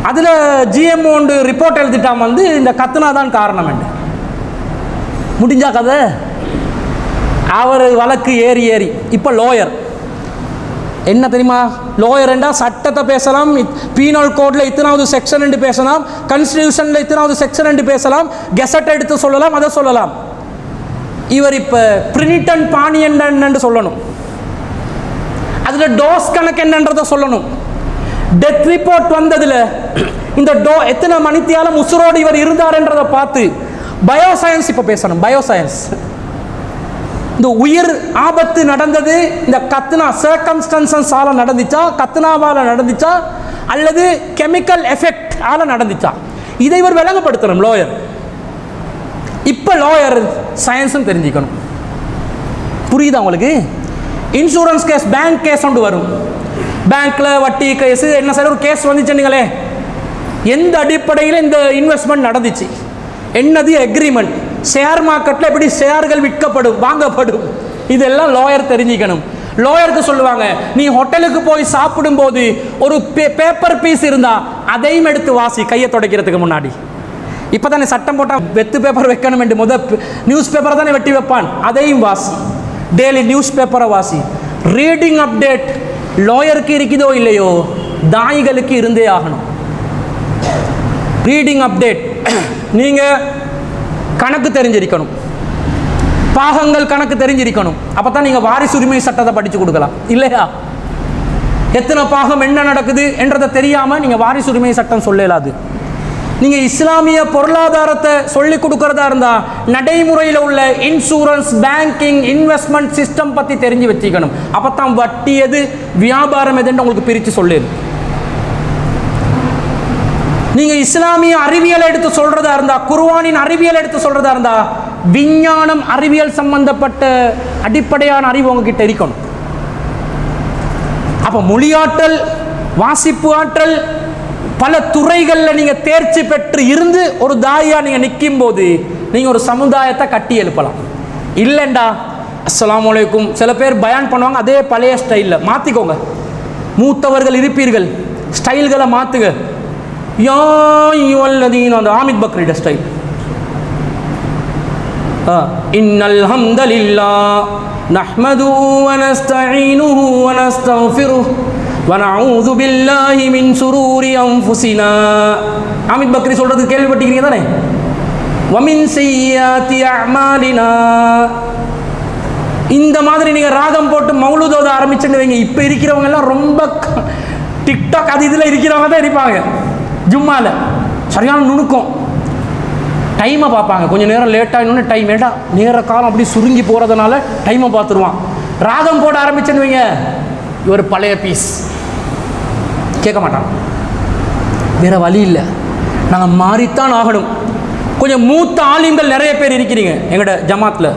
அதில் ஜிஎம் ஒன்று ரிப்போர்ட் எழுதிட்டான் இந்த கத்னா தான் காரணம் என்று. முடிஞ்சா கதை. அவர் வழக்கு ஏறி ஏறி இப்போ லோயர் என்ன தெரியுமா, லோயர் என்றால் சட்டத்தை பேசலாம், பீனல் கோடில் இத்தனாவது செக்ஷன் என்று பேசலாம், கான்ஸ்டிடியூஷனில் இத்தனாவது செக்ஷன் என்று பேசலாம், கெசட் எடுத்து சொல்லலாம், அதை சொல்லலாம். இவர் இப்போ பிரினிட்டன் பானி என்று சொல்லணும், அதில் டோஸ் கணக்கு என்னன்றதை சொல்லணும். டெத் ரிப்போர்ட் வந்ததில் இந்த எத்தனை மணித்தியாலும் உசுரோடு இவர் இருந்தார் என்றதை பார்த்து பயோசயின்ஸ் இப்போ பேசணும். பயோசயின்ஸ், இந்த உயிர் ஆபத்து நடந்தது இந்த கத்னா சர்க்கம்ஸ்டன்சஸ் ஆல நடந்துச்சா, கத்னாவால் நடந்துச்சா, அல்லது கெமிக்கல் எஃபெக்ட் ஆல நடந்துச்சா, இதை இவர் விளங்கப்படுத்தணும் லோயர். இப்போ லோயர் சயின்ஸும் தெரிஞ்சுக்கணும். புரியுதா உங்களுக்கு? இன்சூரன்ஸ் கேஸ், பேங்க் கேஸ் ஒன்று வரும். பேங்க்கில் வட்டி கேஸு என்ன சார் ஒரு கேஸ் வந்துச்சுங்களே, எந்த அடிப்படையில் இந்த இன்வெஸ்ட்மெண்ட் நடந்துச்சு, என்னது அக்ரிமெண்ட், ஷேர் மார்க்கெட்டில் எப்படி ஷேர்கள் விற்கப்படும் வாங்கப்படும், இதெல்லாம் லோயர் தெரிஞ்சுக்கணும். லோயருக்கு சொல்லுவாங்க, நீ ஹோட்டலுக்கு போய் சாப்பிடும்போது ஒரு பேப்பர் பீஸ் இருந்தால் அதையும் எடுத்து வாசி கையை துடைக்கிறதுக்கு முன்னாடி. இப்போ தானே சட்டம் போட்டால் வெத்து பேப்பர் வைக்கணும் என்று நியூஸ் பேப்பரை தானே வெட்டி வைப்பான், அதையும் வாசி. டெய்லி நியூஸ் பேப்பரை வாசி. ரீடிங் அப்டேட் லோயருக்கு இருக்குதோ இல்லையோ, தாயிகளுக்கு இருந்தே ஆகணும். ரீடிங் அப்டேட் நீங்கள் கணக்கு தெரிஞ்சிருக்கணும், பாகங்கள் கணக்கு தெரிஞ்சிருக்கணும். அப்போ தான் நீங்கள் வாரிசுரிமை சட்டத்தை படித்து கொடுக்கலாம் இல்லையா? எத்தனை பாகம் என்ன நடக்குது என்றதை தெரியாமல் நீங்கள் வாரிசுரிமை சட்டம் சொல்லலாது. நீங்கள் இஸ்லாமிய பொருளாதாரத்தை சொல்லிக் கொடுக்கறதா இருந்தால் நடைமுறையில் உள்ள இன்சூரன்ஸ், பேங்கிங், இன்வெஸ்ட்மெண்ட் சிஸ்டம் பற்றி தெரிஞ்சு வச்சுக்கணும். அப்போ தான் வட்டி எது, வியாபாரம் எதுன்னு உங்களுக்கு பிரித்து சொல்லுது. நீங்கள் இஸ்லாமிய அறிவியலை எடுத்து சொல்கிறதா இருந்தால், குர்ஆனின் அறிவியல் எடுத்து சொல்கிறதா இருந்தால், விஞ்ஞானம் அறிவியல் சம்பந்தப்பட்ட அடிப்படையான அறிவு உங்ககிட்ட இருக்கணும். அப்போ மொழியாற்றல், வாசிப்பு ஆற்றல், பல துறைகளில் நீங்கள் தேர்ச்சி பெற்று இருந்து ஒரு தாயா நீங்கள் நிற்கும் போது நீங்கள் ஒரு சமுதாயத்தை கட்டி எழுப்பலாம். இல்லைண்டா அஸ்ஸலாமு அலைக்கும் சில பேர் பயான் பண்ணுவாங்க, அதே பழைய ஸ்டைலில் மாற்றிக்கோங்க. மூத்தவர்கள் இருப்பீர்கள், ஸ்டைல்களை மாற்றுங்க. யா அய்யுஹல்லதீன, அந்த ஆமித் பக்ரிட ஸ்டைல். இன்னல் ஹம்தலில்லாஹ் நஹ்மதுஹு வ நஸ்தஈனுஹு வ நஸ்தக்ஃபிருஹு வ நஊது பில்லாஹி மின் ஷுரூரி அன்ஃபுஸினா. ஆமித் பக்ரி சொல்றது கேள்விப்பட்டிருக்கீங்க தானே? வ மின் ஸய்யிஆத்தி அஅமாலினா. இந்த மாதிரி நீங்க ராகம் போட்டு மௌலூத் ஓத ஆரம்பிச்சுன்னு வைங்க, இப்ப இருக்கிறவங்க எல்லாம் ரொம்ப டிக்டாக் அது இதுல இருக்கிறவங்க தான் இருப்பாங்க. ஜும்மால சரியான நுணுக்கம், டைமை பார்ப்பாங்க. கொஞ்சம் நேரம் லேட்டாக இன்னொன்று டைம் ஏட்டா நேர காலம் அப்படி சுருங்கி போகிறதுனால டைமை பார்த்துருவான். ராகம் போட ஆரம்பிச்சுன்னு வைங்க, இவர் பழைய பீஸ் கேட்க மாட்டான். வேற வழி இல்லை, நாங்கள் மாறித்தான் ஆகணும். கொஞ்சம் மூத்த ஆலிம்கள் நிறைய பேர் இருக்கிறீங்க எங்கள்ட ஜமாத்தில்,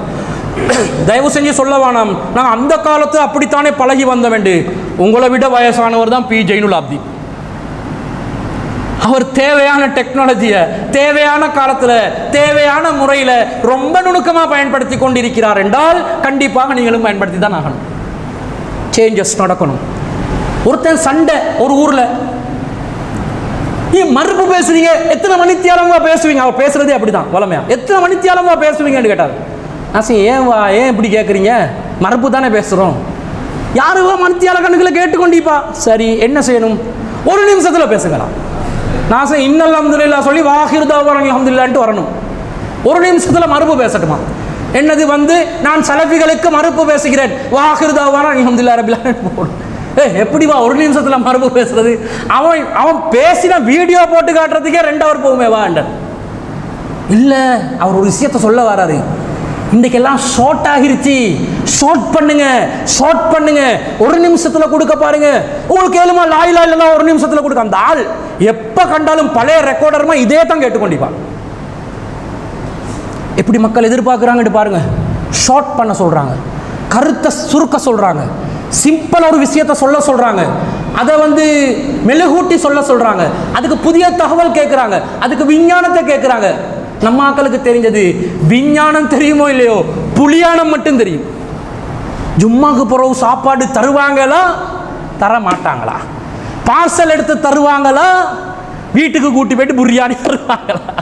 தயவு செஞ்சு சொல்ல வேணாம், நாங்கள் அந்த காலத்து அப்படித்தானே பழகி வந்த வேண்டு. உங்களை விட வயசானவர் தான் பி ஜெயினுல் ஆப்தீன். அவர் தேவையான டெக்னாலஜியை தேவையான காலத்தில் தேவையான முறையில் ரொம்ப நுணுக்கமாக பயன்படுத்தி கொண்டிருக்கிறார் என்றால் கண்டிப்பாக நீங்களும் பயன்படுத்தி தான் ஆகணும். சேஞ்சஸ் நடக்கணும். ஒருத்தன் சண்டை ஒரு ஊரில், நீ மறுப்பு பேசுறீங்க, எத்தனை மணித்தியாலமாக பேசுவீங்க? அவர் பேசுறதே அப்படிதான் வளமையா. எத்தனை மணித்தியாலமாக பேசுவீங்கன்னு கேட்டார். நான் ஏன் இப்படி கேட்குறீங்க? மறுப்பு தானே பேசுகிறோம். யாருவா மணித்தியால கணக்குல கேட்டுக்கொண்டிப்பா. சரி, என்ன செய்யணும்? ஒரு நிமிஷத்தில் பேசுங்களாம். நான் இன்னல் அல்ஹம்துலில்லாஹ் சொல்லி வாஹிர் தஅவானா அல்ஹம்துலில்லாஹ்ன்ட்டு வரணும். ஒரு நிமிஷத்தில் மறுப்பு பேசட்டுமா? என்னது நான் சலஃபிகளுக்கு மறுப்பு பேசுகிறேன், வாஹிர் தஅவானா அல்ஹம்துலில்லாஹி ரப்பில் ஆலமீன் போடும். எப்படிவா ஒரு நிமிஷத்தில் மறுப்பு பேசுறது? அவன் பேசின வீடியோ போட்டு காட்டுறதுக்கே 2 ஹவர் போகுமே வா என்றார். இல்லை, அவர் ஒரு விஷயத்தை சொல்ல வராரு. இன்றைக்கெல்லாம் ஷார்ட் ஆகிருச்சு, ஷார்ட் பண்ணுங்க, ஒரு நிமிஷத்தில் கொடுக்க பாருங்க. உங்களுக்கு ஏழுமா லா இலாஹா இல்லல்லாஹ் ஒரு நிமிஷத்தில் கொடுக்க. அந்த ஆள் எப்போ கண்டாலும் பழைய ரெக்கார்டர்மா இதே தான் கேட்டுக்கொண்டிப்பான். எப்படி மக்கள் எதிர்பார்க்குறாங்கன்னு பாருங்க. ஷார்ட் பண்ண சொல்கிறாங்க, கருத்தை சுருக்க சொல்கிறாங்க, சிம்பிள் ஒரு விஷயத்தை சொல்கிறாங்க, அதை மெழுகூட்டி சொல்கிறாங்க, அதுக்கு புதிய தகவல் கேட்குறாங்க, அதுக்கு விஞ்ஞானத்தை கேட்குறாங்க. நம்ம ஆக்களுக்கு தெரிஞ்சது விஞ்ஞானம் தெரியுமோ இல்லையோ, புலியானம் மட்டும் தெரியும். ஜும்மாக்கு பிறகு சாப்பாடு தருவாங்களா, தர மாட்டாங்களா? பார்சல் எடுத்து தருவாங்களா, வீட்டுக்கு கூட்டி போயிட்டு பிரியாணி தருவாங்களா?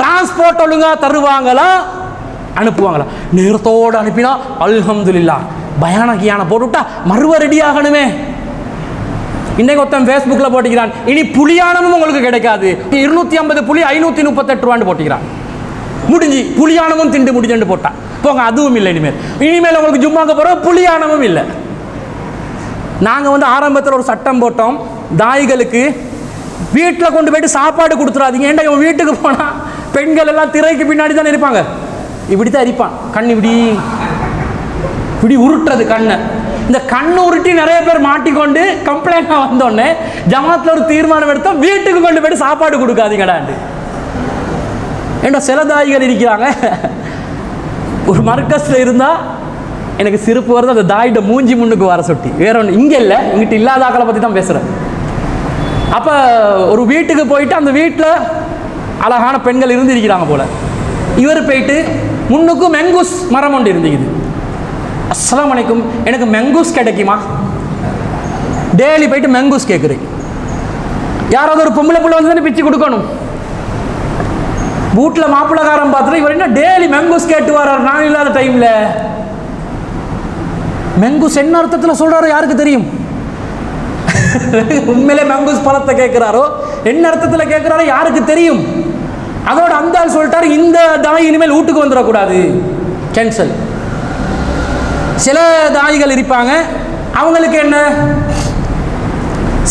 டிரான்ஸ்போர்ட் ஒழுங்கா தருவாங்களா, அனுப்புவாங்களா? நேரத்தோடு அனுப்பினா அல்ஹம்துலில்லாஹ், பயான கியான போட்டுவிட்டா மறுவ ரெடி ஆகணுமே. இன்னைக்கு ஒருத்தன் ஃபேஸ்புக்கில் போட்டிக்கிறான், இனி புலியானமும் உங்களுக்கு கிடைக்காது, 250 புலி 538 ரூபான்னு போட்டிக்கிறான். முடிஞ்சு புலியானமும் திண்டு முடிஞ்சு போட்டான். போங்க, அதுவும் இல்லை. இனிமேல் உங்களுக்கு ஜும்மாக்கு போகிற புலியானமும் இல்லை. நாங்கள் ஆரம்பத்தில் ஒரு சட்டம் போட்டோம், தாய்களுக்கு வீட்டில் கொண்டு போயிட்டு சாப்பாடு கொடுத்துடாதீங்க. ஏன்டா இவன் வீட்டுக்கு போனால் பெண்கள் எல்லாம் திரைக்கு பின்னாடி தான் இருப்பாங்க, இப்படி தான் இருப்பான், கண் இப்படி உருட்டுறது கண்ணை. இந்த கண்ணு உருட்டி நிறைய பேர் மாட்டிக்கொண்டு கம்ப்ளைண்டாக வந்தோடனே ஜமாத்தில் ஒரு தீர்மானம் எடுத்தோம், வீட்டுக்கு கொண்டு போயிட்டு சாப்பாடு கொடுக்காதீங்கடாண்டு. ஏன்னா சில தாய்கள் இருக்கிறாங்க, ஒரு மர்க்கஸில் இருந்தால் எனக்கு சிரிப்பு வருது, அந்த தாயிட்ட மூஞ்சி முன்னுக்கு வர சொட்டி. வேற ஒன்று இங்கே இல்லை, இங்கிட்ட இல்லாதாக்களை பற்றி தான் பேசுகிறேன். அப்போ ஒரு வீட்டுக்கு போயிட்டு அந்த வீட்டில் அழகான பெண்கள் இருந்திருக்கிறாங்க போல. இவர் போயிட்டு முன்னுக்கு மெங்கூஸ் மரம் ஒன்று இருந்துக்குது. அஸ்ஸலாமு அலைக்கும், எனக்கு மெங்கூஸ் கிடைக்குமா? டெய்லி போயிட்டு மெங்கூஸ் கேட்குறேன். யாராவது ஒரு பொம்பளை பிள்ளை வந்து பிச்சு கொடுக்கணும். வீட்டில் மாப்பிள்ளக்காரன் பார்த்துட்டு இவர் என்ன டெய்லி மெங்கூஸ் கேட்டு வர்றார் நான் இல்லாத டைமில். மெங்கூஸ் என்ன அர்த்தத்தில் சொல்கிறாரோ யாருக்கு தெரியும்? உண்மையிலே மெங்கூஸ் பழத்தை கேட்குறாரோ என்ன அர்த்தத்தில் கேட்குறாரோ யாருக்கு தெரியும்? அதோட அந்த ஆள் சொல்லிட்டாரு, இந்த தாய் இனிமேல் வீட்டுக்கு வந்துடக்கூடாது, கேன்சல். சில தாய்கள் இருப்பாங்க, அவங்களுக்கு என்ன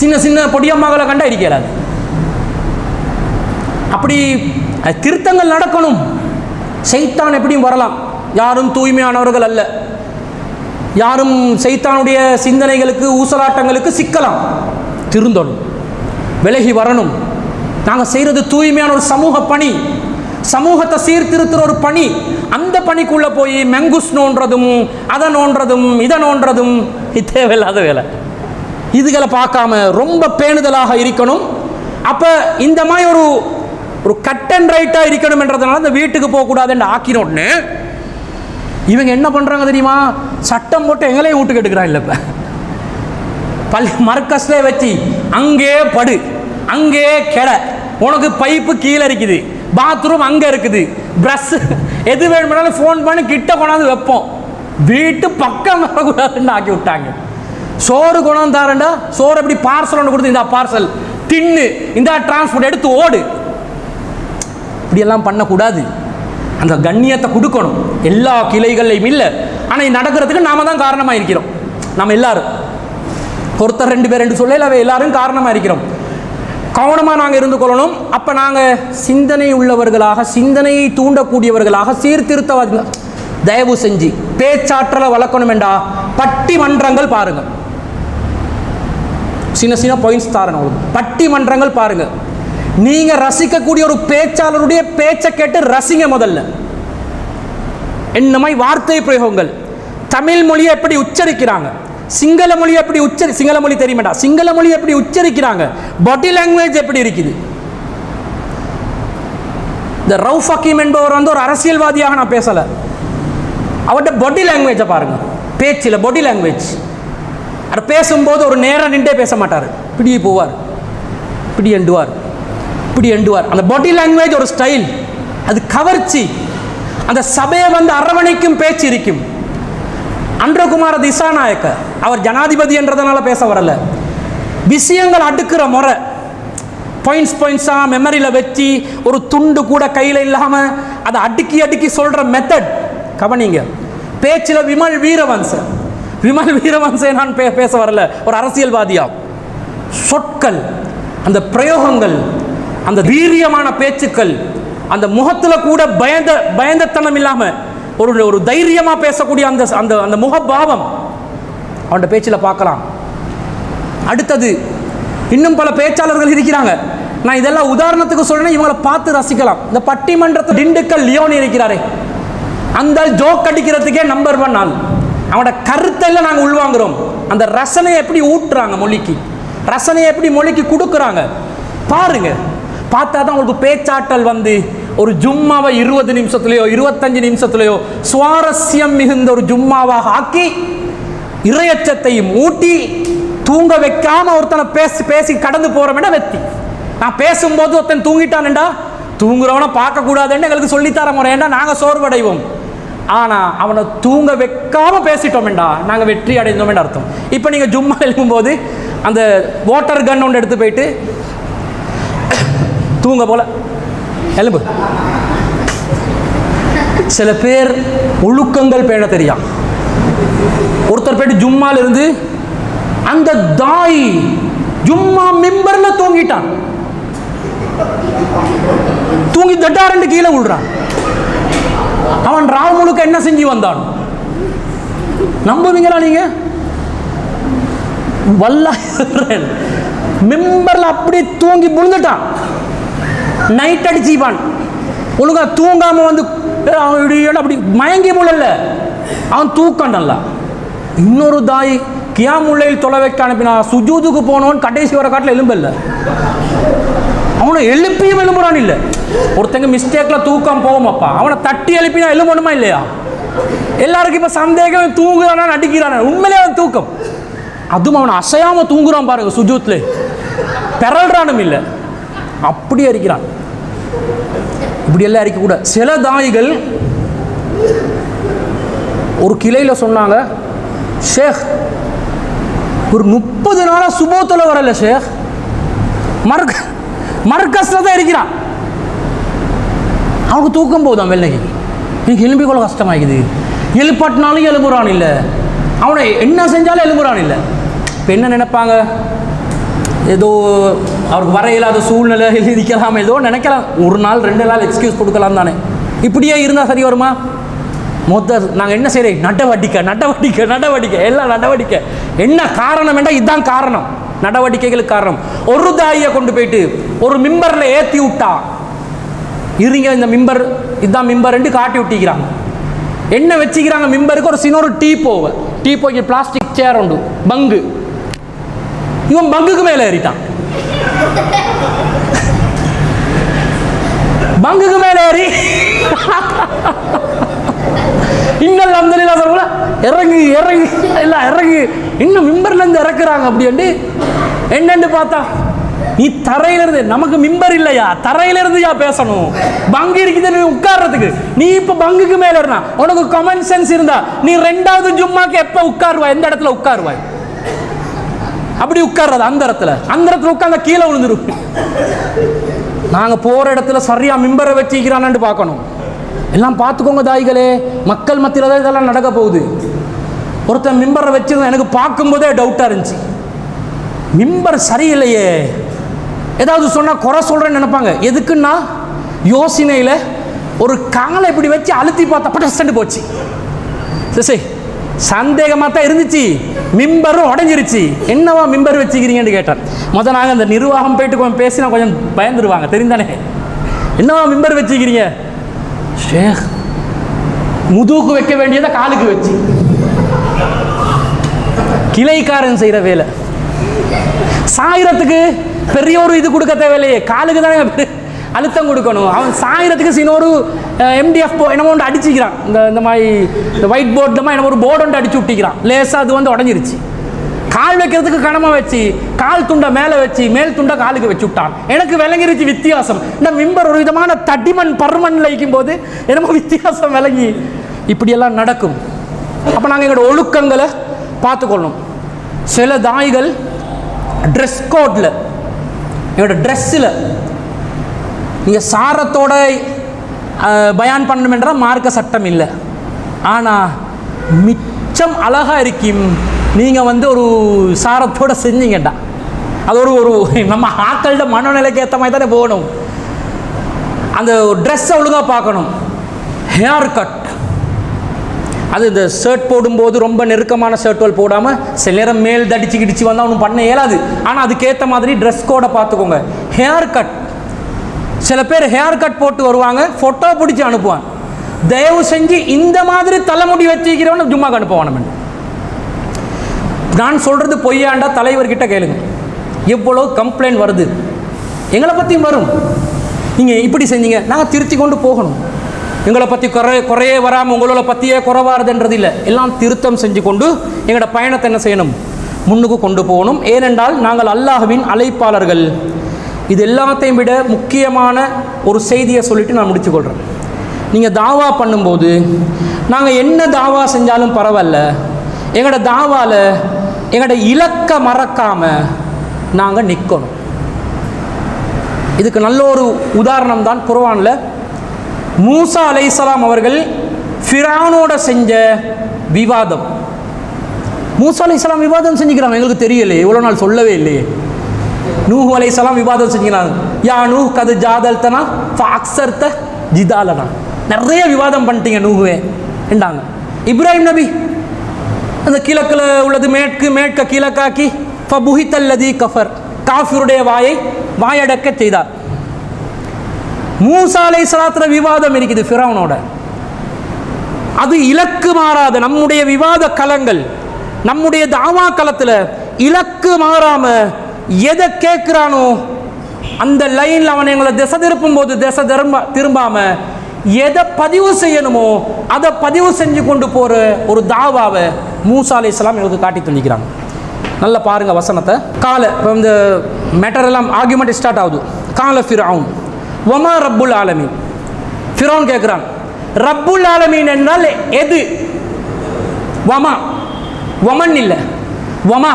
சின்ன சின்ன பொடியம்மாக்களை கண்டா இருக்கிறாது. அப்படி திருத்தங்கள் நடக்கணும். சைத்தான் எப்படியும் வரலாம், யாரும் தூய்மையானவர்கள் அல்ல, யாரும் சைத்தானுடைய சிந்தனைகளுக்கு ஊசலாட்டங்களுக்கு சிக்கலாம். திருந்தணும், விலகி வரணும். நாங்கள் செய்கிறது தூய்மையான ஒரு சமூக பணி, சமூகத்தை சீர்திருத்துற ஒரு பணி. அந்த பணிக்குள்ளே போய் மெங்குஸ் நோன்றதும் அதை நோன்றதும் இதை நோன்றதும் தேவையில்லாத வேலை. இதுகளை பார்க்காம ரொம்ப பேணுதலாக இருக்கணும். அப்போ இந்த மாதிரி ஒரு கட் அண்ட் ரைட்டாக இருக்கணும் என்றதுனால இந்த வீட்டுக்கு போகக்கூடாதுன்னு ஆக்கினோடனே இவங்க என்ன பண்ணுறாங்க தெரியுமா? சட்டம் போட்டு எங்களையும் வீட்டுக்கு எடுக்கிறான். இல்லை, இப்போ பள்ளி மர்க்கஸ்லே வச்சு அங்கே படு, அங்கே கெட, உனக்கு பைப்பு கீழே இருக்குது, பாத்ரூம் அங்கே இருக்குது, ப்ரஷ் எது வேணும்னாலும் ஃபோன் பண்ணி கிட்ட கொண்டாந்து வைப்போம். வீட்டு பக்கம் வரக்கூடாதுன்னு ஆக்கி விட்டாங்க. சோறு கொண்டாந்து தாரண்டா, சோறு எப்படி பார்சல் ஒன்று கொடுத்து இந்த பார்சல் தின்னு, இந்த டிரான்ஸ்போர்ட் எடுத்து ஓடு. இப்படியெல்லாம் பண்ணக்கூடாது. அந்த கண்ணியத்தை கொடுக்கணும். எல்லா கிளைகளையும் இல்லை, ஆனால் இது நடக்கிறதுக்கு நாம தான் காரணமாக இருக்கிறோம். நம்ம எல்லாரும் ஒருத்தர் 2 பேர் 2 சொல்லவே எல்லாரும் காரணமாக இருக்கிறோம். கவனமாக நாங்கள் இருந்து கொள்ளணும். அப்போ நாங்கள் சிந்தனை உள்ளவர்களாக, சிந்தனையை தூண்டக்கூடியவர்களாக, சீர்திருத்தவாதிகள். தயவு செஞ்சு பேச்சாற்றலை வளர்க்கணும் என்றா பட்டிமன்றங்கள் பாருங்கள். சின்ன சின்ன பாயிண்ட்ஸ் தாரணும். பட்டிமன்றங்கள் பாருங்க. நீங்க ரசிக்கக்கூடிய ஒரு பேச்சாளருடைய பேச்சை கேட்டு ரசிங்க. முதல்ல என்னமாய் வார்த்தை பிரயோகங்கள், தமிழ் மொழியை எப்படி உச்சரிக்கிறாங்க, சிங்கள மொழி எப்படி சிங்கள மொழி தெரியுமாடா, சிங்கள மொழி எப்படி உச்சரிக்கிறாங்க, பாடி லாங்குவேஜ் எப்படி இருக்குது. இந்த ரவுஃப் ஹக்கீம் என்பவர் வந்து ஒரு அரசியல்வாதியாக நான் பேசல, அவருடைய பாடி லாங்குவேஜை பாருங்க. பேச்சில் பாடி லாங்குவேஜ், அவர் பேசும்போது ஒரு நேரம் நின்றே பேச மாட்டார். இப்படி போவார், இப்படி எண்டுவார், இப்படி எண்டுவார். அந்த பாடி லாங்குவேஜ் ஒரு ஸ்டைல், அது கவர்ச்சி. அந்த சபையை வந்து அரவணைக்கும் பேச்சு இருக்கும். அன்றகுமார திசாநாயக்க அவர் ஜனாதிபதி என்றதனால பேச வரல, விஷயங்கள் அடுக்கிற முறை, பாயிண்ட்ஸாக மெமரியில் வச்சு ஒரு துண்டு கூட கையில் இல்லாமல் அதை அடுக்கி அடுக்கி சொல்கிற மெத்தட் கவனிங்க. பேச்சில் விமல் வீரவன்சே நான் பேச வரல, ஒரு அரசியல்வாதியா. சொற்கள், அந்த பிரயோகங்கள், அந்த வீரியமான பேச்சுக்கள், அந்த முகத்தில் கூட பயந்தத்தனம் இல்லாமல் ஒரு தைரியமாக பேசக்கூடிய அந்த அந்த அந்த முகபாவம் அவனோட பேச்சில் பார்க்கலாம். அடுத்தது இன்னும் பல பேச்சாளர்கள் இருக்கிறாங்க. நான் இதெல்லாம் உதாரணத்துக்கு சொல்றேன், இவங்களை பார்த்து ரசிக்கலாம். இந்த பட்டிமன்றத்தில் திண்டுக்கல் லியோனி இருக்கிறாரே, அந்த ஜோக் அடிக்கிறதுக்கே நம்பர் 1 ஆள். அவனோட கருத்தையெல்லாம் நாங்கள் உள்வாங்குறோம். அந்த ரசனையை எப்படி ஊட்டுறாங்க, மொழிக்கு ரசனையை எப்படி மொழிக்கு கொடுக்குறாங்க பாருங்க. பார்த்தா தான் உங்களுக்கு பேச்சாற்றல் வந்து ஒரு ஜும்மாவை 20 நிமிஷத்துலையோ 25 நிமிஷத்துலையோ சுவாரஸ்யம் மிகுந்த ஒரு ஜும்மாவாக ஆக்கி இறையச்சத்தையும் ஊட்டி தூங்க வைக்காம ஒருத்தனை பேசி கடந்து போறோம்னா வெத்தி. நான் பேசும்போது ஒருத்தன் தூங்கிட்டான்டா, தூங்குறவனை பார்க்கக்கூடாதுன்னு எங்களுக்கு சொல்லித்தர முறையேண்டா நாங்கள் சோர்வடைவோம். ஆனால் அவனை தூங்க வைக்காம பேசிட்டோம்டா நாங்கள் வெற்றி அடைந்தோம்னு அர்த்தம். இப்போ நீங்கள் ஜும்மா எழுதும்போது அந்த வாட்டர் கன் ஒன்று எடுத்து போயிட்டு தூங்க போல எலும்பு. சில பேர் ஒழுக்கங்கள் பேண தெரியும். ஒருத்தர் போயிட்டு ஜும்மால இருந்து அந்த தாய் ஜும்மா மிம்பர்ல தூங்கிட்டான், தூங்கி தட்டாரண்டு கீழே விழுறான். அவன் ராவ் முழுக்க என்ன செஞ்சு வந்தான் நம்புவீங்களா நீங்க? வல்லாஹ் மிம்பர்ல அப்படி தூங்கி விழுந்துட்டான். நைட் அடிச்சுப்பான், ஒழுங்கா தூங்காம வந்து அப்படி மயங்கி போல அவன் தூக்கம் நல்லா. இன்னொரு தாய் கியாமுல்லையில் தொலை வைக்க அனுப்பினா சுஜூதுக்கு போனவன் கடைசி வர காட்டில் எலும்பல்ல, அவனை எழுப்பியும் எலும்புறான். இல்லை ஒருத்தங்க மிஸ்டேக்ல தூக்கம் போகுமாப்பா, அவனை தட்டி எழுப்பினா எலும்பணுமா இல்லையா? எல்லாருக்கும் இப்ப சந்தேகம், தூங்குறானா நடிக்கிறானா? உண்மையிலே அவன் தூக்கம், அதுவும் அவன் அசையாம தூங்குறான் பாருங்க. சுஜூத்ல பெறல்றானும் இல்லை, அப்படியே இருக்கிறான். இப்படி எல்லாம் இருக்க கூட. சில தாய்கள் ஒரு கிளையில சொன்னாங்க, ஷேக் ஒரு 30 நாளா சுபோத்துல வரல ஷேக், மர்கஸ்ல தான் இருக்கிறான். அவனுக்கு தூக்கம் போதும் வெள்ளைக்கு, எனக்கு எலும்பி கொள்ள கஷ்டமாக்குது. எழுப்பாட்டினாலும் எலும்புறான் இல்லை, அவனை என்ன செஞ்சாலும் எலும்புறான் இல்லை. இப்போ என்ன நினைப்பாங்க, ஏதோ அவருக்கு வர இல்லாத சூழ்நிலை இருக்கலாம், ஏதோ நினைக்கலாம். 1 நாள் 2 நாள் எக்ஸ்கியூஸ் கொடுக்கலாம் தானே. இப்படியே இருந்தால் சரி வருமா? நாங்கள் என்ன செய்கிறோம், நடவடிக்கை எல்லாம் நடவடிக்கை. என்ன காரணம் என்றால் இதுதான் காரணம், நடவடிக்கைகளுக்கு காரணம். ஒரு தாயை கொண்டு போயிட்டு ஒரு மிம்பரில் ஏற்றி விட்டா, இருங்க இந்த மிம்பர் இதுதான் மிம்பர் என்று காட்டி விட்டிக்கிறாங்க. என்ன வச்சுக்கிறாங்க மிம்பருக்கு? ஒரு சின்ன ஒரு டீப்போக்கு பிளாஸ்டிக் சேர் உண்டு, பங்கு. இவன் பங்குக்கு மேலே ஏறிட்டான். பங்குக்கு மேலே ஏறி இன்னும் அல்ஹம்துலில்லாஹ் சொல்ல இறங்கி எல்லாம் இறங்கி இன்னும் மிம்பர்ல இருந்து இறக்குறாங்க. அப்படி என்னன்னு பார்த்தா நீ தரையிலிருந்து, நமக்கு மிம்பர் இல்லையா, தரையிலிருந்து பேசணும். பங்கு இருக்குது நீ உட்கார்றதுக்கு. நீ இப்ப பங்குக்கு மேல இருந்தா உனக்கு காமன் சென்ஸ் இருந்தா நீ 2வது ஜும்மாக்கு எப்ப உட்காருவாய், எந்த இடத்துல உட்காருவாய்? அப்படி உட்கார்றது அந்த இடத்துல உட்கார்ந்த கீழே விழுந்துரும். நாங்க போற இடத்துல சரியா மிம்பரை வச்சிக்கிறான்னு பார்க்கணும். எல்லாம் பார்த்துக்கோங்க தாய்களே, மக்கள் மத்தியில் தான் இதெல்லாம் நடக்க போகுது. ஒருத்தன் மிம்பரை வச்சிருந்தா எனக்கு பார்க்கும்போதே டவுட்டா இருந்துச்சு. மிம்பர் சரியில்லையே, ஏதாவது சொன்னா குறை சொல்றேன்னு நினைப்பாங்க. எதுக்குன்னா யோசனையில ஒரு காலை இப்படி வச்சு அழுத்தி பார்த்தா பட்டு போச்சு. சரி, சந்தேகமா தான் இருந்துச்சு. மிம்பரும் உடஞ்சிருச்சு. என்னவா மிம்பர் வச்சுக்கிறீங்கன்னு கேட்டார். நாங்கள் அந்த நிர்வாகம் போயிட்டு பேசினா கொஞ்சம் பயந்துருவாங்க, தெரிந்தானே. என்னவா மிம்பர் வச்சுக்கிறீங்க? ஷேக், முதுகுக்கு வைக்க வேண்டியதை காலுக்கு வச்சு, கிளைக்காரன் செய்யற வேலை. சாயிரத்துக்கு பெரிய ஒரு இது கொடுக்க தேவையில்லையே, காலுக்கு தானே அழுத்தம் கொடுக்கணும். அவன் சாயிரத்துக்கு இன்னொரு MDF என்னமோ ஒன்று அடிச்சுக்கிறான். இந்த மாதிரி இந்த ஒயிட் போர்டு என்ன ஒரு போர்டு ஒன்று அடிச்சு விட்டிக்கிறான். லேசாக அது வந்து உடஞ்சிருச்சு. கால் வைக்கிறதுக்கு கனமாக வச்சு கால் துண்டை மேலே வச்சு மேல் துண்டை காலுக்கு வச்சு விட்டான். எனக்கு விளங்கிருச்சு வித்தியாசம். இந்த மிம்பர் ஒரு விதமான தடிமண் பருமண்ணில் வைக்கும் போது என்னமோ வித்தியாசம் விளங்கி இப்படியெல்லாம் நடக்கும். அப்போ நாங்கள் எங்களோட ஒழுக்கங்களை பார்த்துக்கொள்ளணும். சில தாய்கள் ட்ரெஸ் கோடில், எங்களோட ட்ரெஸ்ஸில் நீங்கள் சாரத்தோட பயான் பண்ணணும் என்றால் மார்க்க சட்டம் இல்லை. ஆனால் மிச்சம் அழகாக இருக்கும் நீங்கள் வந்து ஒரு சாரத்தோடு செஞ்சீங்கடா. அது ஒரு நம்ம ஆக்களோட மனநிலைக்கு ஏற்ற மாதிரி தானே போகணும். அந்த ட்ரெஸ்ஸை ஒழுங்காக பார்க்கணும். ஹேர் கட், அது இந்த ஷர்ட் போடும்போது ரொம்ப நெருக்கமான ஷர்ட்டுகள் போடாமல் சில நேரம் மேல் தடிச்சு கிடிச்சு வந்தால் ஒன்றும் பண்ண இயலாது. ஆனால் அதுக்கேற்ற மாதிரி ட்ரெஸ் கோடை பார்த்துக்கோங்க. ஹேர் கட், சில பேர் ஹேர் கட் போட்டு வருவாங்க, ஃபோட்டோ பிடிச்சி அனுப்புவாங்க. தயவு செஞ்சு இந்த மாதிரி தலைமுடி வச்சுக்கிறவன் ஜும்மாக்கு அனுப்புவான். நான் சொல்கிறது பொய்யாண்டா தலைவர்கிட்ட கேளுங்க. எவ்வளோ கம்ப்ளைண்ட் வருது, எங்களை பற்றியும் வரும். நீங்கள் இப்படி செஞ்சீங்க, நாங்கள் திருத்தி கொண்டு போகணும். எங்களை பற்றி குறையே வராமல் உங்களோட பற்றியே குறைவாருதுன்றது இல்லை. எல்லாம் திருத்தம் செஞ்சு கொண்டு எங்களோட பயணத்தை என்ன செய்யணும், முன்னுக்கு கொண்டு போகணும். ஏனென்றால் நாங்கள் அல்லாஹ்வின் அழைப்பாளர்கள். இது எல்லாத்தையும் விட முக்கியமான ஒரு செய்தியை சொல்லிவிட்டு நான் முடிச்சுக்கொள்கிறேன். நீங்கள் தாவா பண்ணும்போது நாங்கள் என்ன தாவா செஞ்சாலும் பரவாயில்ல, எங்களோட தாவாவில் எங்களோட இலக்கை மறக்காமல் நாங்கள் நிற்கணும். இதுக்கு நல்ல ஒரு உதாரணம் தான் குர்ஆனில் மூசா அலைஹிஸ்ஸலாம் அவர்கள் ஃபிரௌனோட செஞ்ச விவாதம். மூசா அலைஹிஸ்ஸலாம் விவாதம் செஞ்சுக்கிறாங்க, எங்களுக்கு தெரியலையே, இவ்வளோ நாள் சொல்லவே இல்லையே. நூஹ் அலைஹிஸ்ஸலாம் விவாதம் செஞ்சுக்கிறாங்க. யா நூஹ் கது ஜாதல்தனா ஃபஅக்ஸர்த ஜிதாலனா, நிறைய விவாதம் பண்ணிட்டீங்க நூஹுவே என்றாங்க. இப்ராஹிம் நபி அந்த கிழக்கில் உள்ளது மேற்க கிழக்காக்கி ஃபபுஹித்தல்லதி கஃபர், காஃபிருடைய வாயடக்க செய்தார். மூசா அலைஹிஸ்ஸலாத்துல விவாதம் இருக்குது ஃபிரௌனோட. அது இலக்கு மாறாத நம்முடைய விவாத களங்கள், நம்முடைய தாவா களத்தில் இலக்கு மாறாம எதை கேட்கிறானோ அந்த லைன்ல அவன் எங்களை திசை திருப்பும் போது திசை திரும்பாம எதை பதிவு செய்யணுமோ அதை பதிவு செஞ்சு கொண்டு போற ஒரு தாவாவை மூசா அலைஹிஸ்ஸலாம் எங்களுக்கு காட்டி தந்திக்கிறாங்க. நல்லா பாருங்க வசனத்தை. கால இப்போ இந்த மேட்டர் எல்லாம் ஆர்குமெண்ட் ஸ்டார்ட் ஆகுது. கால ஃபிரௌன் வமா ரப்புல் ஆலமீன். ஃபிரௌன் கேட்குறான், ரப்புல் ஆலமீன் என்றால் எது? வமா, வமன் இல்லை, வமா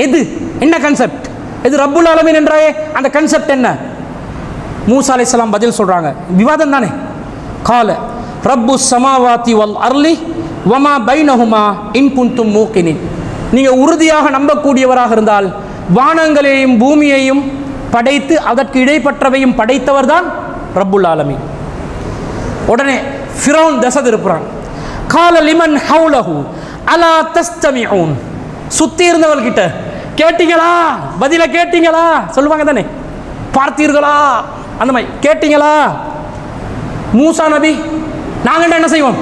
எது, என்ன கன்செப்ட் எது? ரப்புல் ஆலமீன் என்றாயே அந்த கன்செப்ட் என்ன? மூசா அலைஹிஸ்ஸலாம் பதில் சொல்றாங்க, விவாதம் தானே. கால ரப்பு ஸமாவாதி வல் அர்லி வமா பைனஹுமா இன் குன்தும் மூகினின். நீங்கள் உறுதியாக நம்பக்கூடியவராக இருந்தால் வானங்களையும் பூமியையும் படைத்து அதற்கு இடைப்பட்டவையும் படைத்தவர் தான் ரப்புல் ஆலமீன். உடனே ஃபிரௌன் தசை திருப்புறான். கால லிமன் ஹவுலஹு அலா தஸ்தமிஊன். சுற்றி இருந்தவர்கிட்ட கேட்டீங்களா, பதில கேட்டீங்களா சொல்லுவாங்க தானே, பார்த்தீர்களா அந்த மாதிரி கேட்டீங்களா? மூசா நபி நாங்கள் என்ன செய்வோம்,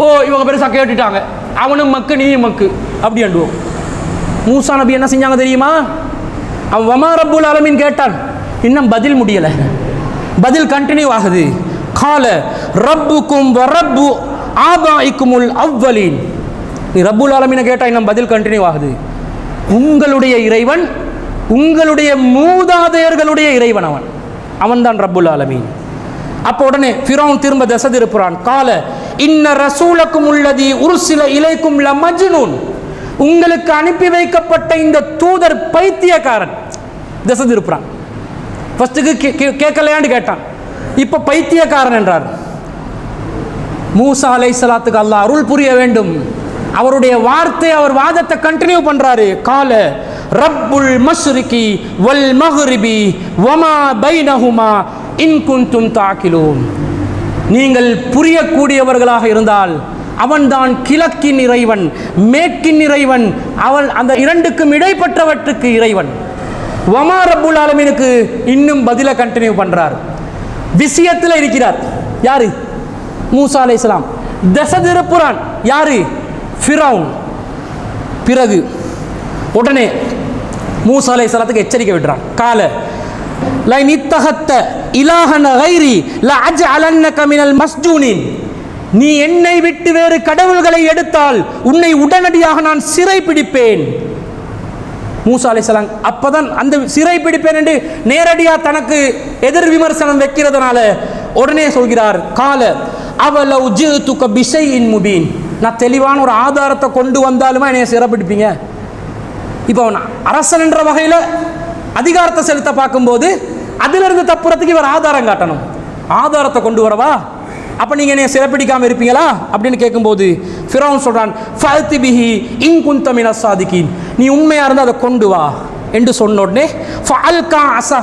ஓ இவங்க பெருசாக கேட்டுட்டாங்க, அவனும் மக்கு நீயும் மக்கு அப்படி அண்டுவோம். மூசா நபி என்ன செஞ்சாங்க தெரியுமா? அவன் வமா ரப்புல் ஆலமீன் கேட்டான், இன்னும் பதில் முடியலை, பதில் கண்டினியூ ஆகுது. கால ரப்புக்கும் வ ரப்பு ஆபாஇக்குமுல் அவ்வலீன். நீ ரப்புல் ஆலமீனை கேட்டால் இன்னும் பதில் கண்டினியூ ஆகுது. உங்களுடைய இறைவன் உங்களுடைய மூதாதையர்களுடைய இறைவன் அவன்தான் ரப்புல் ஆலமீன். அப்போ உடனே ஃபிரௌன் திரும்ப திசை திருப்புறான். கால இன்ன ரசூலக்கும் உள்ளதி உர்சில இலைக்கும் லமஜ்னூன், உங்களுக்கு அனுப்பி வைக்கப்பட்ட இந்த தூதர் பைத்தியக்காரன். திசை திருப்புறான். ஃபர்ஸ்ட்டுக்கு கேட்கலையான்னு கேட்டான், இப்போ பைத்தியக்காரன் என்றார். மூசா அலைஹிஸ்ஸலாத்துக்கு அல்லாஹ் அருள் புரிய வேண்டும். அவருடைய வார்த்தை, அவர் வாதத்தை கண்டினியூ பண்றாரு. கால ரப்புல் மஷ்ரிகி வல் மக்ரிபி வமா பைனஹுமா இன் குன்தும் தாக்கிலூன், நீங்கள் புரியக்கூடியவர்களாக இருந்தால் அவன்தான் கிழக்கின் இறைவன், மேற்கின் இறைவன், அவன் அந்த இரண்டுக்கும் இடைப்பட்டவற்றுக்கு இறைவன். வமா ரப்புல் ஆலமீனுக்கு இன்னும் பதில கண்டினியூ பண்றார். விஷயத்தில் இருக்கிறார் யாரு? மூசா அலைஹிஸ்ஸலாம். திசை திருப்புறான் யாரு? ஃபிரௌன். பிறகு உடனே மூசா அலைஹிஸ்ஸலாத்துக்கு எச்சரிக்கை விடுறான். கால லைன் இத்தஹத்த இலாஹன கைரி லஅஜஅலன்னக மினல் மஸ்ஜூனின், நீ என்னை விட்டு வேறு கடவுள்களை எடுத்தால் உன்னை உடனடியாக நான் சிறை பிடிப்பேன். மூசா அலைஹிஸ்ஸலாம் அப்பதான் அந்த சிறை பிடிப்பேன் என்று நேரடியாக தனக்கு எதிர் விமர்சனம் வைக்கிறதுனால உடனே சொல்கிறார். கால அவலவ் ஜிதுக பிஷைஇன் முபீன், நான் தெளிவான ஒரு ஆதாரத்தை கொண்டு வந்தாலுமா என்னைய சிறை பிடிப்பீங்க? இப்போ அவன் அரசன் என்ற வகையில் அதிகாரத்தை செலுத்த பார்க்கும்போது அதிலிருந்து தப்புறதுக்கு இவர் ஆதாரம் காட்டணும். ஆதாரத்தை கொண்டு வரவா? அப்போ நீங்கள் என்னைய சிறைப்பிடிக்காமல் இருப்பீங்களா அப்படின்னு கேட்கும்போது ஃபிரௌன் சொல்கிறான், ஃபஅதி பிஹி இன் குன்த மினஸ் சாதிகீன், நீ உண்மையாக இருந்தால் அதை கொண்டு வா என்று சொன்ன உடனே ஃபஅல்கா அஸா,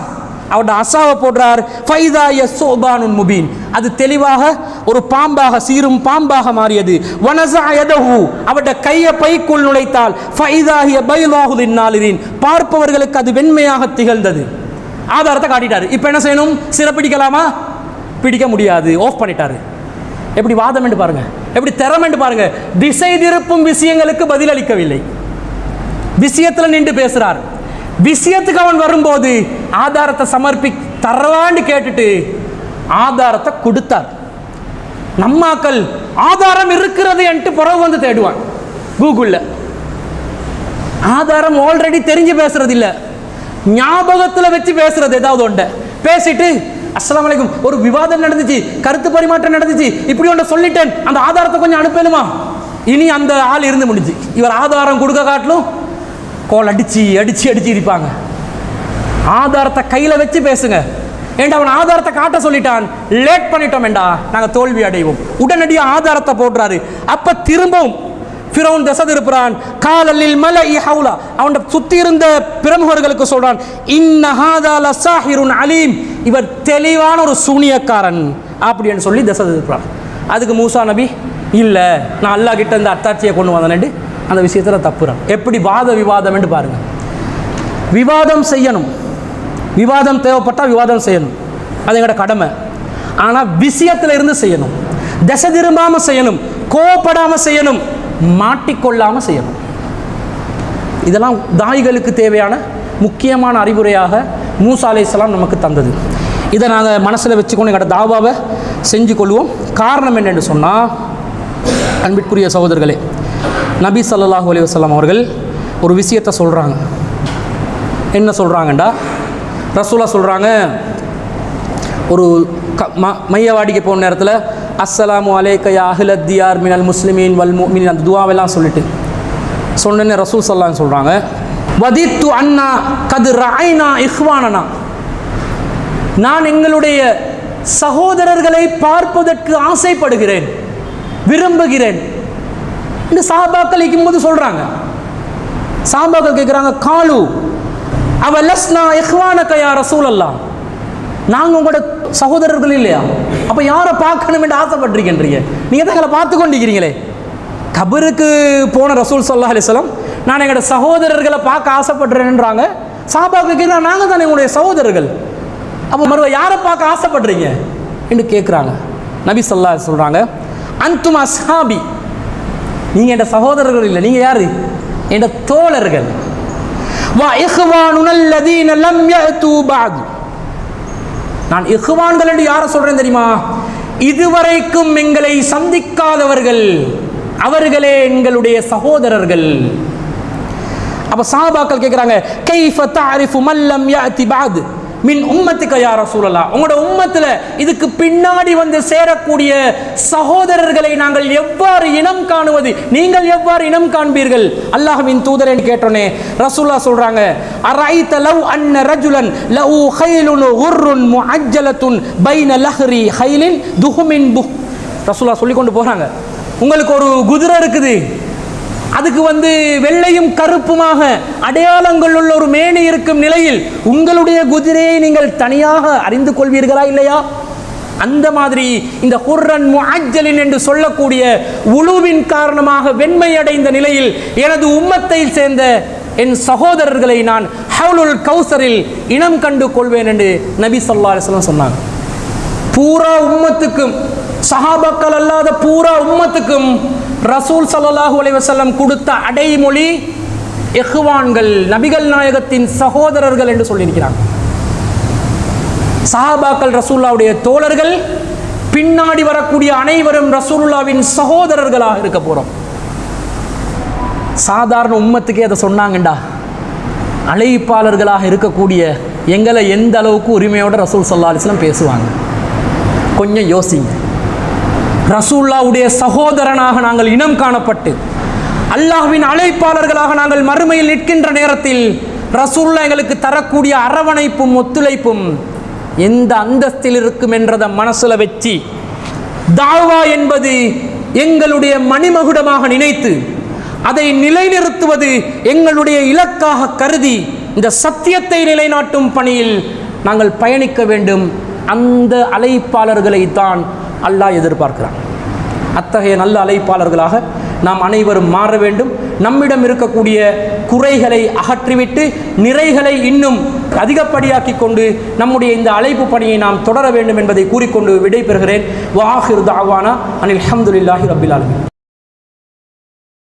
அவரோட அசாவை போடுறார். ஃபைதா யஸுபானுன் முபீன், அது தெளிவாக ஒரு பாம்பாக, சீரும் பாம்பாக மாறியது. வனஸா யதஹு, அவருடைய கையை பைக்குள் நுழைத்தால் ஃபைதா ஹிய பைலாஹு லின்னாலிரின், பார்ப்பவர்களுக்கு அது வெண்மையாக திகழ்ந்தது. ஆதாரத்தை காட்டிட்டாரு. இப்போ என்ன செய்யணும்? சிறப்பிடிக்கலாமா? பிடிக்க முடியாது, ஆஃப் பண்ணிட்டாரு. எப்படி வாதம் என்று பாருங்க, எப்படி திறம் என்று பாருங்க. திசை திருப்பும் விஷயங்களுக்கு பதிலளிக்கவில்லை, விஷயத்தில் நின்று பேசுறார். விஷயத்துக்கு அவன் வரும்போது ஆதாரத்தை தரவான்னு கேட்டுட்டு ஆதாரத்தை கொடுத்தார். நம்மாக்கள் ஆதாரம் இருக்கிறது என்று பிறகு வந்து தேடுவான் கூகுளில். ஆதாரம் ஆல்ரெடி தெரிஞ்சு பேசுறது இல்லை, ஞாபகத்தில் வச்சு பேசுறது. ஏதாவது ஒன்றை பேசிட்டு அஸ்ஸலாமு அலைக்கும், ஒரு விவாதம் நடந்துச்சு, கருத்து பரிமாற்றம் நடந்துச்சு, இப்படி ஒன்றை சொல்லிட்டேன், அந்த ஆதாரத்தை கொஞ்சம் அனுப்பணுமா? இனி அந்த ஆள் இருந்து முடிஞ்சு. இவர் ஆதாரம் கொடுக்க காட்டிலும் கோல் அடிச்சு அடிச்சு அடிச்சு இருப்பாங்க. ஆதாரத்தை கையில் வச்சு பேசுங்க. ஏண்டா அவன் ஆதாரத்தை காட்ட சொல்லிட்டான், லேட் பண்ணிட்டோம் ஏண்டா, நாங்கள் தோல்வி அடைவோம். உடனடியாக ஆதாரத்தை போடுறாரு. அப்போ திரும்பவும் ஃபிரௌன் திசை திருப்புறான். காலலில் மலஇ ஹவுலா, அவன் சுற்றி இருந்த பிரமுகர்களுக்கு சொல்றான், இன்ன ஹாதா லஸாஹிருன் அலீம், இவர் தெளிவான ஒரு சூனியக்காரன் அப்படின்னு சொல்லி திசை திருப்புறான். அதுக்கு மூசா நபி, இல்லை நான் அல்லாஹ் கிட்ட இந்த அத்தாட்சியை கொண்டு வந்தேன்னு அந்த விஷயத்தில் தப்புறான். எப்படி வாத விவாதம் என்று பாருங்க. விவாதம் செய்யணும், விவாதம் தேவைப்பட்டால் விவாதம் செய்யணும், அது எங்களோட கடமை. ஆனால் விஷயத்தில் இருந்து செய்யணும், திசை திரும்பாமல் செய்யணும், கோவப்படாமல் செய்யணும், மாட்டிக்கொள்ளாமல் செய்யணும். இதெல்லாம் தாய்களுக்கு தேவையான முக்கியமான அறிவுரையாக மூசா அலைஹிஸ்ஸலாம் நமக்கு தந்தது. இதை நாங்கள் மனசில் வச்சுக்கொண்டு எங்களோட தாவாவை செஞ்சு கொள்வோம். காரணம் என்னென்னு சொன்னால், அன்பிற்குரிய சகோதரர்களே, நபி ஸல்லல்லாஹு அலைஹி வஸல்லம் அவர்கள் ஒரு விஷயத்தை சொல்கிறாங்க. என்ன சொல்கிறாங்கண்டா, ரசூலா சொல்கிறாங்க, ஒரு மையவாடிக்கு போன நேரத்தில் அஸ்ஸலாமு அலைக்க யா அஹ்லத் தியார் மினல் முஸ்லிமீன் வல் முஃமினீன், அந்த துவாவெல்லாம் சொல்லிட்டு சொன்னேன்னு ரசூல் ஸல்லல்லாஹு சொல்கிறாங்க, வதித்து அன்னா கது ரஐனா இஹ்வானனா, நான் எங்களுடைய சகோதரர்களை பார்ப்பதற்கு ஆசைப்படுகிறேன், விரும்புகிறேன் இந்த சஹாபாக்கள் இருக்கும்போது சொல்கிறாங்க. சஹாபாக்கள் கேட்குறாங்க, காலு அவலஸ்னா இஹ்வானக யா ரசூலல்லாஹ், நாங்கள் உங்களோட சகோதரர்கள் இல்லையா? அப்போ யாரை பார்க்கணும் என்று ஆசைப்பட்டிருக்கின்றீங்க? நீங்கள் தான் எங்களை பார்த்து கொண்டிருக்கிறீங்களே. கபருக்கு போன ரசூல் ஸல்லல்லாஹு அலைஹி வஸல்லம் நான் எங்களோட சகோதரர்களை பார்க்க ஆசைப்படுறேன்றாங்க. சஹாபாக்களுக்கு நாங்கள் தானே உங்களுடைய சகோதரர்கள், அப்போ மறுவ யாரை பார்க்க ஆசைப்படுறீங்க என்று கேட்குறாங்க. நபி ஸல்லல்லாஹு அலைஹி சொல்கிறாங்க, அன்தும் அஸ்ஹாபி, நீங்கள் என் சகோதரர்கள் இல்லை, நீங்கள் யார்? என் தோழர்கள். வா இஹ்வானுனல் லதீன லம் யஅது பஅத், நான் இஹ்வான்கள் என்று யாரை சொல்கிறேன் தெரியுமா? இதுவரைக்கும் எங்களை சந்திக்காதவர்கள், அவர்களே எங்களுடைய சகோதரர்கள். அப்ப சஹாபாக்கள் கேக்குறாங்க, கைஃப தஅரிஃபு மல்லம் யாதி பஅத் மின் உம்மத்திக யா ரசூலல்லாஹ், உங்களோட உம்மத்துல இதுக்கு பின்னாடி வந்து சேரக்கூடிய சகோதரர்களை நாங்கள் எவ்வாறு இனம் காணுவது, நீங்கள் எவ்வாறு இனம் காண்பீர்கள் அல்லாஹ்வின் தூதரே கேட்டோனே ரசூலுல்லாஹ் சொல்றாங்க, அரைத லவ் அன்ன ரஜுலன் லஹு கைலுன் குர்ருன் முஅஜ்ஜலத்துன் பைன லஹ்ரி கைலின் துஹுமின் புஹ். ரசூலுல்லாஹ் சொல்லி கொண்டு போறாங்க, உங்களுக்கு ஒரு குதிரை இருக்குது, அதுக்கு வந்து வெள்ளையும் கருப்புமாக அடையாளங்கள் உள்ள ஒரு மேனி இருக்கும் நிலையில் உங்களுடைய குதிரையை நீங்கள் தனியாக அறிந்து கொள்வீர்களா இல்லையா? அந்த மாதிரி இந்த குர்ரன் முஅஜ்ஜலின் என்று சொல்லக்கூடிய உளுவின் காரணமாக வெண்மை அடைந்த நிலையில் எனது உம்மத்தை சேர்ந்த என் சகோதரர்களை நான் ஹவுலுல் கௌசரில் இனம் கண்டு கொள்வேன் என்று நபி ஸல்லல்லாஹு அலைஹி வஸல்லம் சொன்னாங்க. பூரா உம்மத்துக்கும், சஹாபாக்கள் அல்லாத பூரா உம்மத்துக்கும் ரசூல் ஸல்லல்லாஹு அலைஹி வஸல்லம் கொடுத்த அடைமொழி இஹ்வான்கள், நபிகள் நாயகத்தின் சகோதரர்கள் என்று சொல்லியிருக்கிறாங்க. சஹாபாக்கள் ரசூலுல்லாஹ்வுடைய தோழர்கள், பின்னாடி வரக்கூடிய அனைவரும் ரசூலுல்லாஹ்வின் சகோதரர்களாக இருக்க போறோம். சாதாரண உம்மத்துக்கே அதை சொன்னாங்கண்டா, அழைப்பாளர்களாக இருக்கக்கூடிய எங்களை எந்த அளவுக்கு உரிமையோட ரசூல் ஸல்லல்லாஹு அலைஹி வஸல்லம் பேசுவாங்க? கொஞ்சம் யோசிங்க. ரசூலுல்லாஹ்வுடைய சகோதரனாக நாங்கள் இனம் காணப்பட்டு அல்லாஹ்வின் அழைப்பாளர்களாக நாங்கள் மறுமையில் நிற்கின்ற நேரத்தில் ரசூலுல்லாஹ் எங்களுக்கு தரக்கூடிய அரவணைப்பும் ஒத்துழைப்பும் எந்த அந்தஸ்தில் இருக்கும் என்றதை மனசுல வச்சு தாவா என்பது எங்களுடைய மணிமகுடமாக நினைத்து அதை நிலைநிறுத்துவது எங்களுடைய இலக்காக கருதி இந்த சத்தியத்தை நிலைநாட்டும் பணியில் நாங்கள் பயணிக்க வேண்டும். அந்த அழைப்பாளர்களை தான் அல்லாஹ் எதிர்பார்க்கிறான். அத்தகைய நல்ல அழைப்பாளர்களாக நாம் அனைவரும் மாற வேண்டும். நம்மிடம் இருக்கக்கூடிய குறைகளை அகற்றிவிட்டு நிறைகளை இன்னும் அதிகப்படியாக்கி கொண்டு நம்முடைய இந்த அழைப்பு பணியை நாம் தொடர வேண்டும் என்பதை கூறிக்கொண்டு விடைபெறுகிறேன். வஆஹிரு தஅவானா அனில் ஹம்துலில்லாஹி ரப்பில் ஆலமீன்.